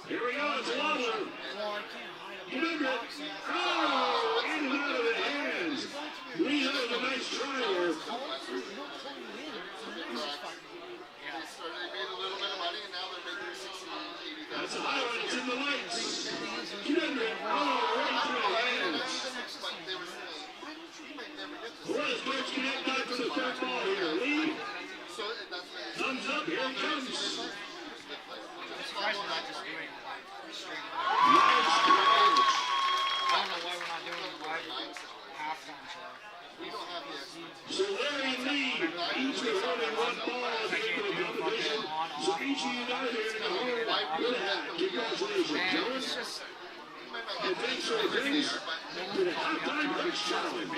Here we go, it's Waddle. Remember, oh, in and out of the hands. Leo with a nice try there. That's a high one, it's in the lights. Kendrick, oh, right through the hands. What is Birch Connect back for the third ball here? Lee? stream. Live scrimmage. I don't know why we're not doing the live halftime show. So Larry Lee, each with only one ball at the end of the competition. So each of you guys are in the home. Congratulations, Man, gentlemen. it's just And thanks for things to the halftime punch challenge.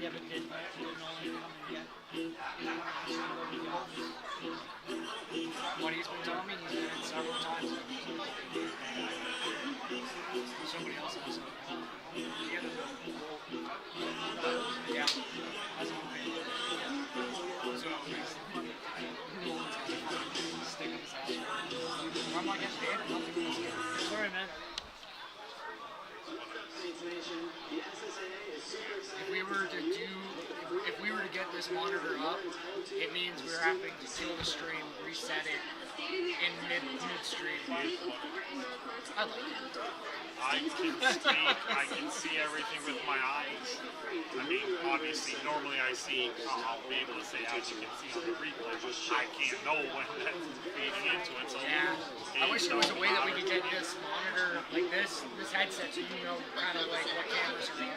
Yeah, but didn't only come in yet. what he's been telling me. He's been in several times. Somebody else has it. Yeah. That's one thing. So no one's gonna stick up his ass. I'm not getting paid or nothing. Sorry, man. If we were to get this monitor up, it means we're having to kill the stream, reset it in mid-stream. I like it. I can see everything with my eyes. I mean, obviously, normally I see, I'll be able to say as you can see on the replay, but I can't know when that's feeding into it. So Yeah. I wish there was a way that we could get this monitor like this headset, so you know kind of like what cameras are in.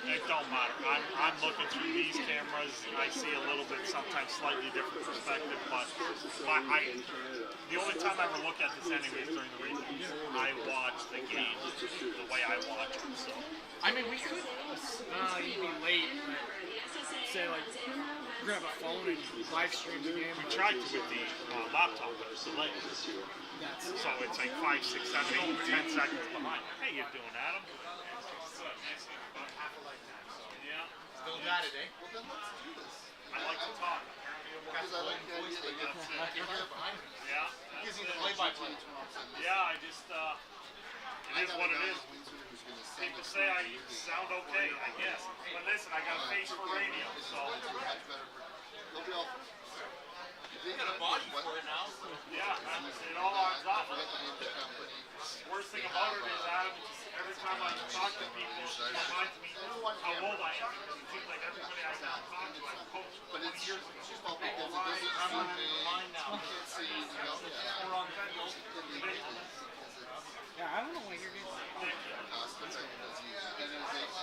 it don't matter. I'm looking through these cameras. I see a little bit, sometimes slightly different perspective, but the only time I ever look at this anyways during the replays, I watch the game the way I watch it. So I mean, we could you'd be late, but say like grab a phone and live stream the game. we tried to with the laptop, but it's delayed. That's So it's like 5, 6, 7, 8, 10 seconds behind. Hey, you doing, Adam? Yeah. Still got it, eh? I like to talk. Because I like the idea that you get behind me. Yeah. Gives you the play-by-play. Yeah, I just, it is what it is. People say I sound okay, I guess. But listen, I got a face for radio, so. You got a body for it now. Yeah, it all adds up. Worst thing about it is, Adam, every time I talk to people, it reminds me how old I am. Because it seems like everybody I now talk to, I've coached 20 years ago. I'm on mine now. Or on Fendel. yeah. I don't know what you're getting.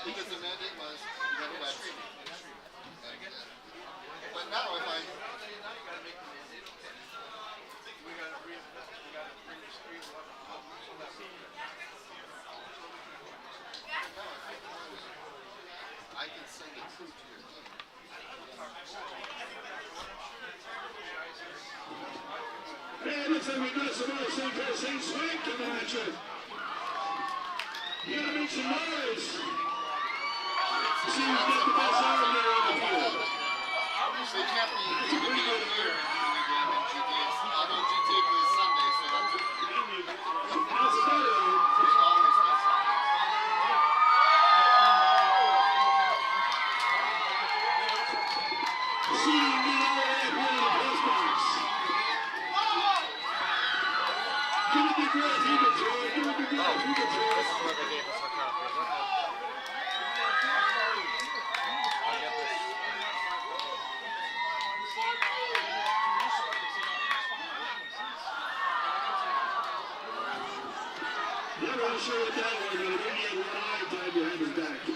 Because the mandate was, you have a bad treatment. But now if I... I can send it through to your team. And looks like we got some more St. Paul St. Swank coming at you. You gotta make some noise. See who's got the best arm there on the field. They can't be beginning of the year. Although GTA plays Sunday, so that's it. That's better. They always play Sunday. See you get all the way up here in the press box. Give it the growth, he can throw it. Give it the growth, he can throw it. Where they gave us our copies. Not really sure what that was, but maybe he had one eye tied behind his back.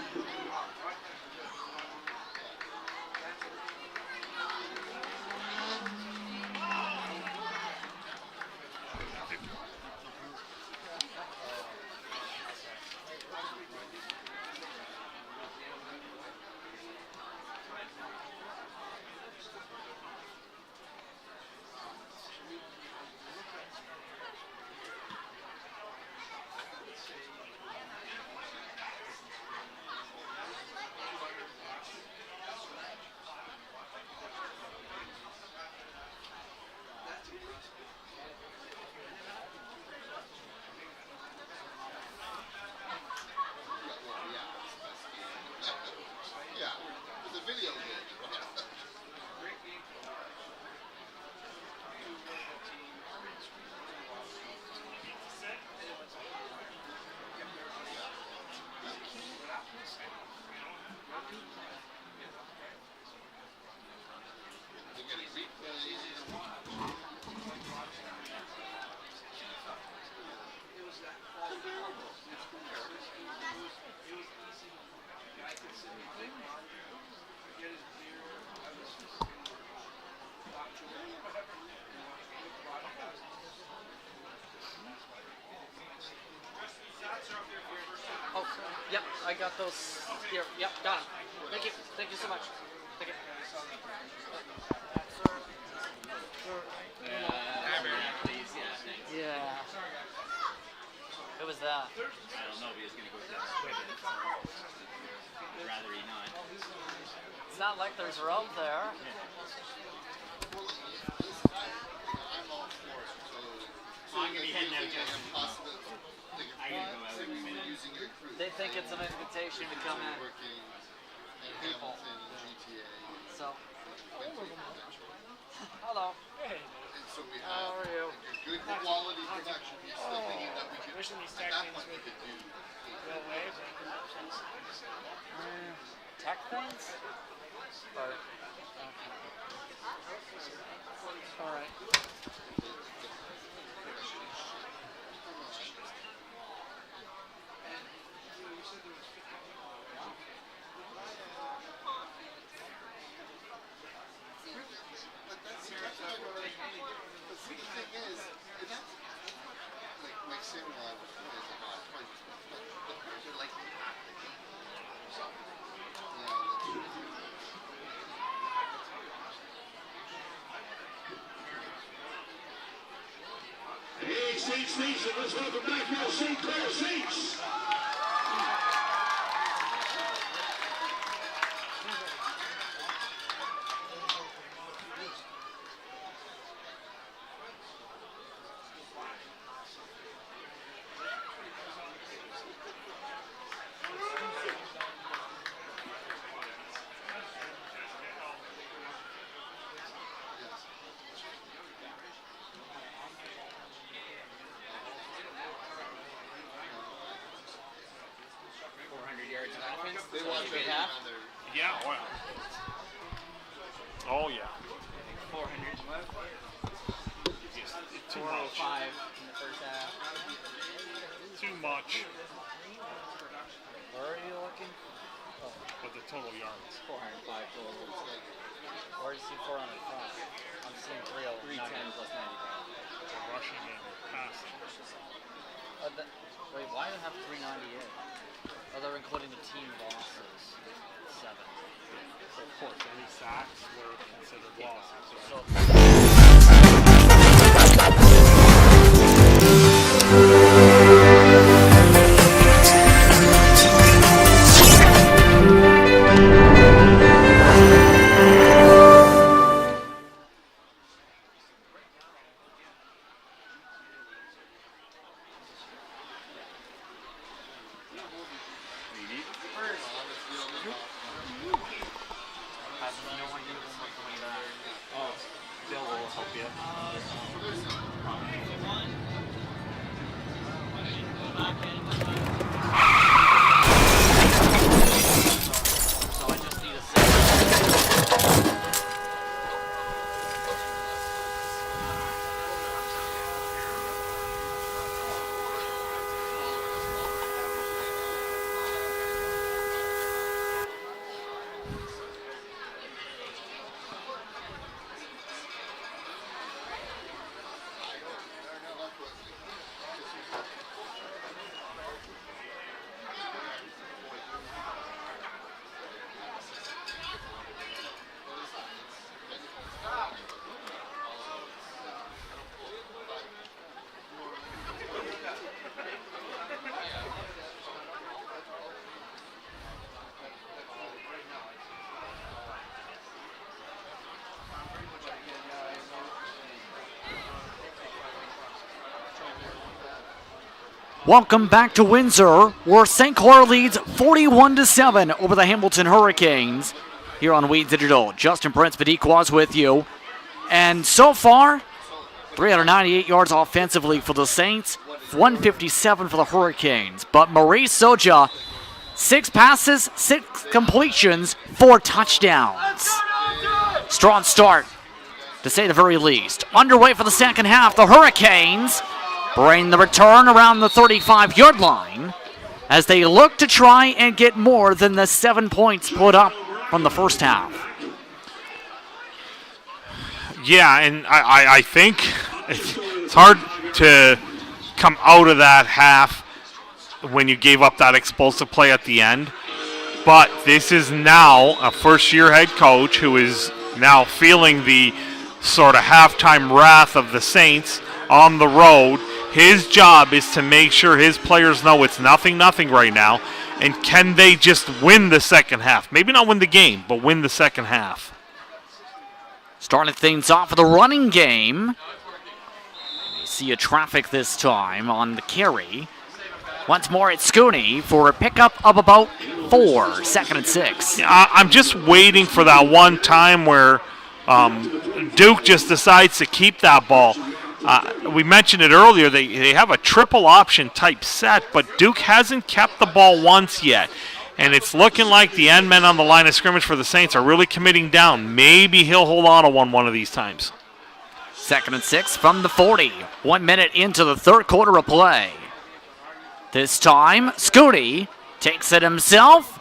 Yep, I got those here. Yep, got them. Thank you. Thank you so much. Thank you. Yeah. Who was that? I don't know if he was going to go to that with it, so I'd rather he not. It's not like there's room there. I'm all for it. So I'm going to be heading out, Justin. possible. I'm going to go out in a minute. Using your crew. They think it's an invitation to come in. Working in Hamilton and GTA. So, Potential. hello. And so we How have are you? good quality production. We're still thinking that we could, Wishing these at tag that teams point, we would could do. go away, but Tech things? Or, okay. All right. But that's the thing is, and that's like Sam and I were friends about friends, but they're like half the game. So, yeah, Hey, Saints Nation, let's welcome back your St. Clair Saints. they watch every half? on their. Yeah, well. Oh, yeah. 400 left. Too much. 405 in the first half. Too much. Where are you looking? But the total yards. 405 total. Where do you see 405? I'm seeing 310 plus 95. The rushing and passing. Wait, why do you have 398? Oh, they're including the team losses. 7. So, of course, any sacks were considered losses. So, Bill will help you. so I just need a 6. Welcome back to Windsor, where St. Clair leads 41-7 over the Hamilton Hurricanes. Here on Weed Digital, Justin Prince Bediquas with you. And so far, 398 yards offensively for the Saints, 157 for the Hurricanes. But Maurice Soja, 6 passes, 6 completions, 4 touchdowns. Strong start, to say the very least. Underway for the second half, the Hurricanes bring the return around the 35-yard line as they look to try and get more than the 7 points put up from the first half. Yeah, and I think it's hard to come out of that half when you gave up that explosive play at the end. But this is now a first-year head coach who is now feeling the sort of halftime wrath of the Saints on the road. His job is to make sure his players know it's 0-0 right now. And can they just win the second half? Maybe not win the game, but win the second half. Starting things off with a running game. You see a traffic this time on the carry. Once more, it's Scooney for a pickup of about 4, 2nd and 6. I'm just waiting for that one time where Duke just decides to keep that ball. We mentioned it earlier, they have a triple option type set, but Duke hasn't kept the ball once yet. And it's looking like the end men on the line of scrimmage for the Saints are really committing down. Maybe he'll hold on to one of these times. 2nd and 6 from the 40. 1 minute into the third quarter of play. This time, Scooney takes it himself.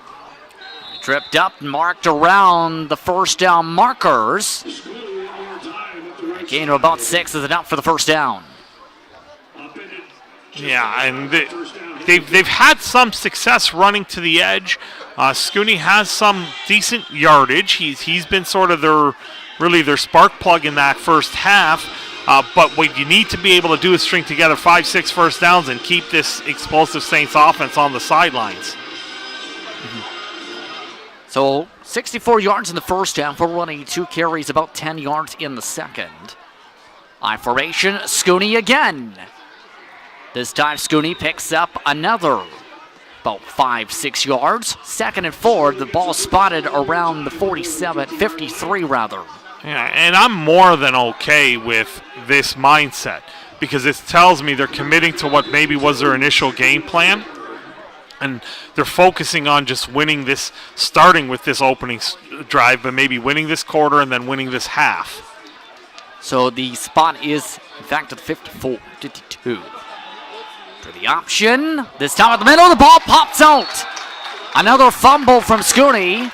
Tripped up and marked around the first down markers. A gain of about 6 is enough for the first down. Yeah, and they've had some success running to the edge. Scooney has some decent yardage. He's been sort of their spark plug in that first half. But what you need to be able to do is string together 5-6 first downs and keep this explosive Saints offense on the sidelines. So 64 yards in the first half for running 2 carries, about 10 yards in the second. I formation, Scooney again. This time Scooney picks up another about 5-6 yards. 2nd and 4, the ball spotted around the 53 rather. Yeah, and I'm more than okay with this mindset because it tells me they're committing to what maybe was their initial game plan. And they're focusing on just winning this, starting with this opening drive, but maybe winning this quarter and then winning this half. So the spot is, in fact, at 52. For the option, this time at the middle, the ball pops out. Another fumble from Scooney,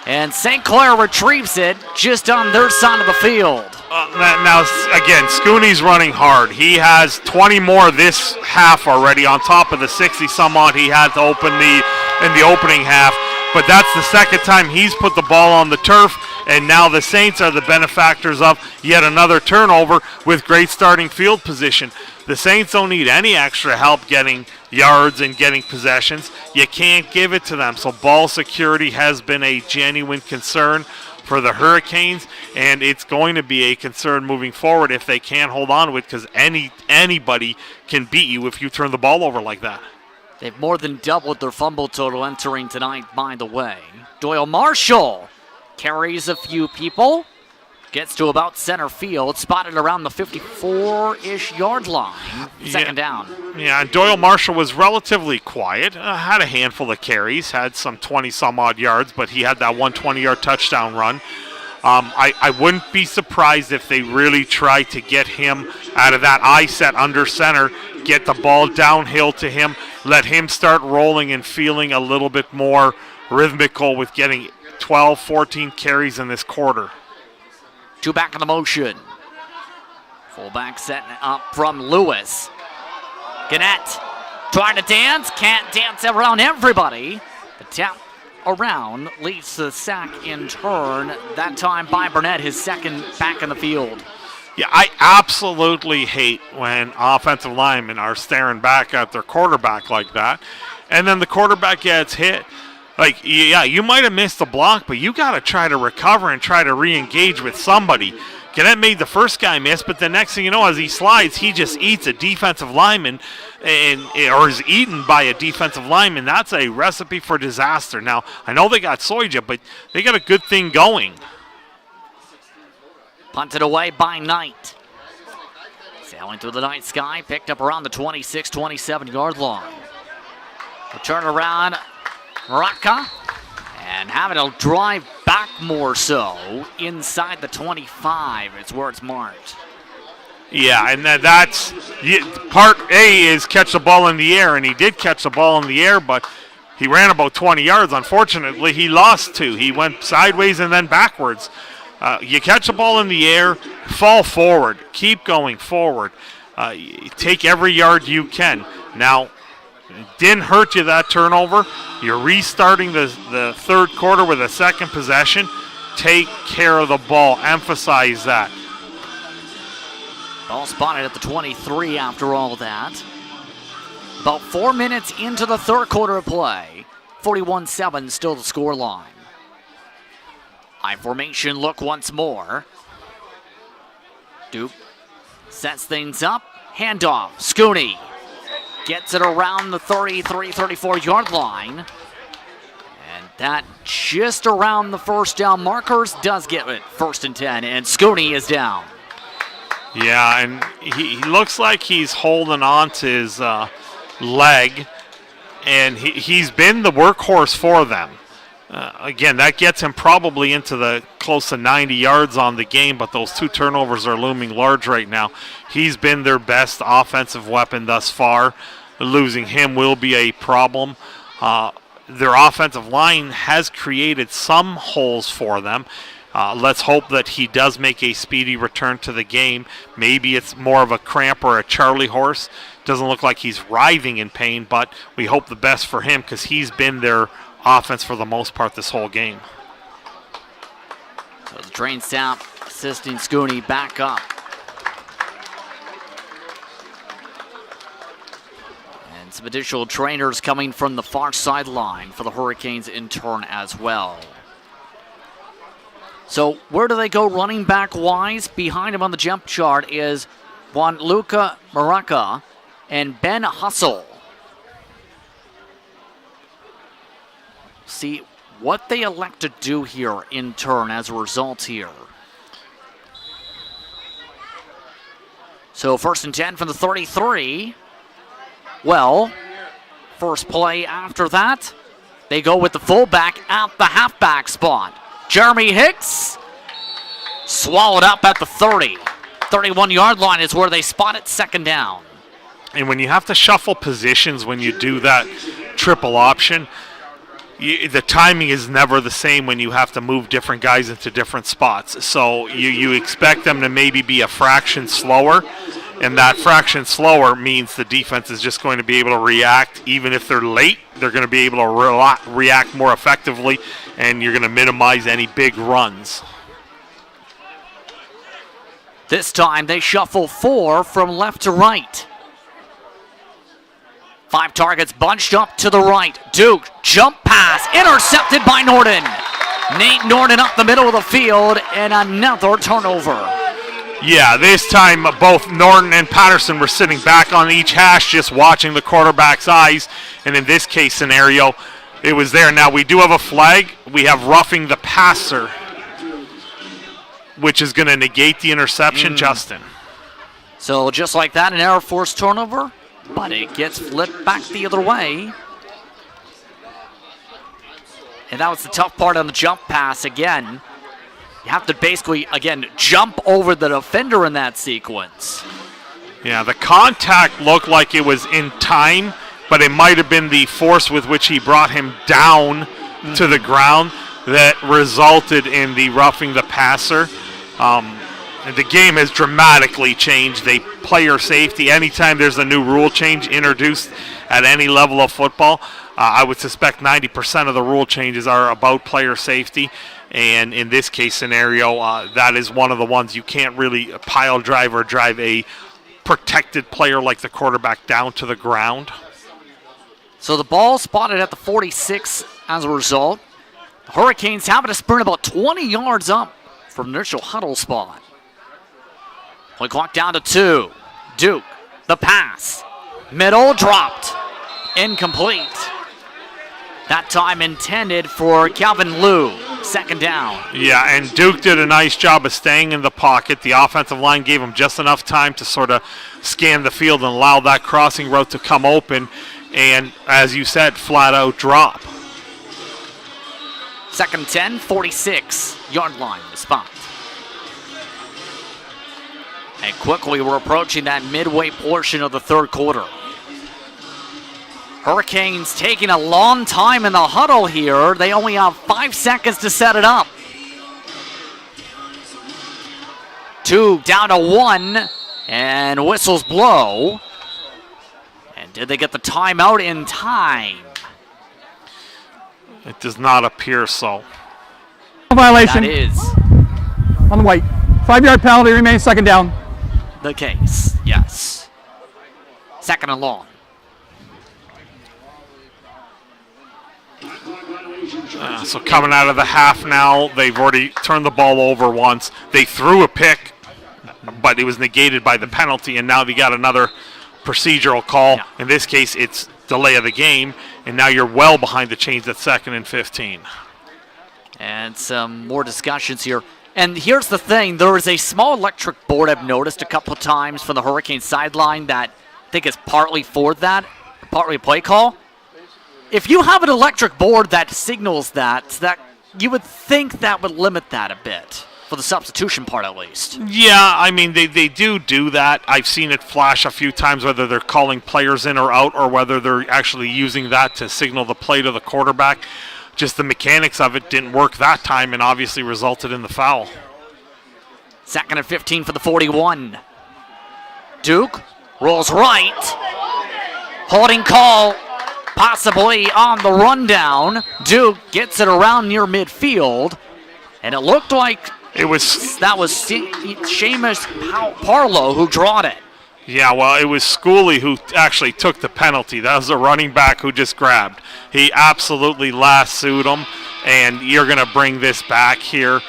and St. Clair retrieves it just on their side of the field. Now, again, Scooney's running hard. He has 20 more this half already on top of the 60-some-odd he had to open in the opening half. But that's the second time he's put the ball on the turf, and now the Saints are the benefactors of yet another turnover with great starting field position. The Saints don't need any extra help getting yards and getting possessions. You can't give it to them. So ball security has been a genuine concern for the Hurricanes, and it's going to be a concern moving forward if they can't hold on to it, because anybody can beat you if you turn the ball over like that. They've more than doubled their fumble total entering tonight, by the way. Doyle Marshall carries a few people, gets to about center field, spotted around the 54-ish yard line, second down. Yeah, and Doyle Marshall was relatively quiet, had a handful of carries, had some 20-some-odd yards, but he had that 120-yard touchdown run. I wouldn't be surprised if they really try to get him out of that eye set under center, get the ball downhill to him, let him start rolling and feeling a little bit more rhythmical with getting 12, 14 carries in this quarter. 2 back in the motion. Fullback setting up from Lewis. Gannett trying to dance, can't dance around everybody. The tap around leads to the sack in turn, that time by Burnett, his second back in the field. Yeah, I absolutely hate when offensive linemen are staring back at their quarterback like that, and then the quarterback gets hit. Like, yeah, you might have missed the block, but you got to try to recover and try to re-engage with somebody. Gannett made the first guy miss, but the next thing you know, as he slides, he just eats a defensive lineman or is eaten by a defensive lineman. That's a recipe for disaster. Now, I know they got Soija, but they got a good thing going. Punted away by Knight. Sailing through the night sky, picked up around the 26, 27-yard line. We'll turn around Raka and having to drive back more so inside the 25 is where it's marked. Yeah, and that's part A is catch the ball in the air, and he did catch the ball in the air, but he ran about 20 yards. Unfortunately, he lost 2. He went sideways and then backwards. You catch the ball in the air, fall forward, keep going forward. Take every yard you can. Now, It didn't hurt you, that turnover. You're restarting the third quarter with a second possession. Take care of the ball. Emphasize that. Ball spotted at the 23 after all that. About 4 minutes into the third quarter of play. 41-7 still the score line. High formation look once more. Duke sets things up. Handoff. Scooney gets it around the 33, 34-yard line. And that just around the first down markers does get it. 1st and 10, and Scooney is down. Yeah, and he looks like he's holding on to his leg, and he's been the workhorse for them. Again, that gets him probably into the close to 90 yards on the game, but those 2 turnovers are looming large right now. He's been their best offensive weapon thus far. Losing him will be a problem. Their offensive line has created some holes for them. Let's hope that he does make a speedy return to the game. Maybe it's more of a cramp or a Charlie horse. Doesn't look like he's writhing in pain, but we hope the best for him because he's been their offense for the most part this whole game. So the train staff assisting Scooney back up. And some additional trainers coming from the far sideline for the Hurricanes in turn as well. So where do they go running back wise? Behind him on the jump chart is Juanluca Maraca and Ben Hustle. See what they elect to do here in turn as a result here. So 1st and 10 from the 33. Well, first play after that, they go with the fullback at the halfback spot. Jeremy Hicks swallowed up at the 30. 31-yard line is where they spot it, 2nd down. And when you have to shuffle positions when you do that triple option, the timing is never the same when you have to move different guys into different spots. So you expect them to maybe be a fraction slower, and that fraction slower means the defense is just going to be able to react. Even if they're late, they're going to be able to react more effectively, and you're going to minimize any big runs. This time they shuffle 4 from left to right. 5 targets bunched up to the right. Duke, jump pass, intercepted by Norton. Nate Norton up the middle of the field, and another turnover. Yeah, this time both Norton and Patterson were sitting back on each hash just watching the quarterback's eyes, and in this case scenario, it was there. Now, we do have a flag. We have roughing the passer, which is going to negate the interception, Justin. So just like that, an error force turnover. But it gets flipped back the other way. And that was the tough part on the jump pass again. You have to basically, again, jump over the defender in that sequence. Yeah, the contact looked like it was in time, but it might have been the force with which he brought him down to the ground that resulted in the roughing the passer. The game has dramatically changed. They player safety. Anytime there's a new rule change introduced at any level of football, I would suspect 90% of the rule changes are about player safety. And in this case scenario, that is one of the ones you can't really pile drive or drive a protected player like the quarterback down to the ground. So the ball spotted at the 46 as a result. The Hurricanes having to sprint about 20 yards up from the initial huddle spot. Play clock down to 2. Duke, the pass. Middle, dropped. Incomplete. That time intended for Calvin Liu. 2nd down. Yeah, and Duke did a nice job of staying in the pocket. The offensive line gave him just enough time to sort of scan the field and allow that crossing route to come open. And, as you said, flat out drop. 2nd 10, 46-yard line, the spot. And quickly we're approaching that midway portion of the third quarter. Hurricanes taking a long time in the huddle here. They only have 5 seconds to set it up. 2 down to 1, and whistles blow. And Did they get the timeout in time? It does not appear so. Violation That is on the white. 5-yard penalty remains, second down. the case, yes. Second and long. So coming out of the half now, they've already turned the ball over once. They threw a pick, but it was negated by the penalty, and now they got another procedural call. Yeah. In this case, it's delay of the game, and now you're well behind the chains at 2nd and 15. And some more discussions here. And here's the thing, there is a small electric board I've noticed a couple of times from the Hurricane sideline that I think is partly for that, partly a play call. If you have an electric board that signals that you would think that would limit that a bit, for the substitution part at least. Yeah, I mean, they do that. I've seen it flash a few times, whether they're calling players in or out, or whether they're actually using that to signal the play to the quarterback. Just the mechanics of it didn't work that time and obviously resulted in the foul. 2nd and 15 for the 41. Duke rolls right. Holding call possibly on the rundown. Duke gets it around near midfield. And it looked like It was, that was Seamus Parlow who drawed it. yeah, well, it was Schooley who actually took the penalty. That was a running back who just grabbed. He absolutely lassoed him, and you're going to bring this back here.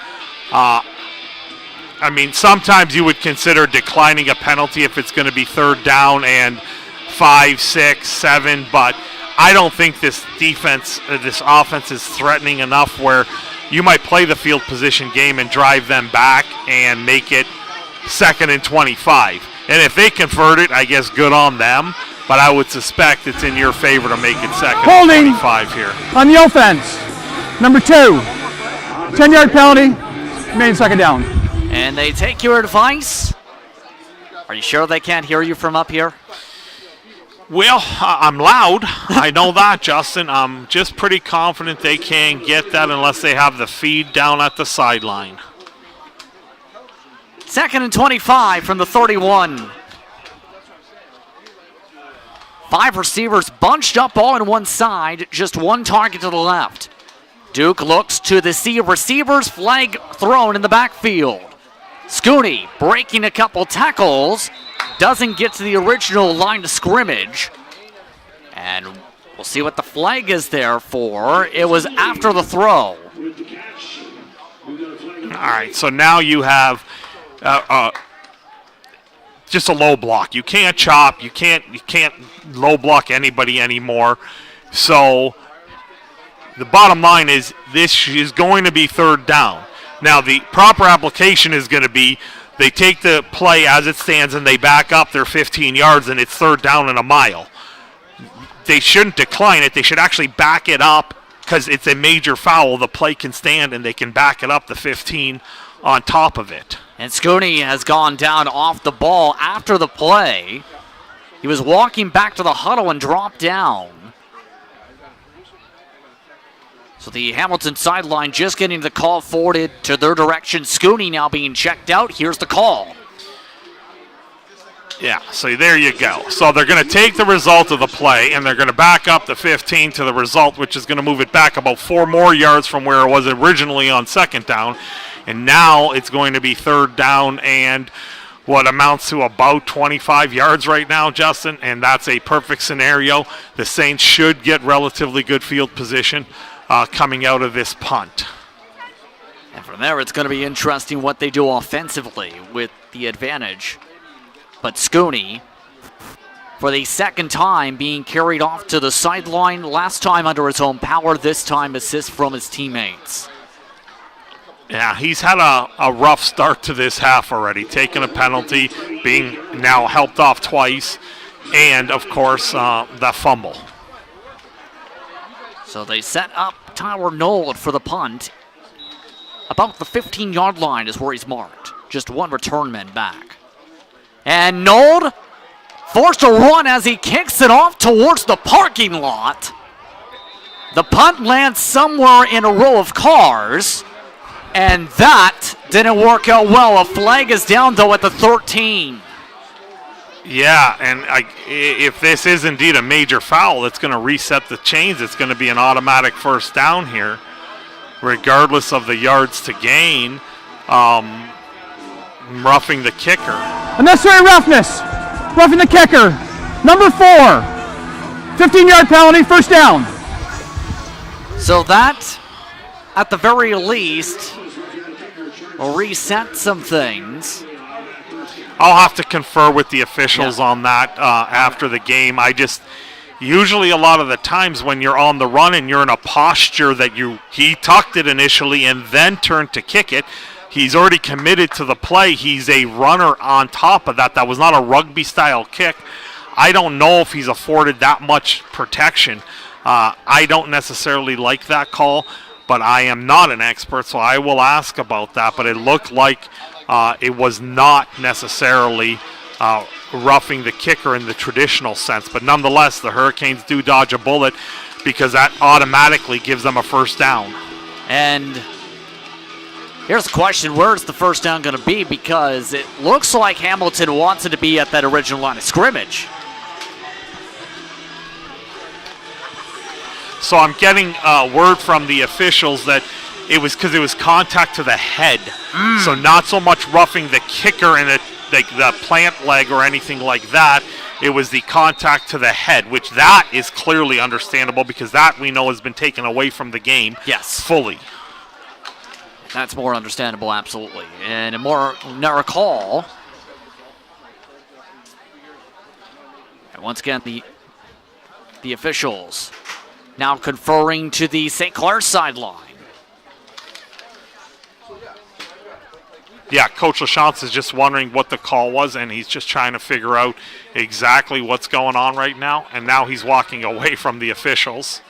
I mean, sometimes you would consider declining a penalty if it's going to be 3rd down and 5, 6, 7, but I don't think this offense is threatening enough where you might play the field position game and drive them back and make it 2nd and 25. And if they convert it, I guess good on them, but I would suspect it's in your favor to make it 2nd and Holding 25 here. on the offense. Number 2. 10-yard penalty remains, second down. And they take your advice. Are you sure they can't hear you from up here? Well, I'm loud. I know that, Justin. I'm just pretty confident they can't get that unless they have the feed down at the sideline. 2nd and 25 from the 31. 5 receivers bunched up all on one side, just one target to the left. Duke looks to the sea of receivers, flag thrown in the backfield. Scooney breaking a couple tackles, doesn't get to the original line of scrimmage. And we'll see what the flag is there for. It was after the throw. All right, so now you have just a low block. You can't chop. You can't low block anybody anymore. So the bottom line is this is going to be 3rd down. Now the proper application is going to be they take the play as it stands and they back up their 15 yards and it's 3rd down and a mile. They shouldn't decline it. They should actually back it up because it's a major foul. The play can stand and they can back it up the 15 on top of it. And Scooney has gone down off the ball after the play. He was walking back to the huddle and dropped down. So the Hamilton sideline just getting the call forwarded to their direction. Scooney now being checked out. Here's the call. Yeah, so there you go. So they're going to take the result of the play, and they're going to back up the 15 to the result, which is going to move it back about 4 more yards from where it was originally on 2nd down. And now it's going to be 3rd down and what amounts to about 25 yards right now, Justin, and that's a perfect scenario. The Saints should get relatively good field position coming out of this punt. And from there, it's going to be interesting what they do offensively with the advantage. But Scooney, for the 2nd time, being carried off to the sideline. Last time under his own power, this time assist from his teammates. Yeah, he's had a rough start to this half already, taking a penalty, being now helped off twice, and, of course, that fumble. So they set up Tyler Nold for the punt. About the 15-yard line is where he's marked. Just one return man back. And Nold forced a run as he kicks it off towards the parking lot. The punt lands somewhere in a row of cars. And that didn't work out well. A flag is down, though, at the 13. Yeah, and if this is indeed a major foul, it's going to reset the chains. It's going to be an automatic first down here, regardless of the yards to gain. Roughing the kicker. Unnecessary roughness. Roughing the kicker. Number 4. 15-yard penalty, first down. So that, at the very least, will reset some things. I'll have to confer with the officials on that after the game. Usually a lot of the times when you're on the run and you're in a posture that he tucked it initially and then turned to kick it, he's already committed to the play. He's a runner on top of that. That was not a rugby-style kick. I don't know if he's afforded that much protection. I don't necessarily like that call, but I am not an expert, so I will ask about that. But it looked like it was not necessarily roughing the kicker in the traditional sense. But nonetheless, the Hurricanes do dodge a bullet because that automatically gives them a first down. And here's the question, where's the first down going to be? Because it looks like Hamilton wants it to be at that original line of scrimmage. So I'm getting word from the officials that it was because it was contact to the head. So not so much roughing the kicker and the plant leg or anything like that. It was the contact to the head, which that is clearly understandable because that we know has been taken away from the game fully. That's more understandable, absolutely. And a more recall. And once again, the officials now conferring to the St. Clair sideline. Yeah, Coach Lachance is just wondering what the call was, and he's just trying to figure out exactly what's going on right now. And now he's walking away from the officials.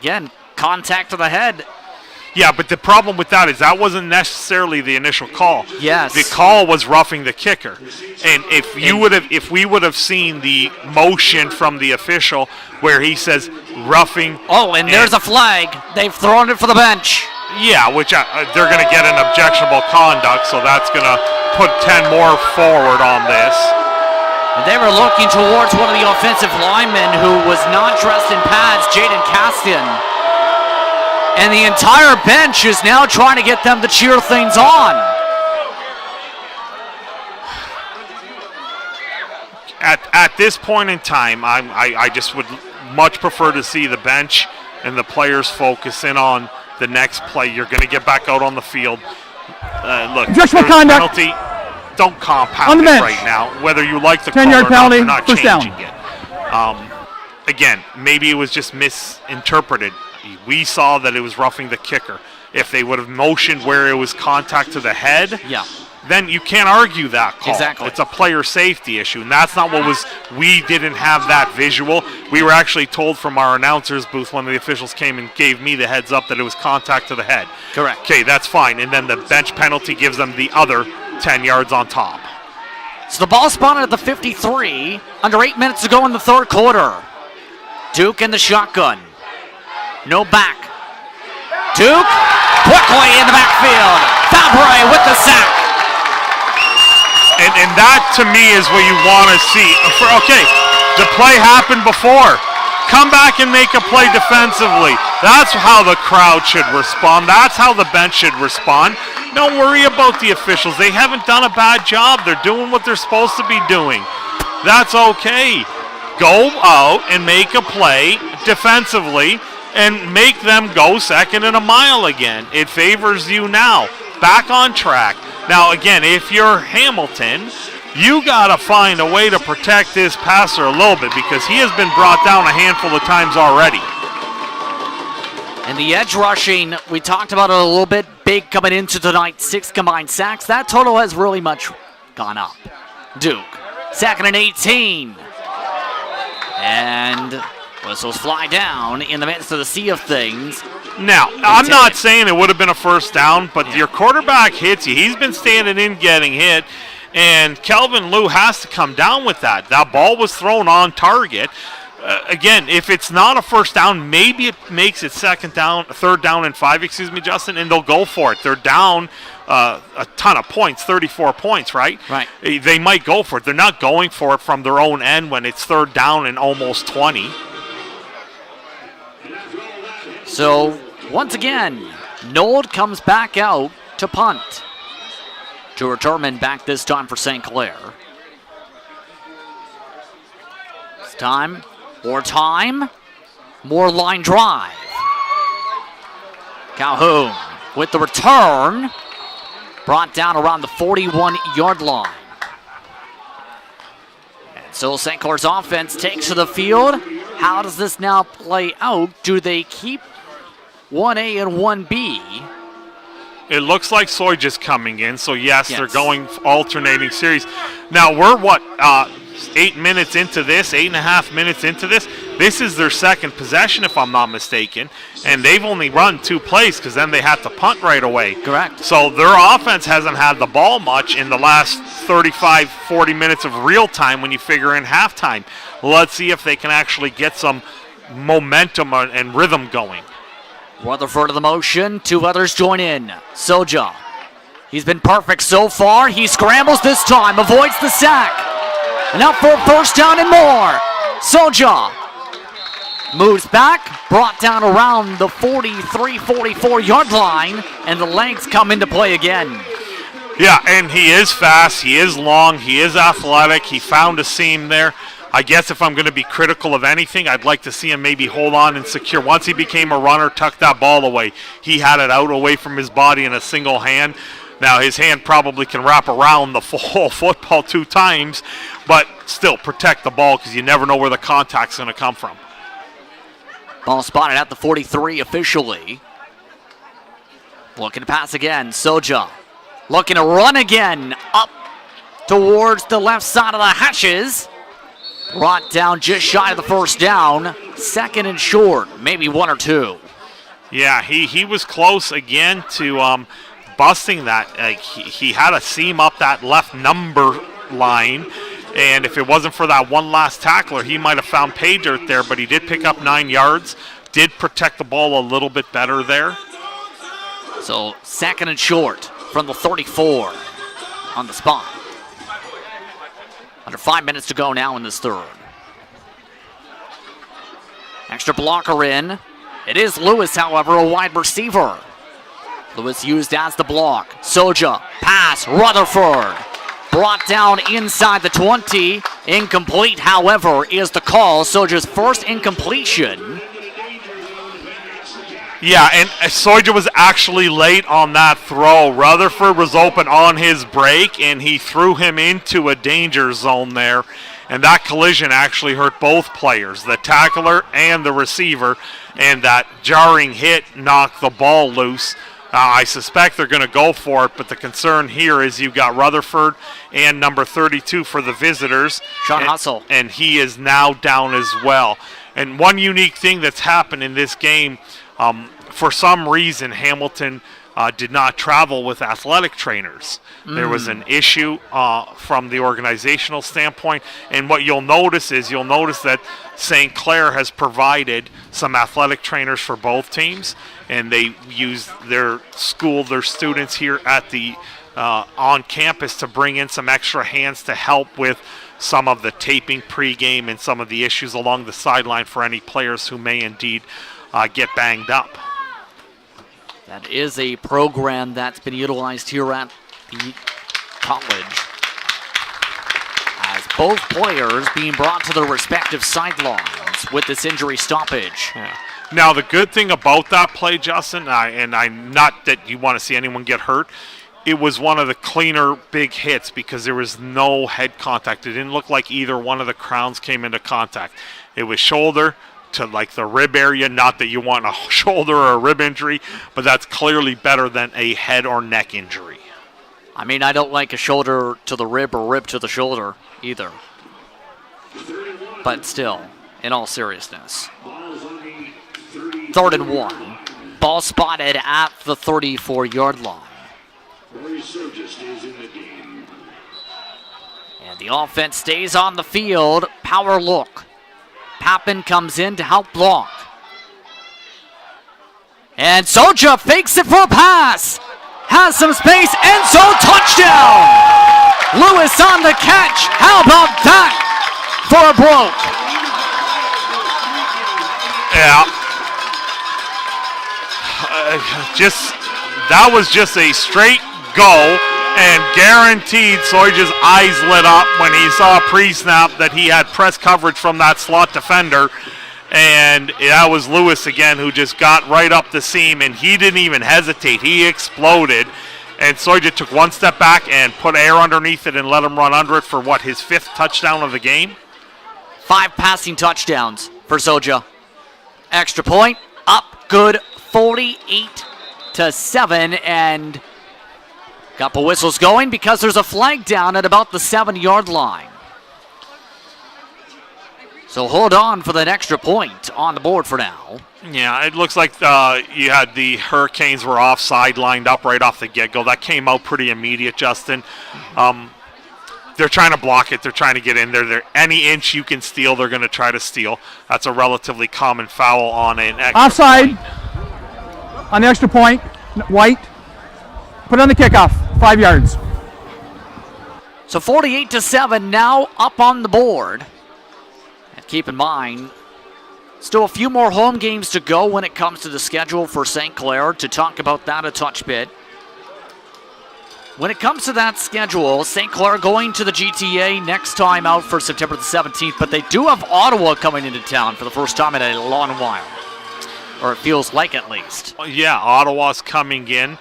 Again, contact to the head. Yeah, but the problem with that is that wasn't necessarily the initial call. Yes. The call was roughing the kicker. And if we would have seen the motion from the official where he says roughing. Oh, and there's a flag. They've thrown it for the bench. Yeah, which they're going to get an objectionable conduct, so that's going to put 10 more forward on this. And they were looking towards one of the offensive linemen who was not dressed in pads, Jaden Caston. And the entire bench is now trying to get them to cheer things on. At this point in time, I just would much prefer to see the bench and the players focus in on the next play. You're going to get back out on the field. Look, Objectionable conduct. Penalty. Don't compound On the it bench. right now. Whether you like the 10-yard call or penalty, not, first you're not down. changing it. Again, maybe it was just misinterpreted. We saw that it was roughing the kicker. If they would have motioned where it was contact to the head, then you can't argue that call. Exactly. It's a player safety issue, and that's not what was. We didn't have that visual. We were actually told from our announcers booth when the officials came and gave me the heads up that it was contact to the head. Correct. Okay, that's fine. And then the bench penalty gives them the other 10 yards on top. So the ball spotted at the 53, under 8 minutes to go in the third quarter. Duke in the shotgun. No back. Duke quickly in the backfield. Fabre with the sack. And that, to me, is what you want to see. Okay, the play happened before. Come back and make a play defensively. That's how the crowd should respond. That's how the bench should respond. Don't worry about the officials. They haven't done a bad job. They're doing what they're supposed to be doing. That's okay. Go out and make a play defensively and make them go second and a mile again. It favors you now. Back on track. Now, again, if you're Hamilton, you got to find a way to protect this passer a little bit because he has been brought down a handful of times already. And the edge rushing, we talked about it a little bit, big coming into tonight, 6 combined sacks. That total has really much gone up. Duke, 2nd and 18. And whistles fly down in the midst of the sea of things. Now, I'm not saying it would have been a first down, but your quarterback hits you. He's been standing in getting hit, and Kelvin Liu has to come down with that. That ball was thrown on target. Again, if it's not a first down, maybe it makes it third down and 5, Justin, and they'll go for it. They're down a ton of points, 34 points, right? Right. They might go for it. They're not going for it from their own end when it's third down and almost 20. So, once again, Nold comes back out to punt. To return back this time for St. Clair. It's time. More line drive. Calhoun with the return. Brought down around the 41-yard line. And so St. Clair's offense takes to the field. How does this now play out? Do they keep 1A and 1B? It looks like Soij is coming in, so yes, they're Yes. going alternating series. Now, we're 8 minutes into this, 8.5 minutes into this. This is their second possession, if I'm not mistaken, and they've only run 2 plays because then they had to punt right away. Correct. So their offense hasn't had the ball much in the last 35, 40 minutes of real time when you figure in halftime. Let's see if they can actually get some momentum and rhythm going. Rutherford of the motion. 2 others join in. Soja. He's been perfect so far. He scrambles this time, avoids the sack. And up for a first down and more. Soja moves back, brought down around the 43, 44-yard line, and the lengths come into play again. Yeah, and he is fast, he is long, he is athletic, he found a seam there. I guess if I'm going to be critical of anything, I'd like to see him maybe hold on and secure. Once he became a runner, tuck that ball away. He had it out away from his body in a single hand. Now, his hand probably can wrap around the whole football 2 times, but still protect the ball because you never know where the contact's going to come from. Ball spotted at the 43 officially. Looking to pass again, Soja. Looking to run again, up towards the left side of the hashes. Brought down just shy of the first down. Second and short, maybe 1 or 2. Yeah, he was close again to busting that. He had a seam up that left number line, and if it wasn't for that one last tackler, he might have found pay dirt there, but he did pick up 9 yards, did protect the ball a little bit better there. So second and short from the 34 on the spot. Under 5 minutes to go now in this third. Extra blocker in. It is Lewis, however, a wide receiver. Lewis used as the block. Soja, pass, Rutherford. Brought down inside the 20. Incomplete, however, is the call. Soja's first incompletion. Yeah, and Soja was actually late on that throw. Rutherford was open on his break, and he threw him into a danger zone there. And that collision actually hurt both players, the tackler and the receiver. And that jarring hit knocked the ball loose. I suspect they're going to go for it, but the concern here is you've got Rutherford and number 32 for the visitors. Sean Hustle. And he is now down as well. And one unique thing that's happened in this game, for some reason, Hamilton did not travel with athletic trainers. There was an issue from the organizational standpoint, and what you'll notice is that St. Clair has provided some athletic trainers for both teams, and they use their students here at the on campus to bring in some extra hands to help with some of the taping pregame and some of the issues along the sideline for any players who may indeed get banged up. That is a program that's been utilized here at the college, as both players being brought to their respective sidelines with this injury stoppage. Yeah. Now, the good thing about that play, Justin, and I'm not that you want to see anyone get hurt, it was one of the cleaner big hits because there was no head contact. It didn't look like either one of the crowns came into contact. It was shoulder to like the rib area, not that you want a shoulder or a rib injury, but that's clearly better than a head or neck injury. I mean, I don't like a shoulder to the rib or rib to the shoulder either. But still, in all seriousness. 3rd and 1. Ball spotted at the 34-yard line. And the offense stays on the field. Power look. Pappen comes in to help block. And Soja fakes it for a pass. Has some space. Enzo touchdown. Lewis on the catch. How about that for a broke? Yeah. That was just a straight go, and guaranteed Soja's eyes lit up when he saw pre-snap that he had press coverage from that slot defender. And that was Lewis again who just got right up the seam, and he didn't even hesitate. He exploded, and Soja took one step back and put air underneath it and let him run under it for his 5th touchdown of the game. 5 passing touchdowns for Soja. Extra point, up good, 48-7, and couple whistles going because there's a flag down at about the 7-yard line. So hold on for that extra point on the board for now. Yeah, it looks like you had the Hurricanes were offside, lined up right off the get-go. That came out pretty immediate, Justin. They're trying to block it. They're trying to get in there. Any inch you can steal, they're going to try to steal. That's a relatively common foul on an extra Offside point. on the extra point. White. Put it on the kickoff. 5 yards. So 48-7 now up on the board. And keep in mind, still a few more home games to go when it comes to the schedule for St. Clair. To talk about that a touch bit. When it comes to that schedule, St. Clair going to the GTA next time out for September the 17th, but they do have Ottawa coming into town for the first time in a long while. Or it feels like at least. Yeah, Ottawa's coming in.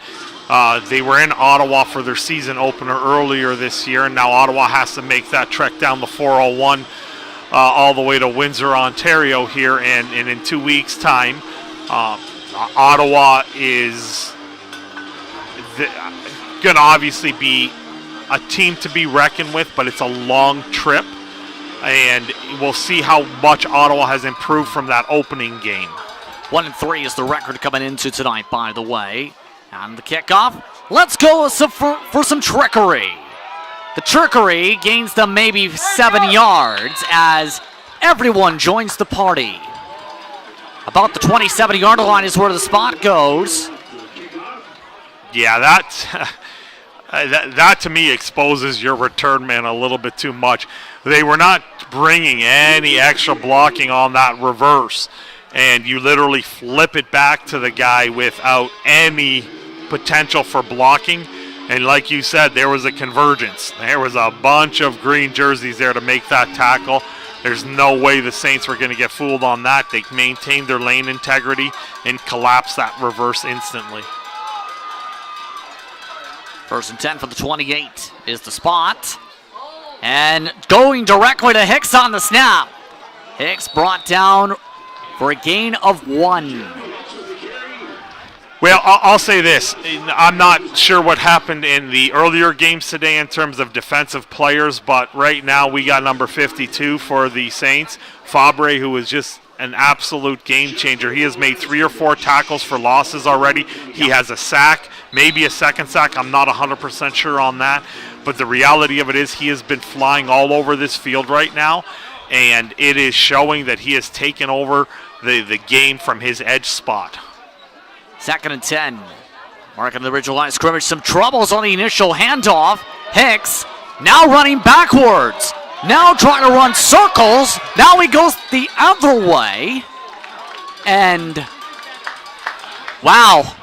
They were in Ottawa for their season opener earlier this year, and now Ottawa has to make that trek down the 401 all the way to Windsor, Ontario here, and in 2 weeks' time. Ottawa is going to obviously be a team to be reckoned with, but it's a long trip, and we'll see how much Ottawa has improved from that opening game. 1-3 is the record coming into tonight, by the way. And the kickoff, let's go for some trickery. The trickery gains them maybe 7 yards as everyone joins the party. About the 27-yard line is where the spot goes. Yeah, that to me exposes your return man a little bit too much. They were not bringing any extra blocking on that reverse, and you literally flip it back to the guy without any potential for blocking. And like you said, there was a convergence. There was a bunch of green jerseys there to make that tackle. There's no way the Saints were going to get fooled on that. They maintained their lane integrity and collapsed that reverse instantly. 1st and 10 for the 28 is the spot. And going directly to Hicks on the snap. Hicks brought down for a gain of 1. Well, I'll say this. I'm not sure what happened in the earlier games today in terms of defensive players, but right now we got number 52 for the Saints, Fabre, who is just an absolute game changer. He has made 3 or 4 tackles for losses already. He has a sack, maybe a second sack. I'm not 100% sure on that, but the reality of it is he has been flying all over this field right now, and it is showing that he has taken over the game from his edge spot. 2nd and 10. Marking the original line of scrimmage. Some troubles on the initial handoff. Hicks now running backwards. Now trying to run circles. Now he goes the other way. And wow.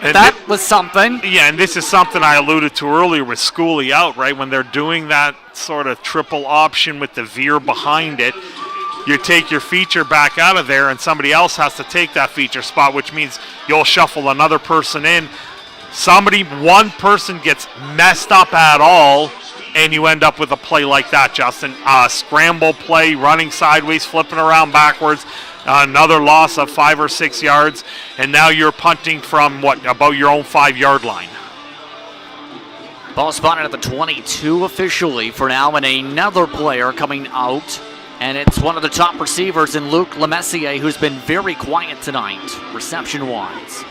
And that was something. Yeah, and this is something I alluded to earlier with Schooley out, right? When they're doing that sort of triple option with the veer behind it, you take your feature back out of there and somebody else has to take that feature spot, which means you'll shuffle another person in. One person gets messed up at all, and you end up with a play like that, Justin. Scramble play, running sideways, flipping around backwards, another loss of 5 or 6 yards, and now you're punting from, about your own 5-yard line. Ball spotted at the 22 officially for now, and another player coming out. And it's one of the top receivers in Luke Lemessier, who's been very quiet tonight, reception-wise.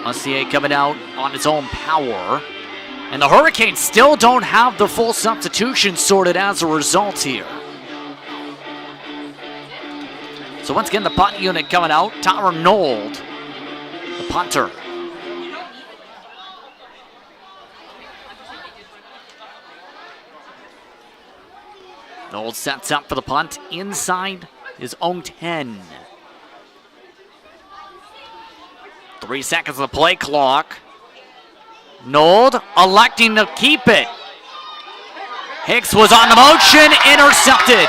Lemessier coming out on his own power. And the Hurricanes still don't have the full substitution sorted as a result here. So once again, the punt unit coming out. Tyler Nold, the punter. Nold sets up for the punt inside his own 10. 3 seconds of the play clock. Nold electing to keep it. Hicks was on the motion, intercepted.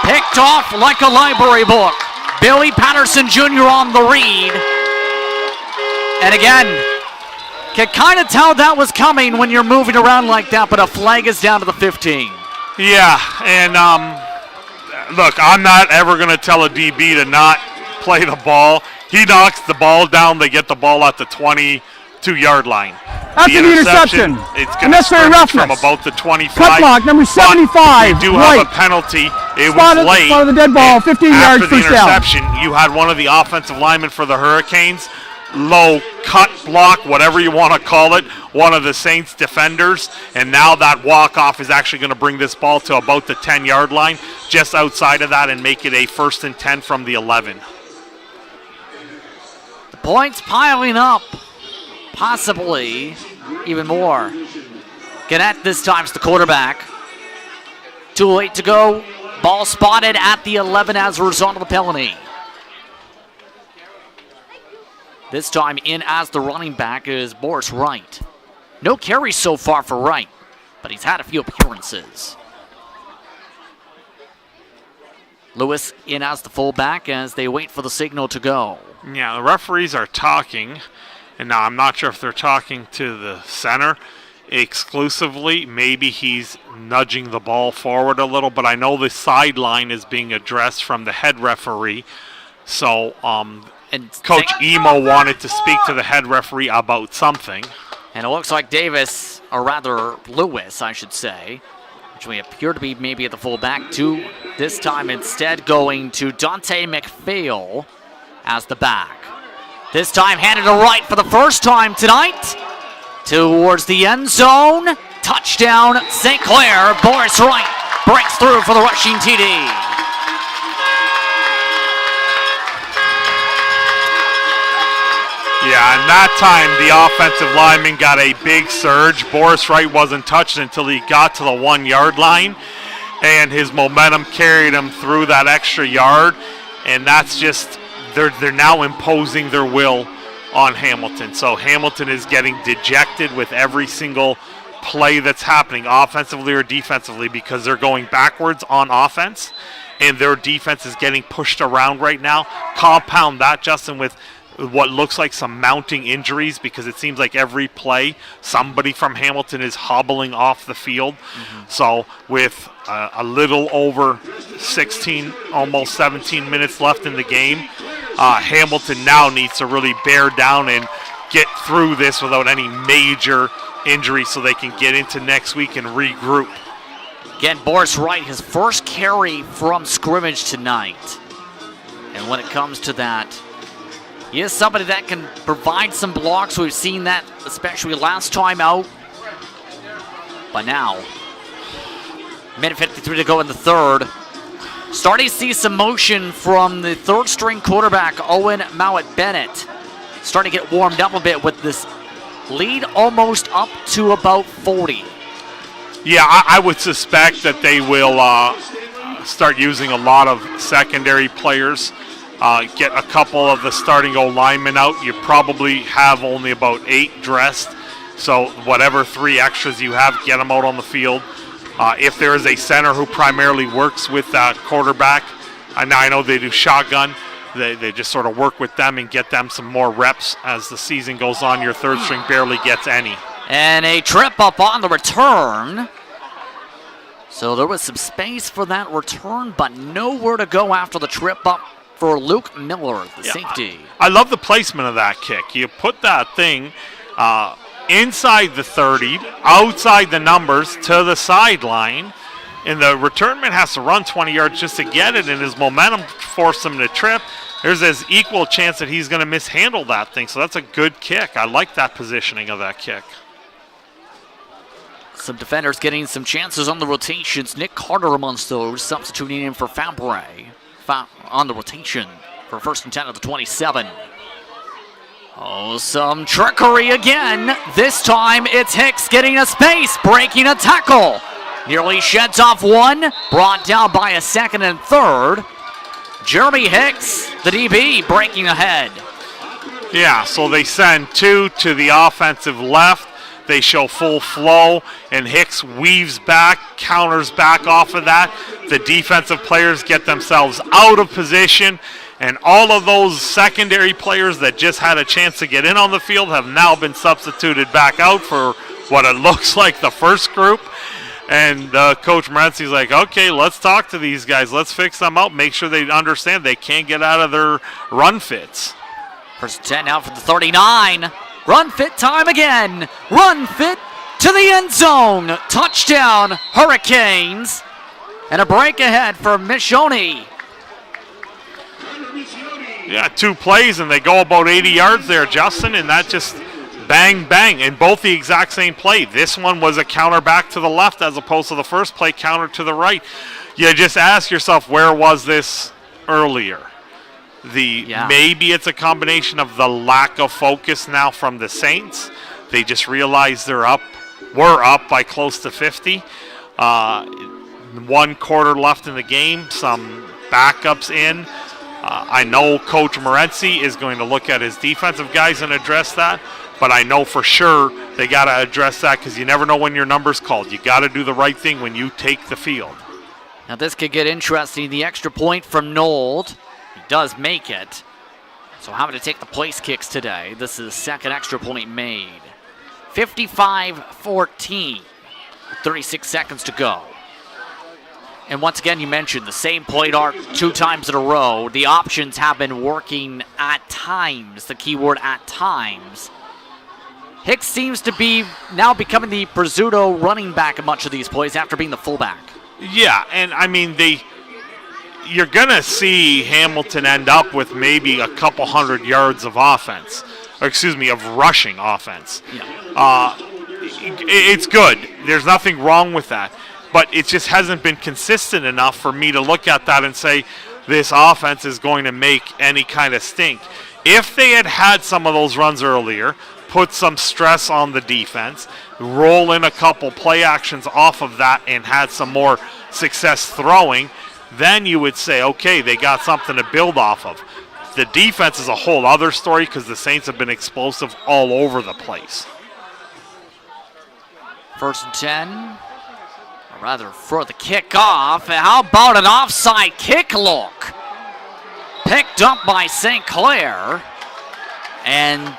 Picked off like a library book. Billy Patterson Jr. on the read. And again, can kind of tell that was coming when you're moving around like that, but a flag is down to the 15. Yeah, and look, I'm not ever going to tell a DB to not play the ball. He knocks the ball down, they get the ball at the 22-yard line. After the interception, it's going to unnecessary scrimmage from roughness. about the 25. Cut block, number 75. We do right. have a penalty. It Spotted- was late. spotted the dead ball, 15 yards, After the first down. interception, you had one of the offensive linemen for the Hurricanes, low cut block, whatever you want to call it, one of the Saints defenders, and now that walk-off is actually going to bring this ball to about the 10-yard line, just outside of that, and make it a 1st and 10 from the 11. The points piling up, possibly even more. Gannett this time's the quarterback. Too late to go. Ball spotted at the 11 as a result of the penalty. This time in as the running back is Boris Wright. No carries so far for Wright, but he's had a few appearances. Lewis in as the fullback as they wait for the signal to go. Yeah, the referees are talking, and now I'm not sure if they're talking to the center exclusively. Maybe he's nudging the ball forward a little, but I know the sideline is being addressed from the head referee. So And Coach Emo wanted to speak to the head referee about something. And it looks like Davis, or rather Lewis, I should say, which may appear to be maybe at the fullback, to this time instead going to Dante McPhail as the back. This time handed to Wright for the first time tonight. Towards the end zone. Touchdown, St. Clair. Boris Wright breaks through for the rushing TD. Yeah, and that time the offensive lineman got a big surge. Boris Wright wasn't touched until he got to the 1-yard line, and his momentum carried him through that extra yard, and that's just, they're now imposing their will on Hamilton. So Hamilton is getting dejected with every single play that's happening, offensively or defensively, because they're going backwards on offense, and their defense is getting pushed around right now. Compound that, Justin, with what looks like some mounting injuries, because it seems like every play somebody from Hamilton is hobbling off the field. So with a little over 16, almost 17 minutes left in the game, Hamilton now needs to really bear down and get through this without any major injury so they can get into next week and regroup. Again, Boris Wright, his first carry from scrimmage tonight. And when it comes to that, he is somebody that can provide some blocks. We've seen that especially last time out. But now, minute 53 to go in the third. Starting to see some motion from the third-string quarterback, Owen Mowat-Bennett. Starting to get warmed up a bit with this lead almost up to about 40. Yeah, I would suspect that they will start using a lot of secondary players. Get a couple of the starting O-linemen out. You probably have only about 8 dressed. So whatever 3 extras you have, get them out on the field. If there is a center who primarily works with that quarterback, now I know they do shotgun. They just sort of work with them and get them some more reps as the season goes on. Your third string barely gets any. And a trip up on the return. So there was some space for that return, but nowhere to go after the trip up for Luke Miller, the safety. I love the placement of that kick. You put that thing inside the 30, outside the numbers, to the sideline, and the return man has to run 20 yards just to get it, and his momentum forced him to trip. There's as equal a chance that he's going to mishandle that thing, so that's a good kick. I like that positioning of that kick. Some defenders getting some chances on the rotations. Nick Carter amongst those, substituting in for Fabre on the rotation for 1st and 10 at the 27. Oh, some trickery again. This time it's Hicks getting a space, breaking a tackle. Nearly sheds off one, brought down by a 2nd and 3rd. Jeremy Hicks, the DB, breaking ahead. Yeah, so they send 2 to the offensive left. They show full flow, and Hicks weaves back, counters back off of that. The defensive players get themselves out of position, and all of those secondary players that just had a chance to get in on the field have now been substituted back out for what it looks like the first group. And Coach Morency's like, okay, let's talk to these guys. Let's fix them out, make sure they understand they can't get out of their run fits. 1st and 10 now for the 39. Run fit time again. Run fit to the end zone. Touchdown, Hurricanes. And a break ahead for Michoni. Yeah, 2 plays, and they go about 80 yards there, Justin, and that just bang, bang, and both the exact same play. This one was a counter back to the left as opposed to the first play counter to the right. You just ask yourself, where was this earlier? Maybe it's a combination of the lack of focus now from the Saints. They just realized we're up by close to 50. 1 quarter left in the game, some backups in. I know Coach Morency is going to look at his defensive guys and address that, but I know for sure they got to address that because you never know when your number's called. You got to do the right thing when you take the field. Now this could get interesting. The extra point from Nold. He does make it. So having to take the place kicks today. This is 2nd extra point made. 55-14. 36 seconds to go. And once again, you mentioned the same play arc 2 times in a row. The options have been working at times. The key word at times. Hicks seems to be now becoming the Prizzuto running back in much of these plays after being the fullback. Yeah, and I mean, you're going to see Hamilton end up with maybe a couple hundred yards of offense. Of rushing offense. Yeah. It's good. There's nothing wrong with that. But it just hasn't been consistent enough for me to look at that and say this offense is going to make any kind of stink. If they had had some of those runs earlier, put some stress on the defense, roll in a couple play actions off of that and had some more success throwing, then you would say, okay, they got something to build off of. The defense is a whole other story because the Saints have been explosive all over the place. 1st and 10. Or rather, for the kickoff. How about an offside kick look? Picked up by St. Clair. And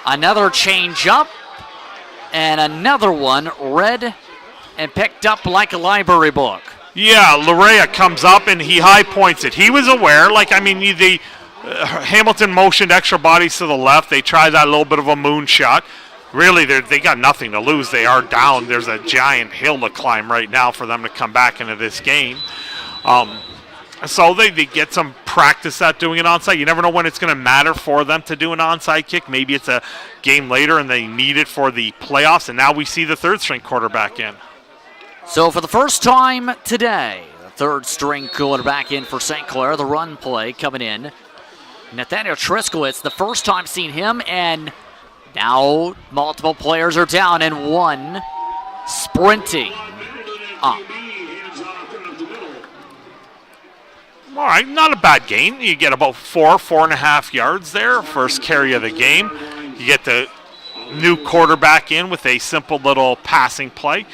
another change up. And another one read and picked up like a library book. Yeah, Larea comes up and he high points it. He was aware, Hamilton motioned extra bodies to the left. They tried that little bit of a moonshot. Really, they got nothing to lose. They are down. There's a giant hill to climb right now for them to come back into this game. So they get some practice at doing an onside. You never know when it's going to matter for them to do an onside kick. Maybe it's a game later and they need it for the playoffs, and now we see the 3rd-string quarterback in. So for the first time today, the 3rd-string quarterback in for St. Clair, the run play coming in. Nathaniel Triskowitz, the first time seeing him, and now multiple players are down and one sprinting up. All right, not a bad gain. You get about 4.5 yards there, first carry of the game. You get the new quarterback in with a simple little passing play.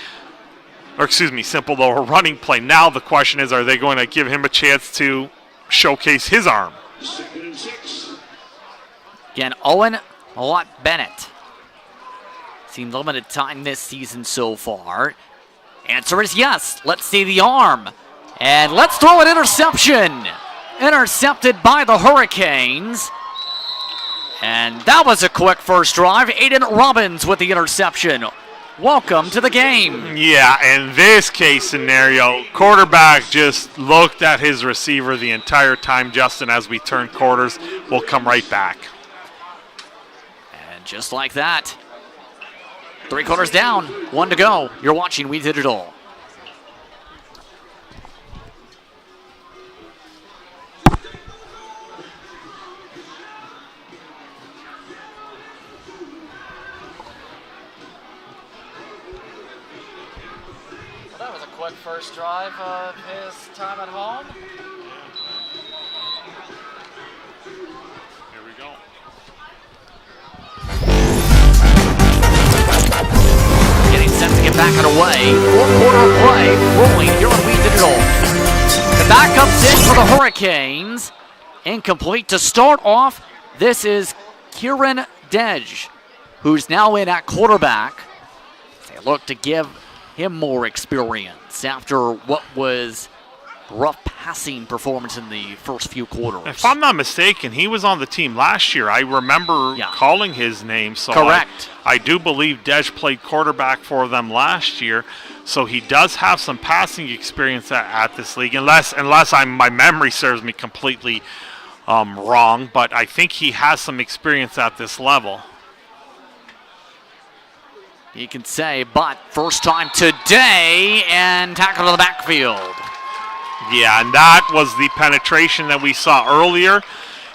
Simple little running play. Now the question is, are they going to give him a chance to showcase his arm? 2nd and 6. Again, Owen Bennett. Seen limited time this season so far. Answer is yes. Let's see the arm. And let's throw an interception. Intercepted by the Hurricanes. And that was a quick first drive. Aiden Robbins with the interception. Welcome to the game. Yeah, in this case scenario, quarterback just looked at his receiver the entire time. Justin, as we turn quarters, will come right back. And just like that, Three quarters down, 1 to go. You're watching We Did It All. Well, that was a quick first drive of his time at home. Here we go. Getting set to get back underway. Fourth quarter of play, rolling here on We Did It All. The backup's in for the Hurricanes. Incomplete to start off. This is Kieran Dej, who's now in at quarterback. They look to give him more experience after what was rough passing performance in the first few quarters. If I'm not mistaken, he was on the team last year. I remember calling his name. So correct. I do believe Dej played quarterback for them last year. So he does have some passing experience at this league, unless my memory serves me completely wrong. But I think he has some experience at this level. You can say, but first time today and tackle to the backfield. Yeah, and that was the penetration that we saw earlier.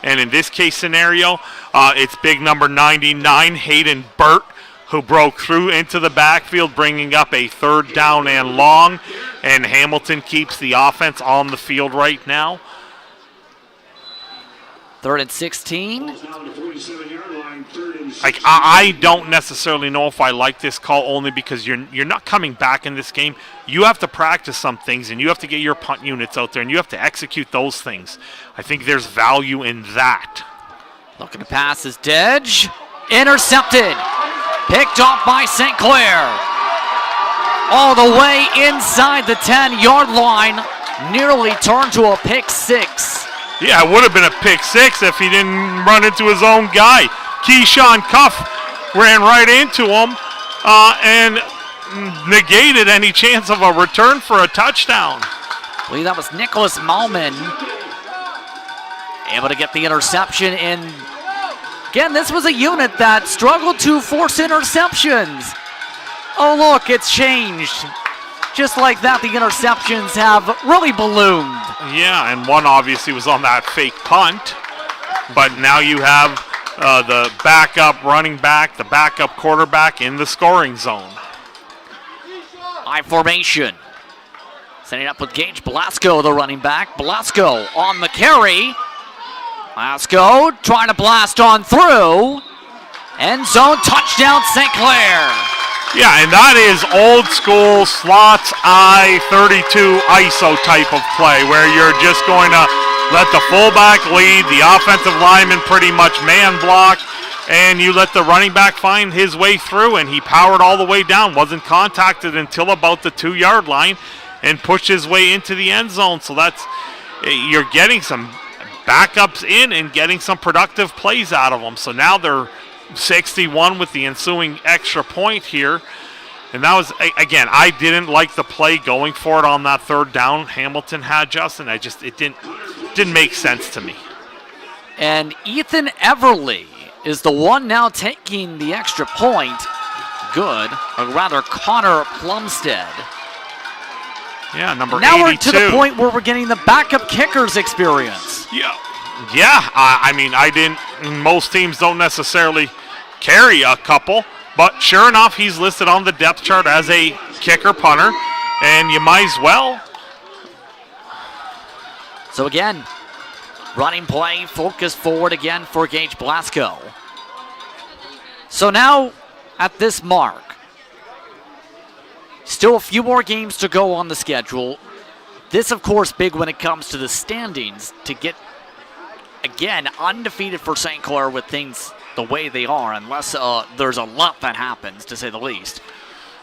And in this case scenario, it's big number 99, Hayden Burt, who broke through into the backfield, bringing up a third down and long. And Hamilton keeps the offense on the field right now. 3rd and 16. Like I don't necessarily know if I like this call, only because you're not coming back in this game. You have to practice some things, and you have to get your punt units out there, and you have to execute those things. I think there's value in that. Looking to pass is Dej. Intercepted. Picked off by St. Clair. All the way inside the 10-yard line. Nearly turned to a pick six. Yeah, it would have been a pick six if he didn't run into his own guy. Keyshawn Cuff ran right into him and negated any chance of a return for a touchdown. I believe that was Nicholas Malman able to get the interception in. Again, this was a unit that struggled to force interceptions. Oh, look, it's changed. Just like that, the interceptions have really ballooned. Yeah, and one obviously was on that fake punt. But now you have the backup running back, the backup quarterback in the scoring zone. I formation. Setting up with Gage Blasco, the running back. Blasco on the carry. Blasco trying to blast on through. End zone touchdown, St. Clair. Yeah, and that is old school slots I 32 ISO type of play, where you're just going to let the fullback lead, the offensive lineman pretty much man block, and you let the running back find his way through, and he powered all the way down, wasn't contacted until about the 2-yard line, and pushed his way into the end zone. So you're getting some backups in and getting some productive plays out of them. So now they're 61 with the ensuing extra point here. And that was, again, I didn't like the play going for it on that third down Hamilton had, Justin. It didn't make sense to me. And Ethan Everly is the one now taking the extra point. Good, or rather Connor Plumstead. Yeah, number now 82. We're to the point where we're getting the backup kickers experience. Yeah, I mean, most teams don't necessarily carry a couple, but sure enough, he's listed on the depth chart as a kicker punter, and you might as well. So again, running play, focus forward again for Gage Blasco. So now, at this mark, still a few more games to go on the schedule. This, of course, big when it comes to the standings to get, again, undefeated for St. Clair with things the way they are, unless there's a lot that happens, to say the least.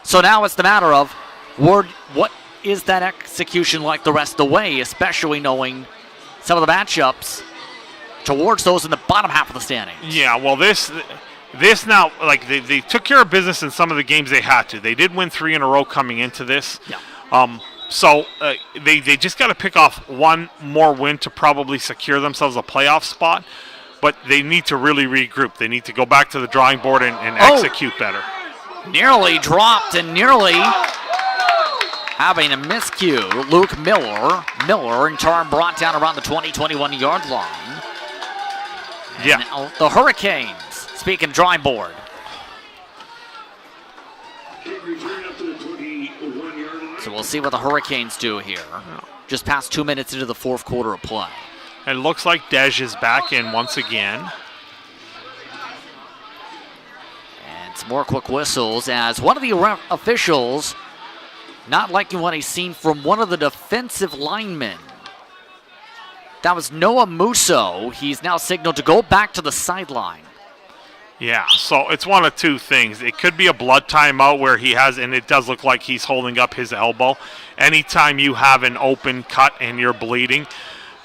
So now it's the matter of what is that execution like the rest of the way, especially knowing some of the matchups towards those in the bottom half of the standings. Yeah, well, this now, like, they took care of business in some of the games they had to. They did win 3 in a row coming into this. Yeah. So they just got to pick off one more win to probably secure themselves a playoff spot. But they need to really regroup. They need to go back to the drawing board and execute better. Nearly dropped and nearly having a miscue. Luke Miller. Miller in turn brought down around the 20-21 yard line. And Yeah. now the Hurricanes, speaking drawing board. Return up to the 21-yard line. So we'll see what the Hurricanes do here. Just past 2 minutes into the fourth quarter of play. It looks like Dej is back in once again. And some more quick whistles as one of the officials not liking what he's seen from one of the defensive linemen. That was Noah Musso. He's now signaled to go back to the sideline. Yeah, so it's one of two things. It could be a blood timeout where he has, and it does look like he's holding up his elbow. Anytime you have an open cut and you're bleeding,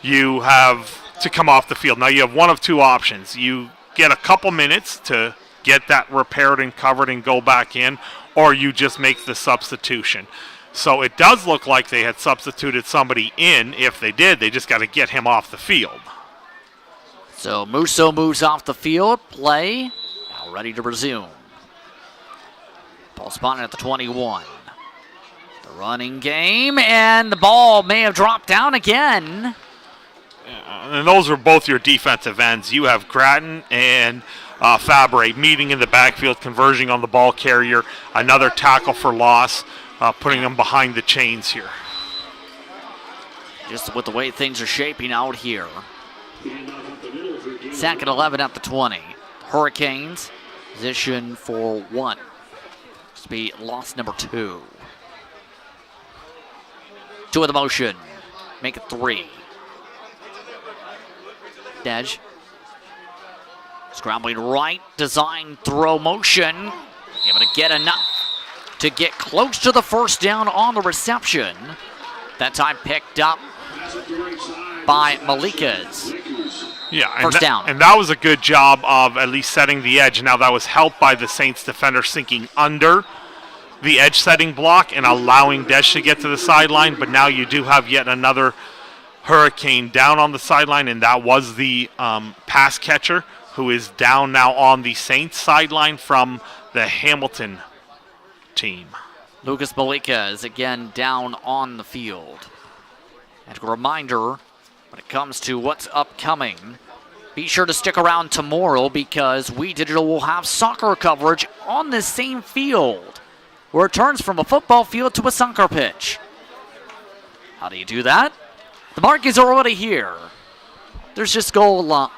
you have to come off the field. Now you have one of two options. You get a couple minutes to get that repaired and covered and go back in, or you just make the substitution. So it does look like they had substituted somebody in. If they did, they just got to get him off the field. So Musso moves off the field. Play now ready to resume. Ball spotted at the 21. The running game, and the ball may have dropped down again. And those are both your defensive ends. You have Grattan and Fabre meeting in the backfield, converging on the ball carrier. Another tackle for loss, putting them behind the chains here. Just with the way things are shaping out here. Second 11 at the 20. Hurricanes position for 1. This will be loss number 2. 2 of the motion. Make it 3. Dej. Scrambling right. Design throw motion. Able to get enough to get close to the first down on the reception. That time picked up by Malikas. Yeah, and First down. And that was a good job of at least setting the edge. Now that was helped by the Saints defender sinking under the edge setting block and allowing Desh to get to the sideline. But now you do have yet another Hurricane down on the sideline, and that was the pass catcher who is down now on the Saints sideline from the Hamilton team. Lucas Malika is again down on the field. And a reminder, when it comes to what's upcoming, be sure to stick around tomorrow because We Digital will have soccer coverage on this same field, where it turns from a football field to a soccer pitch. How do you do that? The mark is already here. There's just goal lot.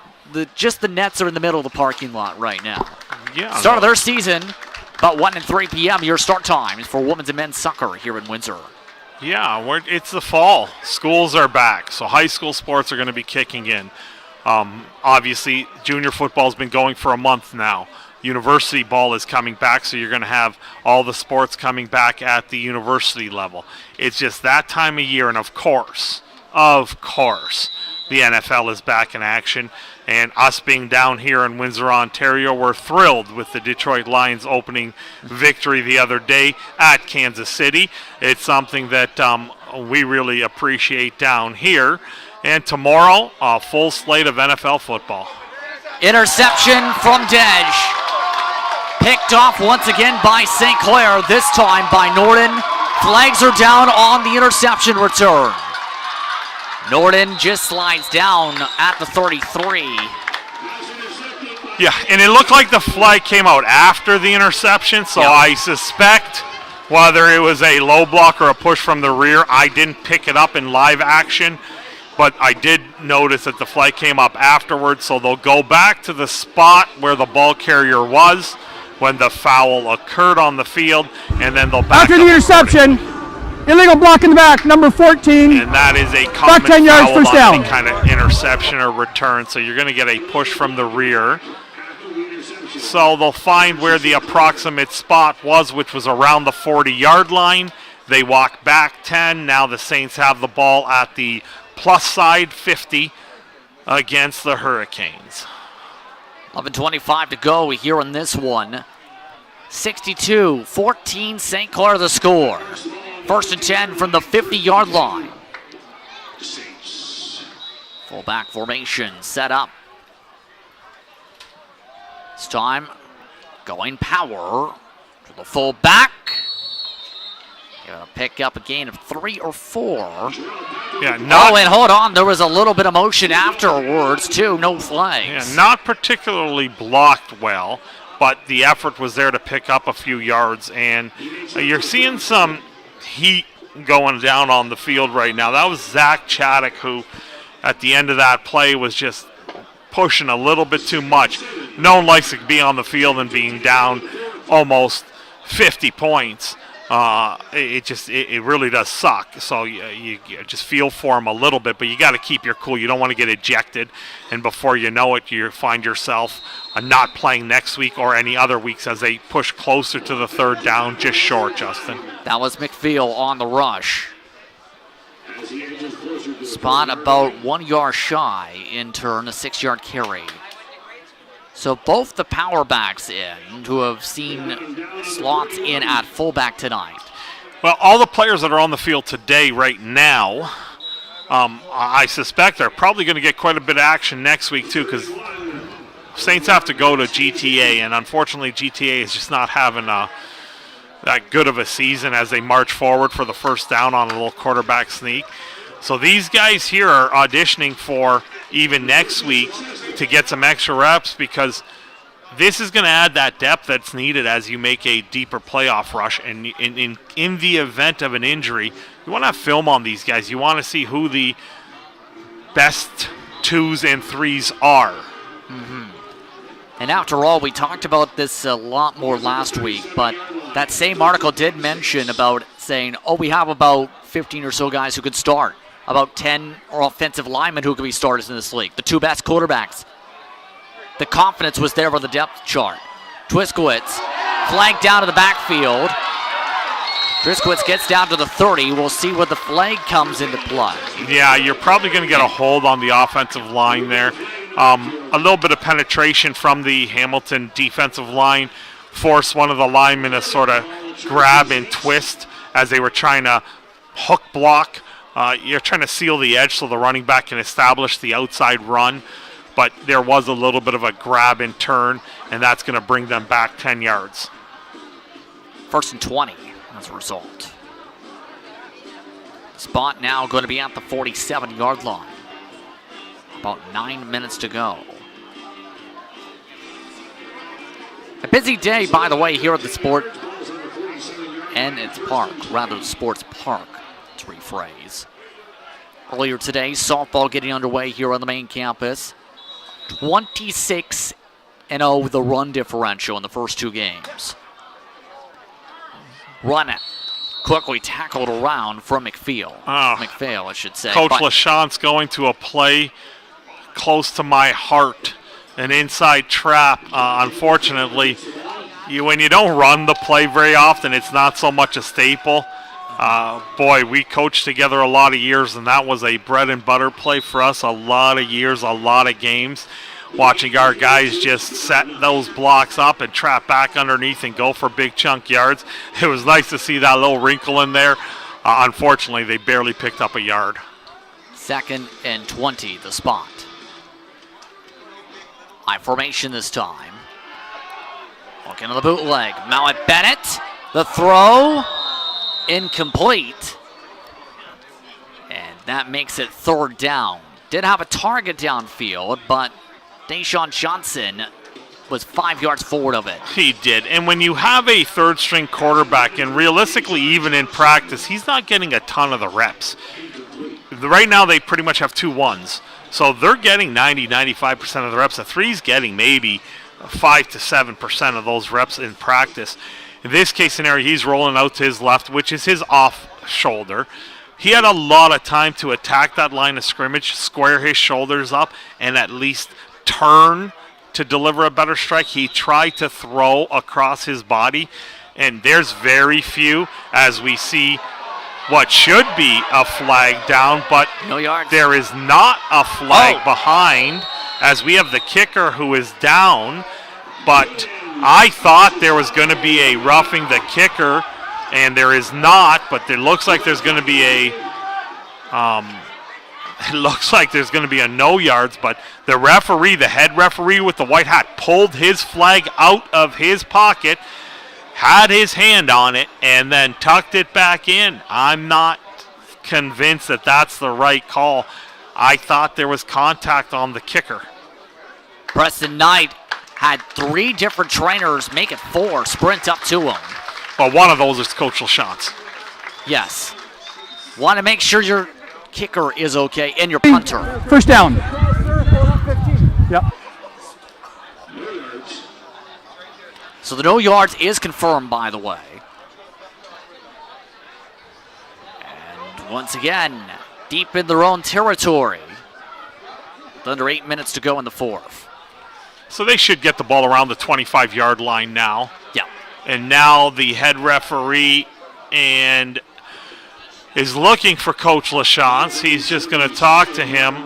Just the nets are in the middle of the parking lot right now. Yeah. Start of their season, about 1 and 3 p.m. Your start time for women's and men's soccer here in Windsor. Yeah, it's the fall. Schools are back, so high school sports are going to be kicking in. Obviously, junior football has been going for a month now. University ball is coming back, so you're going to have all the sports coming back at the university level. It's just that time of year, and of course, the NFL is back in action. And us being down here in Windsor, Ontario, we're thrilled with the Detroit Lions opening victory the other day at Kansas City. It's something that we really appreciate down here. And tomorrow, a full slate of NFL football. Interception from Dej. Picked off once again by St. Clair, this time by Norden. Flags are down on the interception return. Norden just slides down at the 33. Yeah, and it looked like the flag came out after the interception, so Yep. I suspect whether it was a low block or a push from the rear, I didn't pick it up in live action, but I did notice that the flag came up afterwards, so they'll go back to the spot where the ball carrier was when the foul occurred on the field, and then they'll back After the up interception, illegal block in the back, number 14. and that is a common 10 yards, foul first on down. any kind of interception or return, so you're going to get a push from the rear. So they'll find where the approximate spot was, which was around the 40-yard line. They walk back 10. Now the Saints have the ball at the plus side 50 against the Hurricanes. 11:25 to go here in this one. 62-14 St. Clair the score. First and 10 from the 50-yard line. Fullback formation set up. This time going power. The full back. Gonna pick up a gain of 3 or 4. Yeah, Oh, and hold on. There was a little bit of motion afterwards, too. No flags. Yeah, not particularly blocked well, but the effort was there to pick up a few yards. And you're seeing some heat going down on the field right now. That was Zach Chaddock who, at the end of that play, was just pushing a little bit too much. No one likes to be on the field and being down almost 50 points. It really does suck. So you just feel for him a little bit, but you got to keep your cool. You don't want to get ejected, and before you know it, you find yourself not playing next week or any other weeks as they push closer to the third down, just short, Justin. That was McPhail on the rush. Spot about 1 yard shy, in turn, a 6-yard carry. So both the power backs in who have seen slots in at fullback tonight. Well, all the players that are on the field today right now, I suspect they're probably going to get quite a bit of action next week too, because Saints have to go to GTA, and unfortunately GTA is just not having that good of a season as they march forward for the first down on a little quarterback sneak. So these guys here are auditioning for even next week to get some extra reps, because this is going to add that depth that's needed as you make a deeper playoff rush. And in the event of an injury, you want to have film on these guys. You want to see who the best 2s and 3s are. Mm-hmm. And after all, we talked about this a lot more last week, but that same article did mention about saying, we have about 15 or so guys who could start. About 10 or offensive linemen who could be starters in this league. The 2 best quarterbacks. The confidence was there on the depth chart. Twiskowitz flanked down to the backfield. Twiskowitz gets down to the 30. We'll see where the flag comes into play. Yeah, you're probably going to get a hold on the offensive line there. A little bit of penetration from the Hamilton defensive line forced one of the linemen to sort of grab and twist as they were trying to hook block. You're trying to seal the edge so the running back can establish the outside run, but there was a little bit of a grab and turn, and that's going to bring them back 10 yards. 1st and 20 as a result. Spot now going to be at the 47-yard line. About 9 minutes to go. A busy day, by the way, here at the Sport and its park, rather the Sports Park, to rephrase. Earlier today, softball getting underway here on the main campus. 26-0 the run differential in the first 2 games. Run it. Quickly tackled around from McPhail. McPhail, I should say. Coach LaChanze going to a play close to my heart. An inside trap. Unfortunately, when you don't run the play very often, it's not so much a staple. Boy, we coached together a lot of years, and that was a bread and butter play for us. A lot of years, a lot of games. Watching our guys just set those blocks up and trap back underneath and go for big chunk yards. It was nice to see that little wrinkle in there. Unfortunately, they barely picked up a yard. 2nd and 20, the spot. High formation this time. Looking at the bootleg. Mallett Bennett, the throw. Incomplete. And that makes it 3rd down. Did have a target downfield, but Deshaun Johnson was 5 yards forward of it. He did. And when you have a 3rd-string quarterback, and realistically even in practice, he's not getting a ton of the reps. Right now they pretty much have 2 1s. So they're getting 90-95% of the reps. The 3's getting maybe 5 to 7% of those reps in practice. In this case scenario, he's rolling out to his left, which is his off shoulder. He had a lot of time to attack that line of scrimmage, square his shoulders up, and at least turn to deliver a better strike. He tried to throw across his body, and there's very few, as we see what should be a flag down, but no yards. There is not a flag behind, as we have the kicker who is down, but I thought there was going to be a roughing the kicker, and there is not, but it looks like there's going to be a no yards, but the referee, the head referee with the white hat, pulled his flag out of his pocket, had his hand on it and then tucked it back in. I'm not convinced that that's the right call. I thought there was contact on the kicker. Preston Knight had 3 different trainers make it 4, sprint up to him. But one of those is Coach LaChance. Yes. Want to make sure your kicker is okay and your punter. First down. Yep. So the no yards is confirmed, by the way. And once again, deep in their own territory. With under 8 minutes to go in the 4th. So they should get the ball around the 25-yard line now. Yeah. And now the head referee and is looking for Coach LaChance. He's just going to talk to him.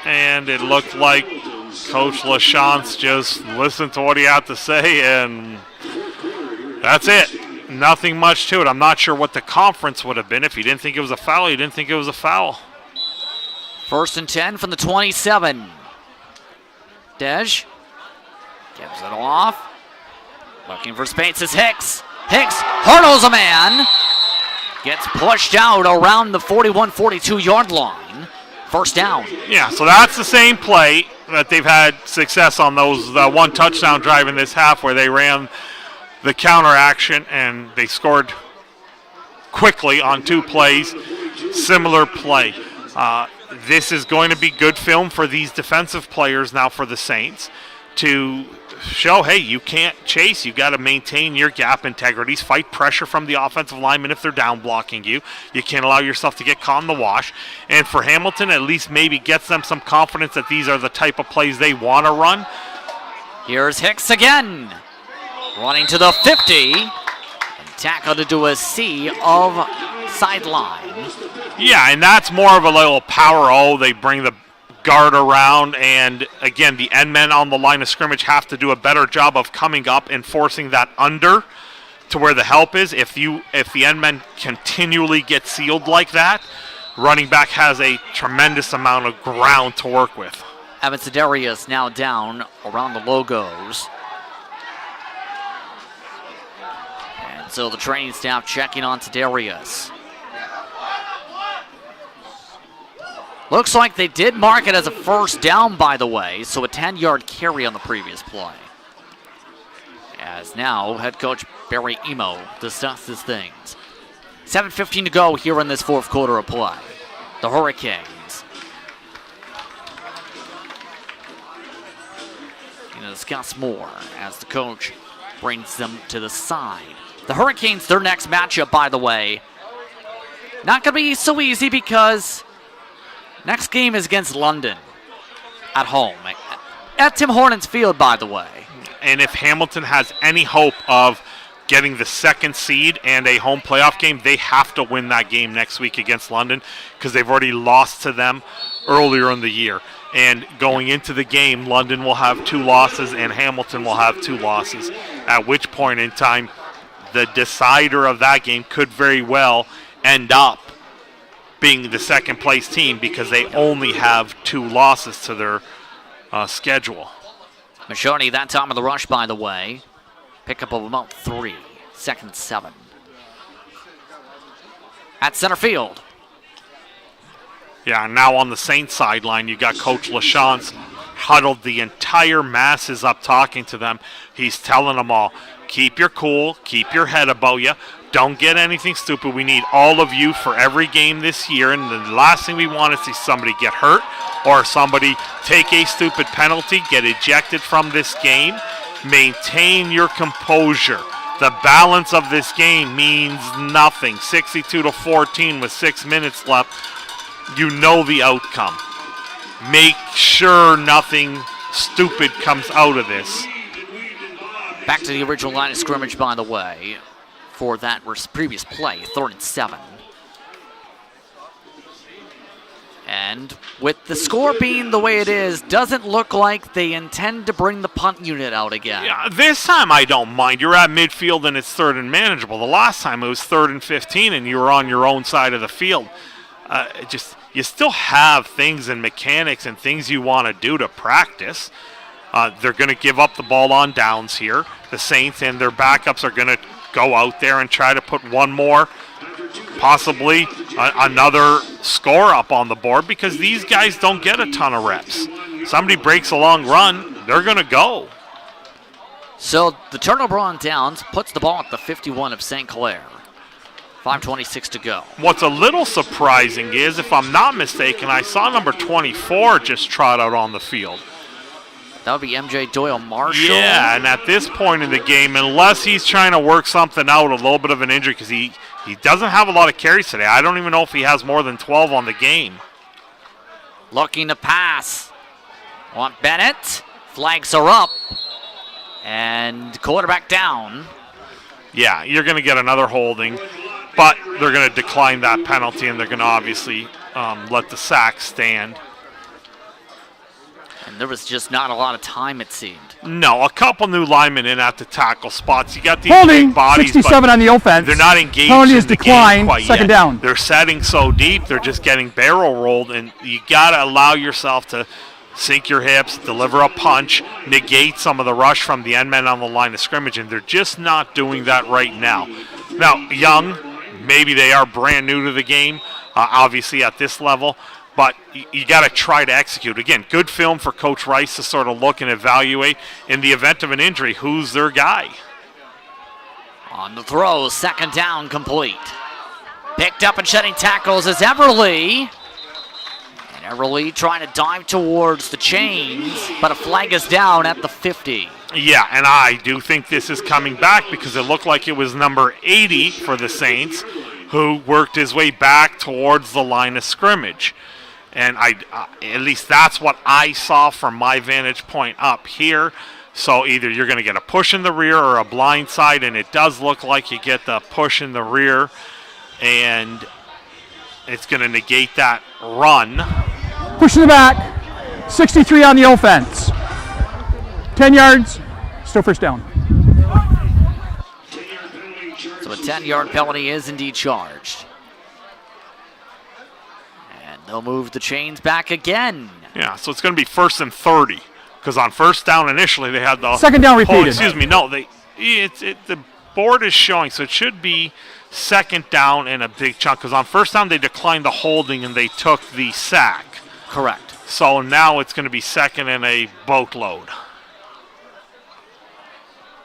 And it looked like Coach LaChance just listened to what he had to say, and that's it. Nothing much to it. I'm not sure what the conference would have been. If he didn't think it was a foul, he didn't think it was a foul. 1st and 10 from the 27. Dej gives it off. Looking for space is Hicks. Hicks hurdles a man. Gets pushed out around the 41-42 yard line. First down. Yeah, so that's the same play that they've had success on those one touchdown drive in this half where they ran the counter action and they scored quickly on 2 plays. Similar play. This is going to be good film for these defensive players now for the Saints to show, hey, you can't chase. You got to maintain your gap integrities, fight pressure from the offensive linemen if they're down blocking you. You can't allow yourself to get caught in the wash. And for Hamilton, at least maybe gets them some confidence that these are the type of plays they want to run. Here's Hicks again. Running to the 50. And tackled into a sea of sideline. Yeah, and that's more of a little power O. They bring the guard around, and again, the end men on the line of scrimmage have to do a better job of coming up and forcing that under to where the help is. If the end men continually get sealed like that, running back has a tremendous amount of ground to work with. Evan Sidarius now down around the logos. And so the training staff checking on Sidarius. Looks like they did mark it as a first down, by the way, so a 10-yard carry on the previous play. As now head coach Barry Emo discusses things. 7:15 to go here in this 4th quarter of play. The Hurricanes going to discuss more as the coach brings them to the side. The Hurricanes, their next matchup, by the way, not going to be so easy because next game is against London at home. At Tim Hortons Field, by the way. And if Hamilton has any hope of getting the 2nd seed and a home playoff game, they have to win that game next week against London because they've already lost to them earlier in the year. And going into the game, London will have 2 losses and Hamilton will have 2 losses, at which point in time the decider of that game could very well end up being the 2nd place team because they only have 2 losses to their schedule. Machoni, that time of the rush, by the way. Pickup of about 3. 2nd and 7. At center field. Yeah, now on the Saints sideline, you got Coach LaChance huddled the entire masses up talking to them. He's telling them all, keep your cool, keep your head about you. Don't get anything stupid. We need all of you for every game this year. And the last thing we want is to see somebody get hurt or somebody take a stupid penalty, get ejected from this game. Maintain your composure. The balance of this game means nothing. 62-14 with 6 minutes left. You know the outcome. Make sure nothing stupid comes out of this. Back to the original line of scrimmage, by the way, for that previous play, 3rd and 7. And with the score being the way it is, doesn't look like they intend to bring the punt unit out again. Yeah, this time I don't mind. You're at midfield and it's 3rd and manageable. The last time it was 3rd and 15 and you were on your own side of the field. You still have things and mechanics and things you want to do to practice. They're going to give up the ball on downs here. The Saints and their backups are going to go out there and try to put one more, possibly another score up on the board, because these guys don't get a ton of reps. Somebody breaks a long run, they're going to go. So the turnover on downs puts the ball at the 51 of St. Clair. 5:26 to go. What's a little surprising is, if I'm not mistaken, I saw number 24 just trot out on the field. That would be MJ Doyle Marshall. Yeah, and at this point in the game, unless he's trying to work something out, a little bit of an injury, because he doesn't have a lot of carries today. I don't even know if he has more than 12 on the game. Looking to pass. Want Bennett. Flags are up. And quarterback down. Yeah, you're going to get another holding, but they're going to decline that penalty, and they're going to obviously let the sack stand. And there was just not a lot of time, it seemed. No, a couple new linemen in at the tackle spots. You got these Holding, big bodies, 67 on the offense. they're not engaged Penalty in is the declined, game quite second yet. down. They're setting so deep, they're just getting barrel rolled, and you got to allow yourself to sink your hips, deliver a punch, negate some of the rush from the end men on the line of scrimmage, and they're just not doing that right now. Now, young, maybe they are brand new to the game, obviously at this level, but you got to try to execute. Again, good film for Coach Rice to sort of look and evaluate. In the event of an injury, who's their guy? On the throw, second down complete. Picked up and shedding tackles is Everly. And Everly trying to dive towards the chains, but a flag is down at the 50. Yeah, and I do think this is coming back, because it looked like it was number 80 for the Saints who worked his way back towards the line of scrimmage. And at least that's what I saw from my vantage point up here. So either you're going to get a push in the rear or a blind side, and it does look like you get the push in the rear, and it's going to negate that run. Push in the back. 63 on the offense. 10 yards. Still first down. So a 10-yard penalty is indeed charged. And they'll move the chains back again. Yeah, so it's going to be 1st and 30, because on first down initially they had the second down repeated. Oh, excuse me, no, the board is showing, so it should be second down and a big chunk, because on first down they declined the holding and they took the sack. Correct. So now it's going to be second and a boatload.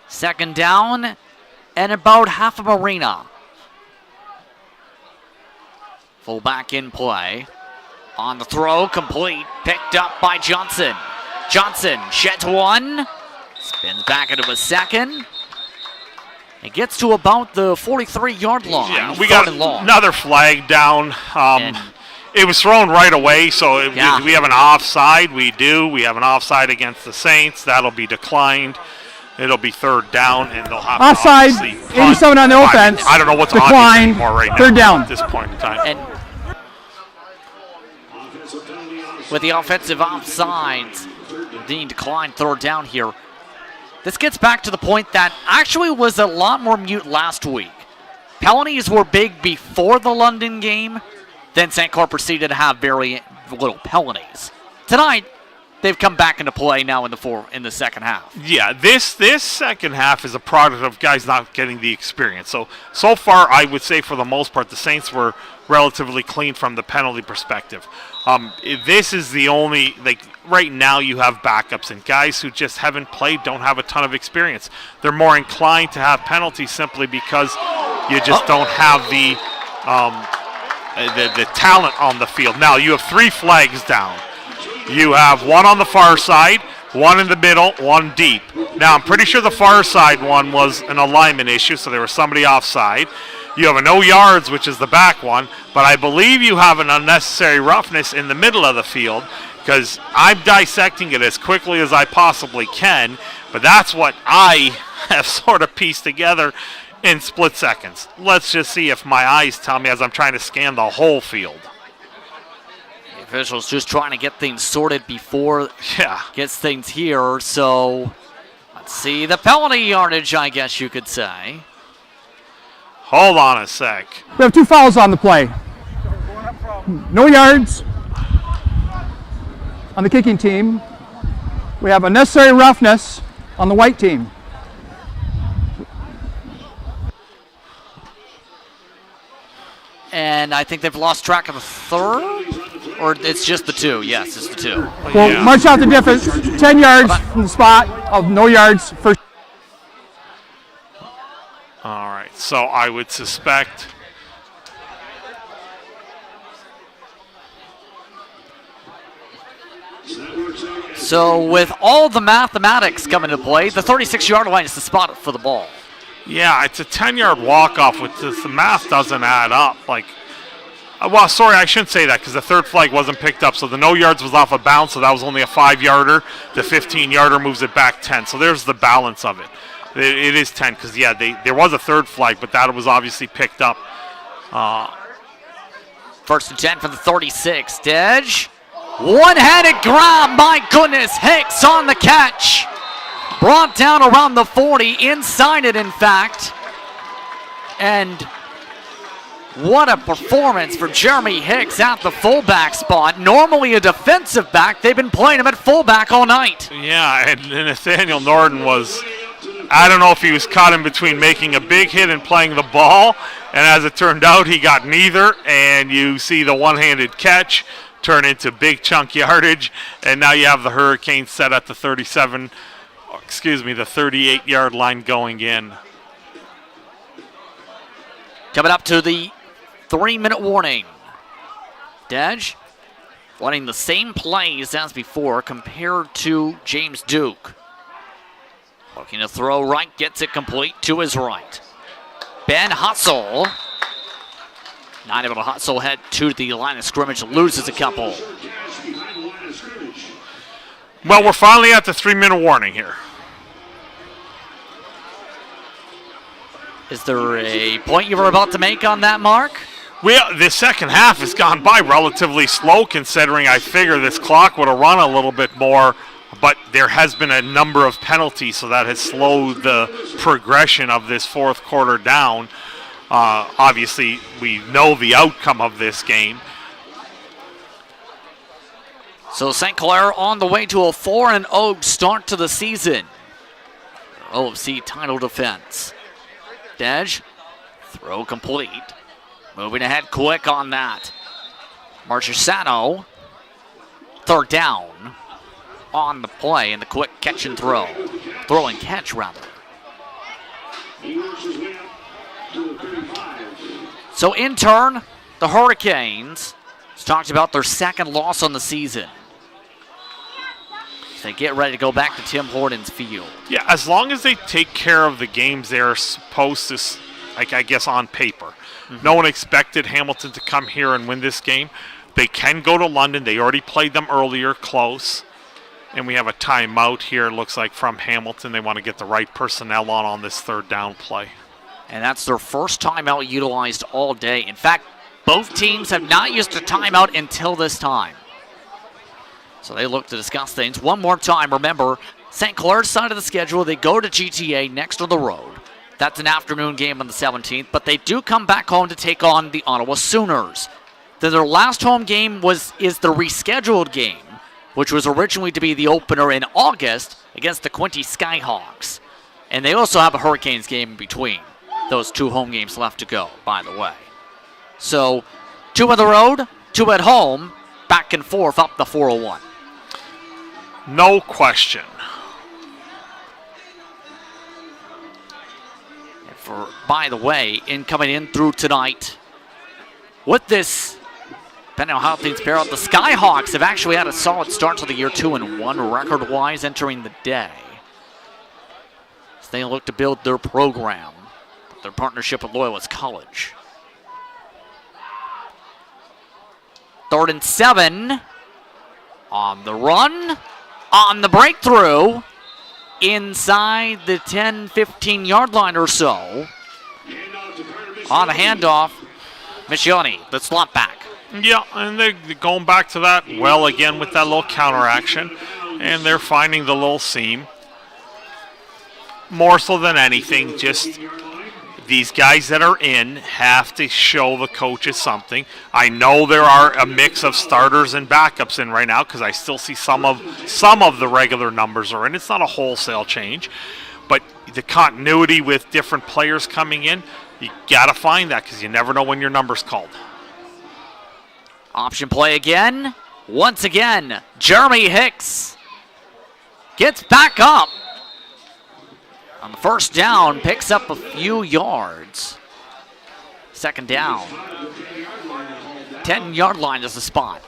Second down and about half a marina. Fullback in play. On the throw, complete. Picked up by Johnson. Johnson sheds one. Spins back into a second. It gets to about the 43-yard line. Yeah, we got another flag down. It was thrown right away, so do we have an offside? We do. We have an offside against the Saints. That'll be declined. It'll be third down, and they'll have offside, to obviously punt. 87 on the offense. I don't know what's declined, on anymore right now. Third down. At this point in time. And with the offensive offsides being declined, third down here. This gets back to the point that actually was a lot more mute last week. Penalties were big before the London game. Then St. Clair proceeded to have very little penalties. Tonight, they've come back into play now in the second half. Yeah, this second half is a product of guys not getting the experience. So far, I would say for the most part, the Saints were relatively clean from the penalty perspective. This is the only, right now you have backups, and guys who just haven't played don't have a ton of experience. They're more inclined to have penalties simply because you just don't have the talent on the field. Now, you have 3 flags down. You have one on the far side, one in the middle, one deep. Now, I'm pretty sure the far side one was an alignment issue, so there was somebody offside. You have a no yards, which is the back one, but I believe you have an unnecessary roughness in the middle of the field, because I'm dissecting it as quickly as I possibly can, but that's what I have sort of pieced together in split seconds. Let's just see if my eyes tell me as I'm trying to scan the whole field. The officials just trying to get things sorted before gets things here, so let's see the penalty yardage, I guess you could say. Hold on a sec. We have 2 fouls on the play. No yards on the kicking team. We have unnecessary roughness on the white team. And I think they've lost track of the third, or it's just the two. Yes, it's the two. Well, Yeah. march out the difference, 10 yards from the spot of no yards for. All right, so I would suspect. So with all the mathematics coming into play, the 36-yard line is the spot for the ball. Yeah, it's a 10-yard walk-off. With this, the math doesn't add up. Like, well, sorry, I shouldn't say that because the third flag wasn't picked up. So the no yards was off a bounce, so that was only a 5-yarder. The 15-yarder moves it back 10. So there's the balance of it. It is 10 because, yeah, there was a third flag, but that was obviously picked up. First and 10 for the 36. Dedge. One-handed grab, my goodness. Hicks on the catch. Brought down around the 40, inside it, in fact. And what a performance for Jeremy Hicks at the fullback spot. Normally a defensive back. They've been playing him at fullback all night. Yeah, and Nathaniel Norton was, I don't know if he was caught in between making a big hit and playing the ball, and as it turned out, he got neither, and you see the one-handed catch turn into big chunk yardage, and now you have the Hurricanes set at the 38-yard line going in. Coming up to the 3-minute warning. Dedge running the same plays as before compared to James Duke. Looking to throw right, gets it complete to his right. Ben Hustle. Not able to hustle head to the line of scrimmage, loses a couple. Well, we're finally at the 3-minute warning here. Is there a point you were about to make on that, Mark? Well, the second half has gone by relatively slow considering I figure this clock would have run a little bit more, but there has been a number of penalties, so that has slowed the progression of this fourth quarter down. Obviously, we know the outcome of this game. So St. Clair on the way to a 4-0 start to the season. OFC title defense. Dedge, throw complete. Moving ahead quick on that. Marchesano, third down on the play and the quick catch and throw. Throw and catch, rather. So in turn, the Hurricanes talked about their second loss on the season. They get ready to go back to Tim Hortons Field. Yeah, as long as they take care of the games they're supposed to, like I guess on paper. Mm-hmm. No one expected Hamilton to come here and win this game. They can go to London. They already played them earlier, close. And we have a timeout here, it looks like, from Hamilton. They want to get the right personnel on this third down play. And that's their first timeout utilized all day. In fact, both teams have not used a timeout until this time. So they look to discuss things one more time. Remember, St. Clair's side of the schedule, they go to GTA next on the road. That's an afternoon game on the 17th, but they do come back home to take on the Ottawa Sooners. Then their last home game is the rescheduled game, which was originally to be the opener in August against the Quinte Skyhawks. And they also have a Hurricanes game in between. Those two home games left to go, by the way. So, 2 on the road, 2 at home, back and forth up the 401. No question. And by the way, coming in through tonight, with this, depending on how things pair out, the Skyhawks have actually had a solid start to the year 2-1 record-wise entering the day. So they look to build their program, their partnership with Loyalist College. 3rd and 7 on the run, on the breakthrough, inside the 10-15 yard line or so. On a handoff, Michioni, the slot back. Yeah, and they're going back to that well again with that little counter action, and they're finding the little seam. More so than anything, just these guys that are in have to show the coaches something. I know there are a mix of starters and backups in right now because I still see some of the regular numbers are in. It's not a wholesale change, but the continuity with different players coming in, you got to find that because you never know when your number's called. Option play again. Once again, Jeremy Hicks gets back up. On the first down, picks up a few yards. Second down. 10-yard line is the spot.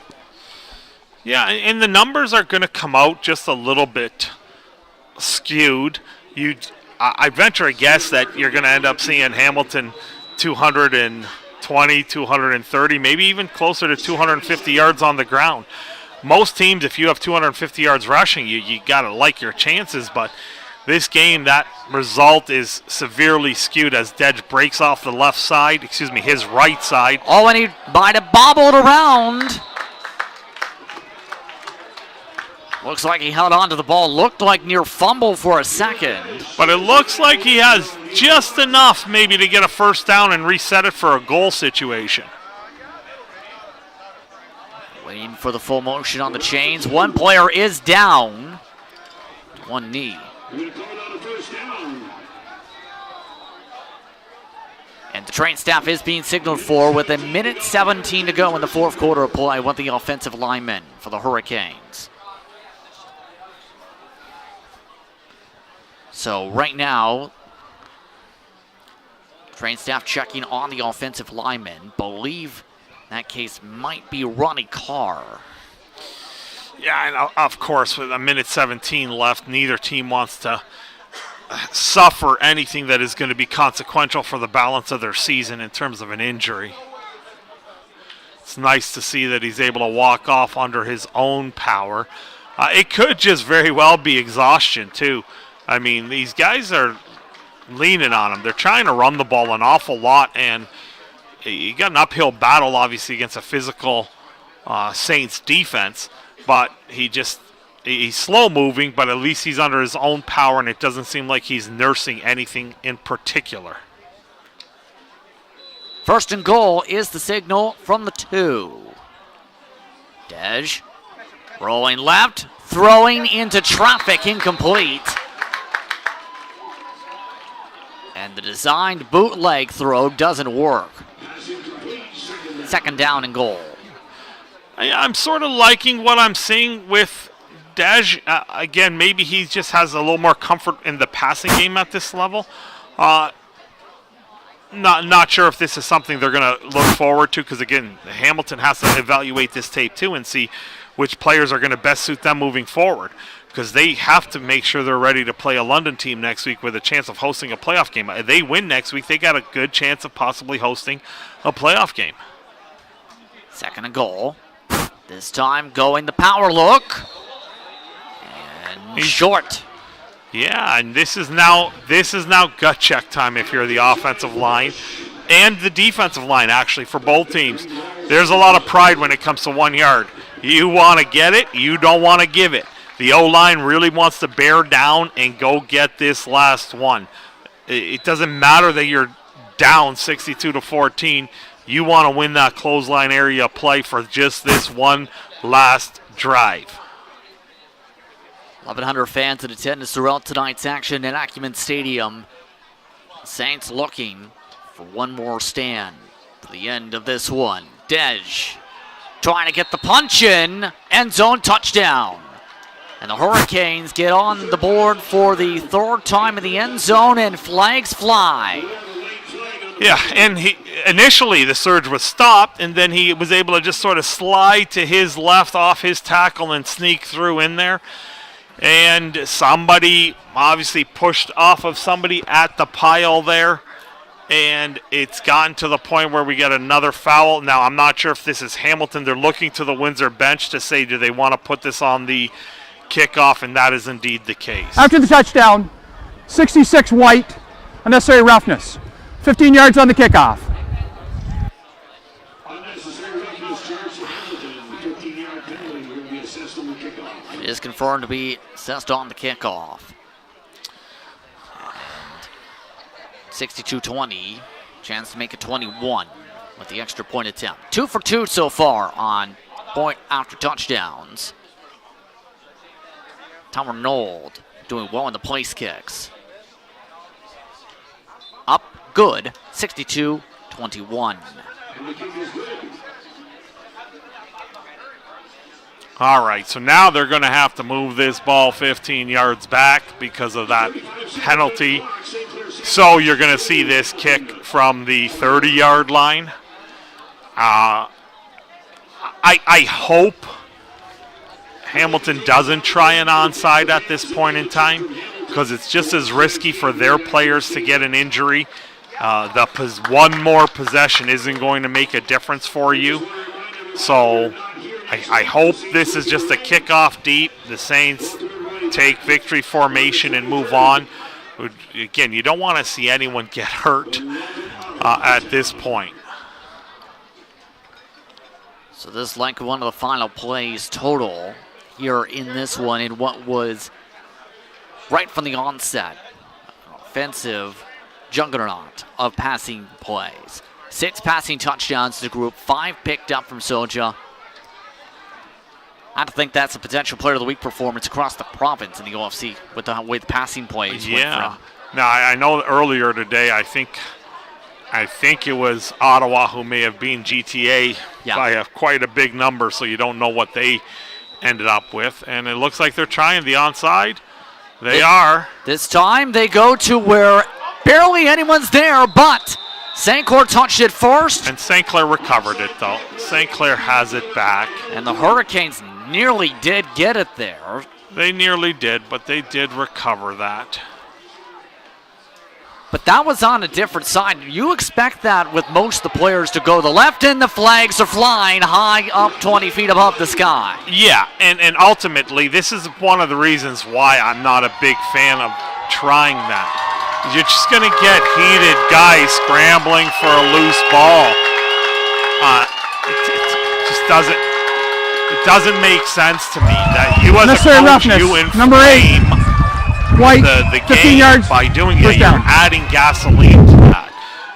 Yeah, and the numbers are going to come out just a little bit skewed. I venture a guess that you're going to end up seeing Hamilton 220, 230, maybe even closer to 250 yards on the ground. Most teams, if you have 250 yards rushing, you got to like your chances, but this game, that result is severely skewed as Dedge breaks off the left side, his right side. Oh, and he might have bobbled around. Looks like he held on to the ball. Looked like near fumble for a second. But it looks like he has just enough maybe to get a first down and reset it for a goal situation. Waiting for the full motion on the chains. One player is down. One knee. And the train staff is being signaled for with 1:17 to go in the fourth quarter of play with the offensive linemen for the Hurricanes. So right now, train staff checking on the offensive linemen. Believe that case might be Ronnie Clair. Yeah, and of course, with 1:17 left, neither team wants to suffer anything that is going to be consequential for the balance of their season in terms of an injury. It's nice to see that he's able to walk off under his own power. It could just very well be exhaustion, too. I mean, these guys are leaning on him. They're trying to run the ball an awful lot, and you got an uphill battle, obviously, against a physical Saints defense, but he's slow moving, but at least he's under his own power, and it doesn't seem like he's nursing anything in particular. First and goal is the signal from the 2. Dedge rolling left, throwing into traffic, incomplete. And the designed bootleg throw doesn't work. Second down and goal. I'm sort of liking what I'm seeing with Dedge. Again, maybe he just has a little more comfort in the passing game at this level. Not sure if this is something they're going to look forward to because, again, Hamilton has to evaluate this tape too and see which players are going to best suit them moving forward because they have to make sure they're ready to play a London team next week with a chance of hosting a playoff game. If they win next week, they got a good chance of possibly hosting a playoff game. Second and goal. This time going the power look. And he's short. Yeah, and this is now gut check time if you're the offensive line and the defensive line, actually, for both teams. There's a lot of pride when it comes to 1 yard. You want to get it, you don't want to give it. The O-line really wants to bear down and go get this last one. It doesn't matter that you're down 62-14. You want to win that clothesline area play for just this one last drive. 1,100 fans in attendance throughout tonight's action at Acumen Stadium. Saints looking for one more stand to the end of this one. Dedge trying to get the punch in. End zone touchdown. And the Hurricanes get on the board for the third time in the end zone, and flags fly. Yeah, and initially the surge was stopped, and then he was able to just sort of slide to his left off his tackle and sneak through in there. And somebody obviously pushed off of somebody at the pile there, and it's gotten to the point where we get another foul. Now, I'm not sure if this is Hamilton. They're looking to the Windsor bench to say, do they want to put this on the kickoff, and that is indeed the case. After the touchdown, 66 White, unnecessary roughness. 15 yards on the kickoff. Unnecessary roughness charge for Hamilton. 15-yard penalty will be assessed on the kickoff. It is confirmed to be assessed on the kickoff. 62-20. Chance to make it 21 with the extra point attempt. 2 for 2 so far on point after touchdowns. Tom Arnold doing well in the place kicks. Up good, 62-21. All right, so now they're going to have to move this ball 15 yards back because of that penalty. So you're going to see this kick from the 30-yard line. I hope Hamilton doesn't try an onside at this point in time because it's just as risky for their players to get an injury. One more possession isn't going to make a difference for you. So I hope this is just a kickoff deep. The Saints take victory formation and move on. Again, you don't want to see anyone get hurt at this point. So this likely one of the final plays total here in this one in what was right from the onset. Offensive juggernaut of passing plays. 6 passing touchdowns to the group, 5 picked up from Soja. I have to think that's a potential player of the week performance across the province in the OFC with the way the passing plays. Yeah. Now I know earlier today I think it was Ottawa who may have been GTA by quite a big number, so you don't know what they ended up with. And it looks like they're trying the onside. They are. This time they go to where barely anyone's there, but St. Clair touched it first. And St. Clair recovered it, though. St. Clair has it back. And the Hurricanes nearly did get it there. They nearly did, but they did recover that. But that was on a different side. You expect that with most of the players to go the left, and the flags are flying high up 20 feet above the sky. Yeah, and ultimately, this is one of the reasons why I'm not a big fan of trying that. You're just going to get heated guys scrambling for a loose ball. It just doesn't make sense to me that you as a coach, you inflame the game by doing it. You're adding gasoline to that.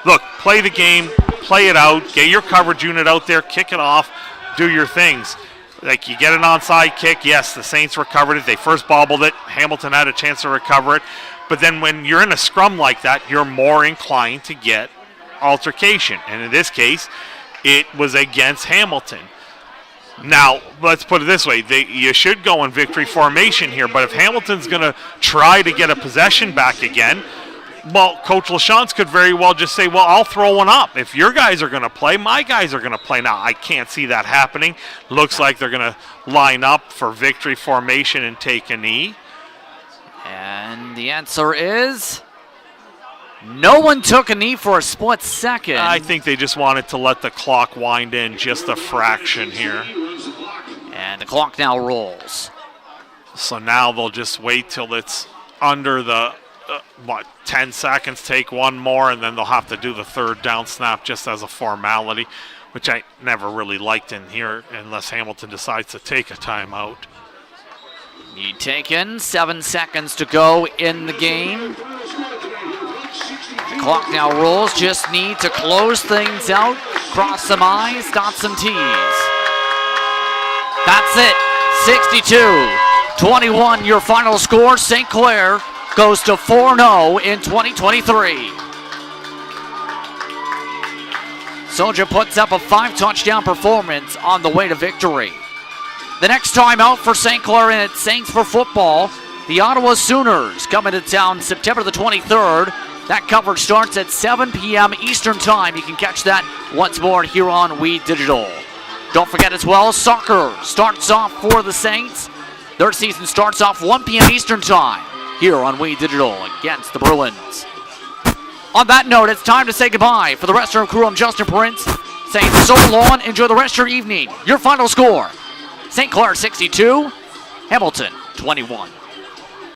Look, play the game, play it out, get your coverage unit out there, kick it off, do your things. Like, you get an onside kick, yes, the Saints recovered it. They first bobbled it. Hamilton had a chance to recover it. But then when you're in a scrum like that, you're more inclined to get altercation. And in this case, it was against Hamilton. Now, let's put it this way. You should go in victory formation here, but if Hamilton's going to try to get a possession back again, well, Coach LaChance could very well just say, well, I'll throw one up. If your guys are going to play, my guys are going to play. Now, I can't see that happening. Looks like they're going to line up for victory formation and take a knee. And the answer is no one took a knee for a split second. I think they just wanted to let the clock wind in just a fraction here. And the clock now rolls. So now they'll just wait till it's under the, 10 seconds, take one more, and then they'll have to do the third down snap just as a formality, which I never really liked in here unless Hamilton decides to take a timeout. Need taken, 7 seconds to go in the game. The clock now rolls, just need to close things out, cross some I's, dot some T's. That's it, 62-21 your final score. St. Clair goes to 4-0 in 2023. Soldier puts up a 5-touchdown performance on the way to victory. The next time out for St. Clair and its Saints for football, the Ottawa Sooners coming to town September the 23rd. That coverage starts at 7 p.m. Eastern Time. You can catch that once more here on We Digital. Don't forget as well, soccer starts off for the Saints. Their season starts off 1 p.m. Eastern Time here on We Digital against the Bruins. On that note, it's time to say goodbye. For the rest of our crew, I'm Justin Prince saying so long. Enjoy the rest of your evening. Your final score, St. Clair 62, Hamilton 21.